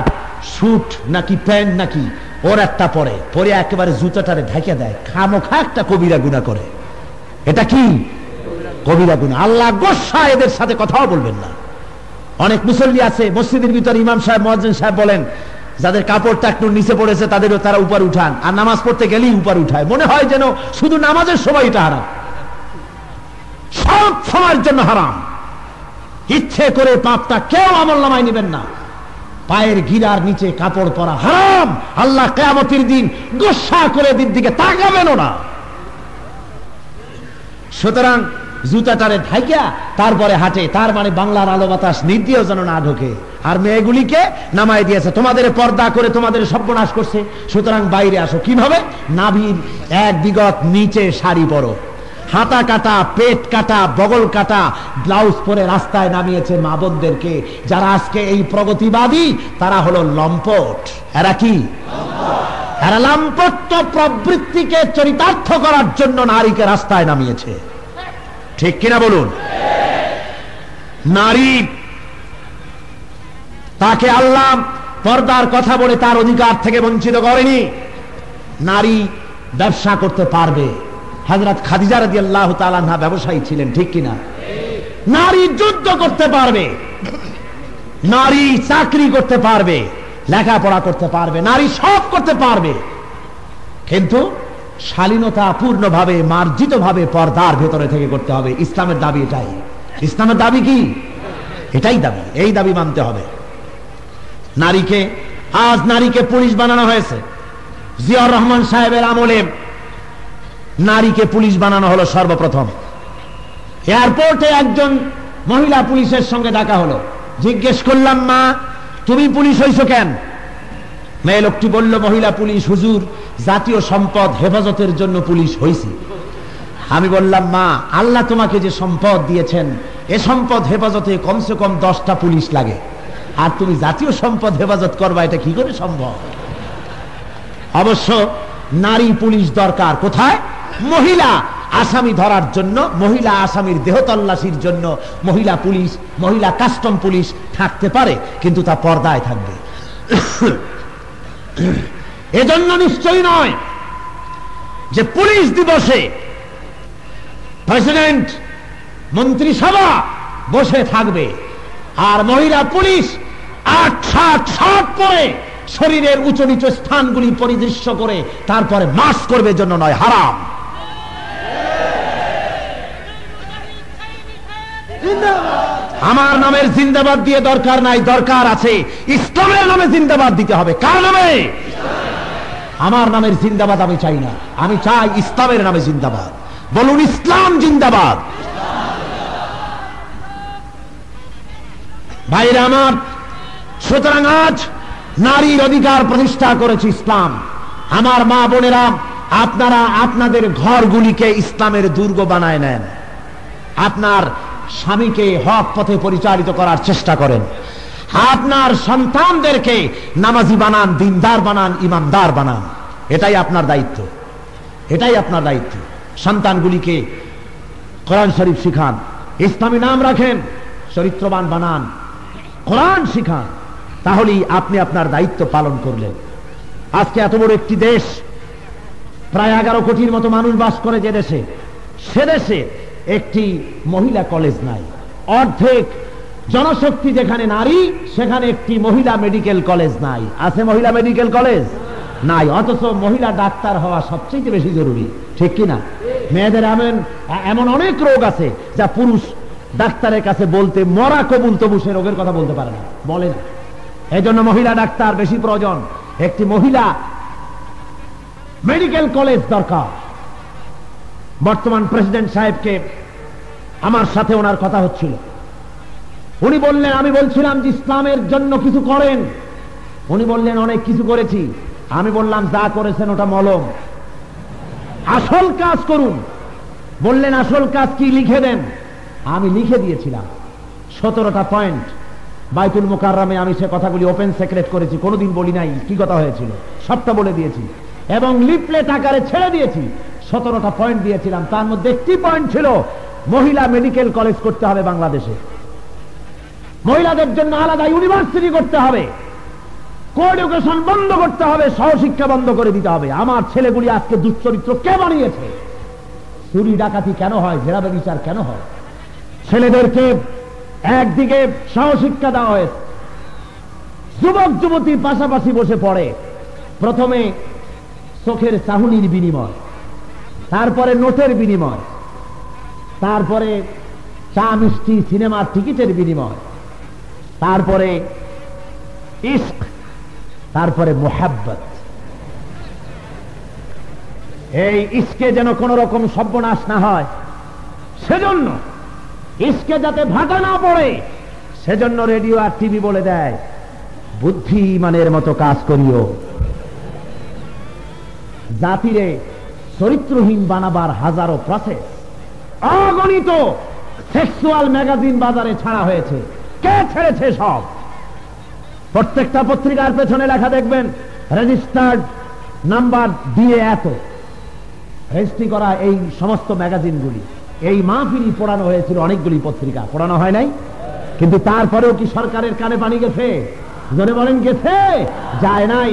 শুট নাকি প্যান্ট নাকি ওর একটা পরে পরিয়া একেবারে জুতাটারে ঢেকে দেয়, খামোখা একটা কবিরা গুনাহ করে। এটা কি কবিরা গুনাহ? আল্লাহ গোসা এদের সাথে কথাও বলবেন না। অনেক মুসল্লি আছে মসজিদের ভিতরে, ইমাম সাহেব মুয়াজ্জিন সাহেব বলেন যাদের কাপড়টা একটু নিচে পড়েছে তাদেরও তারা উপর উঠান, আর নামাজ পড়তে গেলেই উপর উঠায়, মনে হয় যেন শুধু নামাজের সময় এটা হারাম, সব সময়ের জন্য হারাম। ইচ্ছে করে পাপটা কেউ আমলনামায় নেবেন না। পায়ের গিরার নিচে কাপড় পরা হারাম। আল্লাহ কিয়ামতের দিন গোসা করে দিকে তাকাবেনও না। সুতরাং জুতাটারে ঢাইকা তারপরে হাঁটে, তার মানে বাংলার আলো বাতাস নির্দিও যেন না ঢোকে। আর মেয়েগুলিকে নামায় দিয়েছে, তোমাদের পর্দা করে তোমাদের সর্বনাশ করছে, সুতরাং বাইরে আসো। কিভাবে? নাভির এক বিগত নিচে শাড়ি পরো, হাতা কাটা, পেট কাটা, বগল কাটা ব্লাউজ পরে রাস্তায় নামিয়েছে মা বোনদেরকে। যারা আজকে এই প্রগতিবাদী তারা হলো লম্পট। এরা কি? এরা লম্পট প্রবৃত্তিকে চরিতার্থ করার জন্য নারীকে রাস্তায় নামিয়েছে। ঠিক কিনা বলুন? নারী, তাকে আল্লাহ পর্দার কথা বলে তার অধিকার থেকে বঞ্চিত করেনি। নারী ব্যবসা করতে পারবে। হযরত খাদিজা রাদিয়াল্লাহু তাআলা আনহা ব্যবসায়ী ছিলেন, ঠিক কিনা? নারী যুদ্ধ করতে পারবে, নারী চাকরি করতে পারবে, লেখাপড়া করতে পারবে, নারী সব করতে পারবে, কিন্তু শালীনতা পূর্ণভাবে মার্জিতভাবে পর্দার ভেতরে থেকে করতে হবে। ইসলামের দাবি এটাই। ইসলামের দাবি কি? এটাই দাবি। এই দাবি মানতে হবে। নারীকে, আজ নারীকে পুলিশ বানানো হয়েছে। জিয়াউর রহমান সাহেবের আমলে নারীকে পুলিশ বানানো হলো সর্বপ্রথম। এয়ারপোর্টে একজন মহিলা পুলিশের সঙ্গে দেখা হলো। জিজ্ঞেস করলাম, মা তুমি পুলিশ হইছো কেন? মেয়ে লোকটি বলল, মহিলা পুলিশ হুজুর, জাতীয় সম্পদ হেফাজতের জন্য পুলিশ হইছি। আমি বললাম, মা আল্লাহ তোমাকে যে সম্পদ দিয়েছেন এ সম্পদ হেফাজতে কমসে কম 10টা পুলিশ লাগে, আর তুমি জাতীয় সম্পদ হেফাজত করবা, এটা কি করে সম্ভব? অবশ্য নারী পুলিশ দরকার। কোথায়? মহিলা আসামি ধরার জন্য, মহিলা আসামির দেহ তল্লাশির জন্য মহিলা পুলিশ, মহিলা কাস্টম পুলিশ থাকতে পারে, কিন্তু তা পর্দায় থাকবে। এজন্য নিশ্চয়ই নয় যে পুলিশ দিবসে প্রেসিডেন্ট, মন্ত্রিসভা বসে থাকবে আর মহিলা পুলিশ 8-7 পরে শরীরের উঁচু নিচু স্থানগুলি পরিদৃশ্য করে তারপরে মার্চ করবে, জন্য নয়, হারাম। আমার নামের জিন্দাবাদ দিয়ে দরকার নাই, দরকার আছে ইসলামের নামে জিন্দাবাদ দিতে হবে। কার নামে? আমার নামের জিন্দাবাদ আমি চাই না, আমি চাই ইসলামের নামে জিন্দাবাদ। বলুন ইসলাম জিন্দাবাদ। ভাইরা আমার, সুতরাং আজ নারীর অধিকার প্রতিষ্ঠা করেছে ইসলাম। আমার মা বোনেরা, আপনারা আপনাদের ঘরগুলিকে ইসলামের দুর্গ বানায় নেন। আপনার স্বামীকে হক পথে পরিচালিত করার চেষ্টা করেন। আপনার সন্তানদেরকে নামাজি বানান, দিনদার বানান, ইমানদার বানান। এটাই আপনার দায়িত্ব, এটাই আপনার দায়িত্ব। সন্তানগুলিকে কোরআন শরীফ শিখান, ইসলামী নাম রাখেন, চরিত্রবান বানান, কোরআন শিখান, তাহলেই আপনি আপনার দায়িত্ব পালন করলেন। আজকে এত বড় একটি দেশ, প্রায় 11 কোটির মতো মানুষ বাস করে যে দেশে, সে দেশে একটি মহিলা কলেজ নাই। অর্ধেক জনশক্তি যেখানে নারী, সেখানে একটি মহিলা মেডিকেল কলেজ নাই। আছে মহিলা মেডিকেল কলেজ? নাই। অথচ মহিলা ডাক্তার হওয়া সবচেয়ে বেশি জরুরি, ঠিক কিনা? মেয়েদের এমন অনেক রোগ আছে যা পুরুষ ডাক্তারের কাছে বলতে মরা কবুল, তবু সে রোগের কথা বলতে পারে না, বলে না। এই জন্য মহিলা ডাক্তার বেশি প্রয়োজন। একটি মহিলা মেডিকেল কলেজ দরকার। বর্তমান প্রেসিডেন্ট সাহেবকে আমার সাথে ওনার কথা হচ্ছিল, উনি বললেন, আমি বলছিলাম যে ইসলামের জন্য কিছু করেন। উনি বললেন অনেক কিছু করেছি। আমি বললাম যা করেছেন ওটা মলম, আসল কাজ করুন। বললেন আসল কাজ কি, লিখে দেন। আমি লিখে দিয়েছিলাম 17টা পয়েন্ট। বাইতুল মুকাররমে আমি সে কথাগুলি ওপেন সিক্রেট করেছি, কোনোদিন বলি নাই কি কথা হয়েছিল, সবটা বলে দিয়েছি এবং লিফলেট আকারে ছেড়ে দিয়েছি। 17টা পয়েন্ট দিয়েছিলাম, তার মধ্যে একটি পয়েন্ট ছিল মহিলা মেডিকেল কলেজ করতে হবে বাংলাদেশে, মহিলাদের জন্য আলাদা ইউনিভার্সিটি করতে হবে, কোএডুকেশন বন্ধ করতে হবে, সহশিক্ষা বন্ধ করে দিতে হবে। আমার ছেলেগুলি আজকে দুশ্চরিত্র কে বানিয়েছে? চুরি ডাকাতি কেন হয়? জেরাবে বিচার কেন হয়? ছেলেদেরকে একদিকে সহশিক্ষা দেওয়া হয়েছে, যুবক যুবতী পাশাপাশি বসে পড়ে, প্রথমে চোখের চাহুনির বিনিময়, তারপরে নোটের বিনিময়, তারপরে চা মিষ্টি সিনেমার টিকিটের বিনিময়, তারপরে ইশক, তারপরে মোহাব্বত। এই ইশকে যেন কোন রকম সর্বনাশ না হয়, সেজন্য ইশকে যাতে ভাটা না পড়ে, সেজন্য রেডিও আর টিভি বলে দেয় বুদ্ধিমানের মতো কাজ করিও। জাতিরে চরিত্রহীন বানাবার হাজারো প্রসেস, অগণিত সেক্সুয়াল ম্যাগাজিন বাজারে ছাড়া হয়েছে। কে ছেড়েছে? সব। প্রত্যেকটা পত্রিকার পেছনে লেখা দেখবেন রেজিস্টার্ড নাম্বার দিয়ে এত, রেজিস্ট্রি করা এই সমস্ত ম্যাগাজিনগুলি। এই মাহফিলই পড়ানো হয়েছিল, অনেকগুলি পত্রিকা পড়ানো হয় নাই, কিন্তু তারপরেও কি সরকারের কানে পানি গেছে? জনে বলেন গেছে? যায় নাই।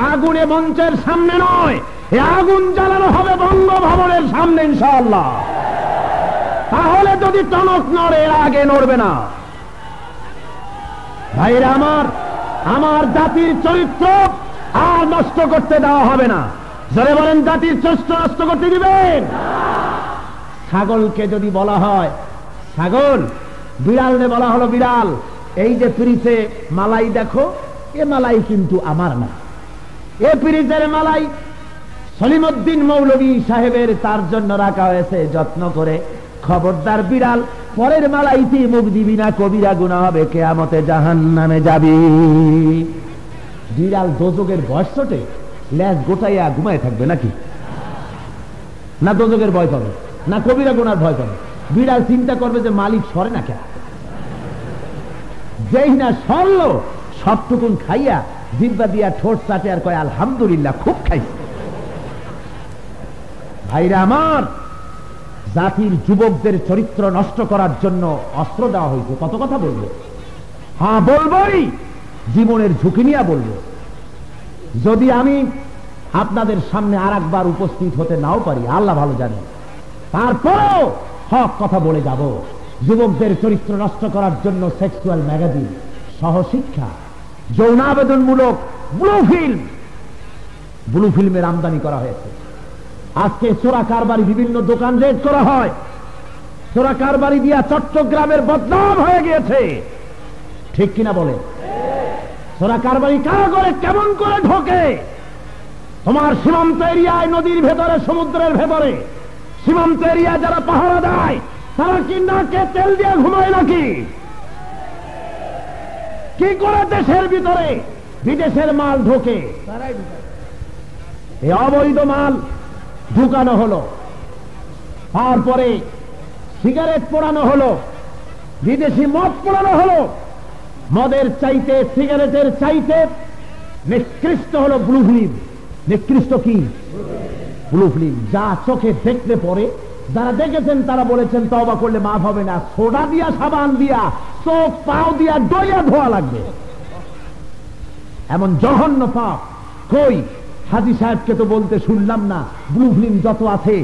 আগুনে মঞ্চের সামনে নয়, এই আগুন জ্বালানো হবে বঙ্গভবনের সামনে ইনশাআল্লাহ। তাহলে যদি টনক নড়ে, এর আগে নড়বে না। ভাইরা আমার, আমার জাতির চরিত্র আর নষ্ট করতে দেওয়া হবে না। জোরে বলেন, জাতির চরিত্র নষ্ট করতে দিবেন? ছাগলকে যদি বলা হয় ছাগল, বিড়ালকে বলা হলো বিড়াল, এই যে পিরিচে মালাই দেখো, এ মালাই কিন্তু আমার না, এ পিরিচের মালাই সলিমউদ্দিন মৌলভী সাহেবের, তার জন্য রাখা হয়েছে যত্ন করে। খবরদার বিড়াল, পরের মালাইতে মুখ দিবি না, কবিরা গুনাহ হবে, কিয়ামতে জাহান্নামে যাবি। বিড়াল দোজকের বয়স ছোটে, লেজ গোটাইয়া ঘুমায় থাকবে নাকি? না দোজকের ভয় পাবে, না কবিরা গুনার ভয় পাবে। বিড়াল চিন্তা করবে যে মালিক সরে না কেন, যেই না সরল সবটুকুন খাইয়া জিব্বা দিয়া ঠোঁট চাটে আর কয় আলহামদুলিল্লাহ, খুব খাইছে। ভাইরা আমার, জাতির যুবকদের চরিত্র নষ্ট করার জন্য অস্ত্র দেওয়া হয়েছে। কত কথা বলবো? হ্যাঁ বলবই, জীবনের ঝুঁকি নিয়ে বলবো। যদি আমি আপনাদের সামনে আর একবার উপস্থিত হতে নাও পারি, আল্লাহ ভালো জানে, তারপরেও হক কথা বলে যাব। যুবকদের চরিত্র নষ্ট করার জন্য সেক্সুয়াল ম্যাগাজিন, সহশিক্ষা, যৌনাবেদনমূলক ব্লু ফিল্মের আমদানি করা হয়েছে। আজকে চোরা কারবারি, বিভিন্ন দোকান রেড করা হয়। চোরা কারবারি দিয়া চট্টগ্রামের বদনাম হয়ে গিয়েছে, ঠিক কিনা বলে? চোরা কারবারি কারা করে, কেমন করে ঢোকে? তোমার সীমান্ত এরিয়ায়, নদীর ভেতরে, সমুদ্রের ভেতরে, সীমান্ত এরিয়া যারা পাহারা দেয়, তারা কি নাকে তেল দিয়ে ঘুমায় নাকি? কি করে দেশের ভিতরে বিদেশের মাল ঢোকে? এই অবৈধ মাল ঢুকানো হলো, তারপরে সিগারেট পোড়ানো হলো, বিদেশি মদ পোড়ানো হলো। মদের চাইতে, সিগারেটের চাইতে নিকৃষ্ট হলো ব্লু ফিল্ম। নিকৃষ্ট কি? ব্লু ফিল্ম, যা চোখে দেখলে পরে, যারা দেখেছেন তারা বলেছেন তওবা করলে মাফ হবে না, সোডা দিয়া, সাবান দিয়া, চোখ পাও দিয়া ডইয়া ধোয়া লাগবে, এমন জঘন্য পাপ। কই হাজী সাহেবকে তো বলতে শুনলাম না, ব্লু ফিল্ম যত আছে,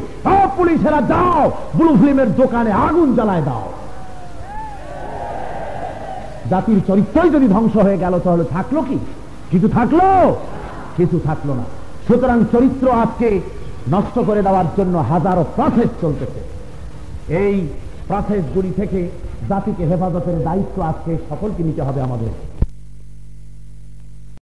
পুলিশেরা যাও ব্লু ফিল্মের দোকানে আগুন জ্বালায় দাও। জাতির চরিত্রই যদি ধ্বংস হয়ে গেল, তাহলে থাকলো কি? কিছু থাকলো? কিছু থাকলো না। সুতরাং চরিত্র আজকে নষ্ট করে দেওয়ার জন্য হাজারো প্রসেস চলতেছে। এই প্রসেসগুলি থেকে জাতিকে হেফাজতের দায়িত্ব আজকে সকলকে নিতে হবে আমাদের।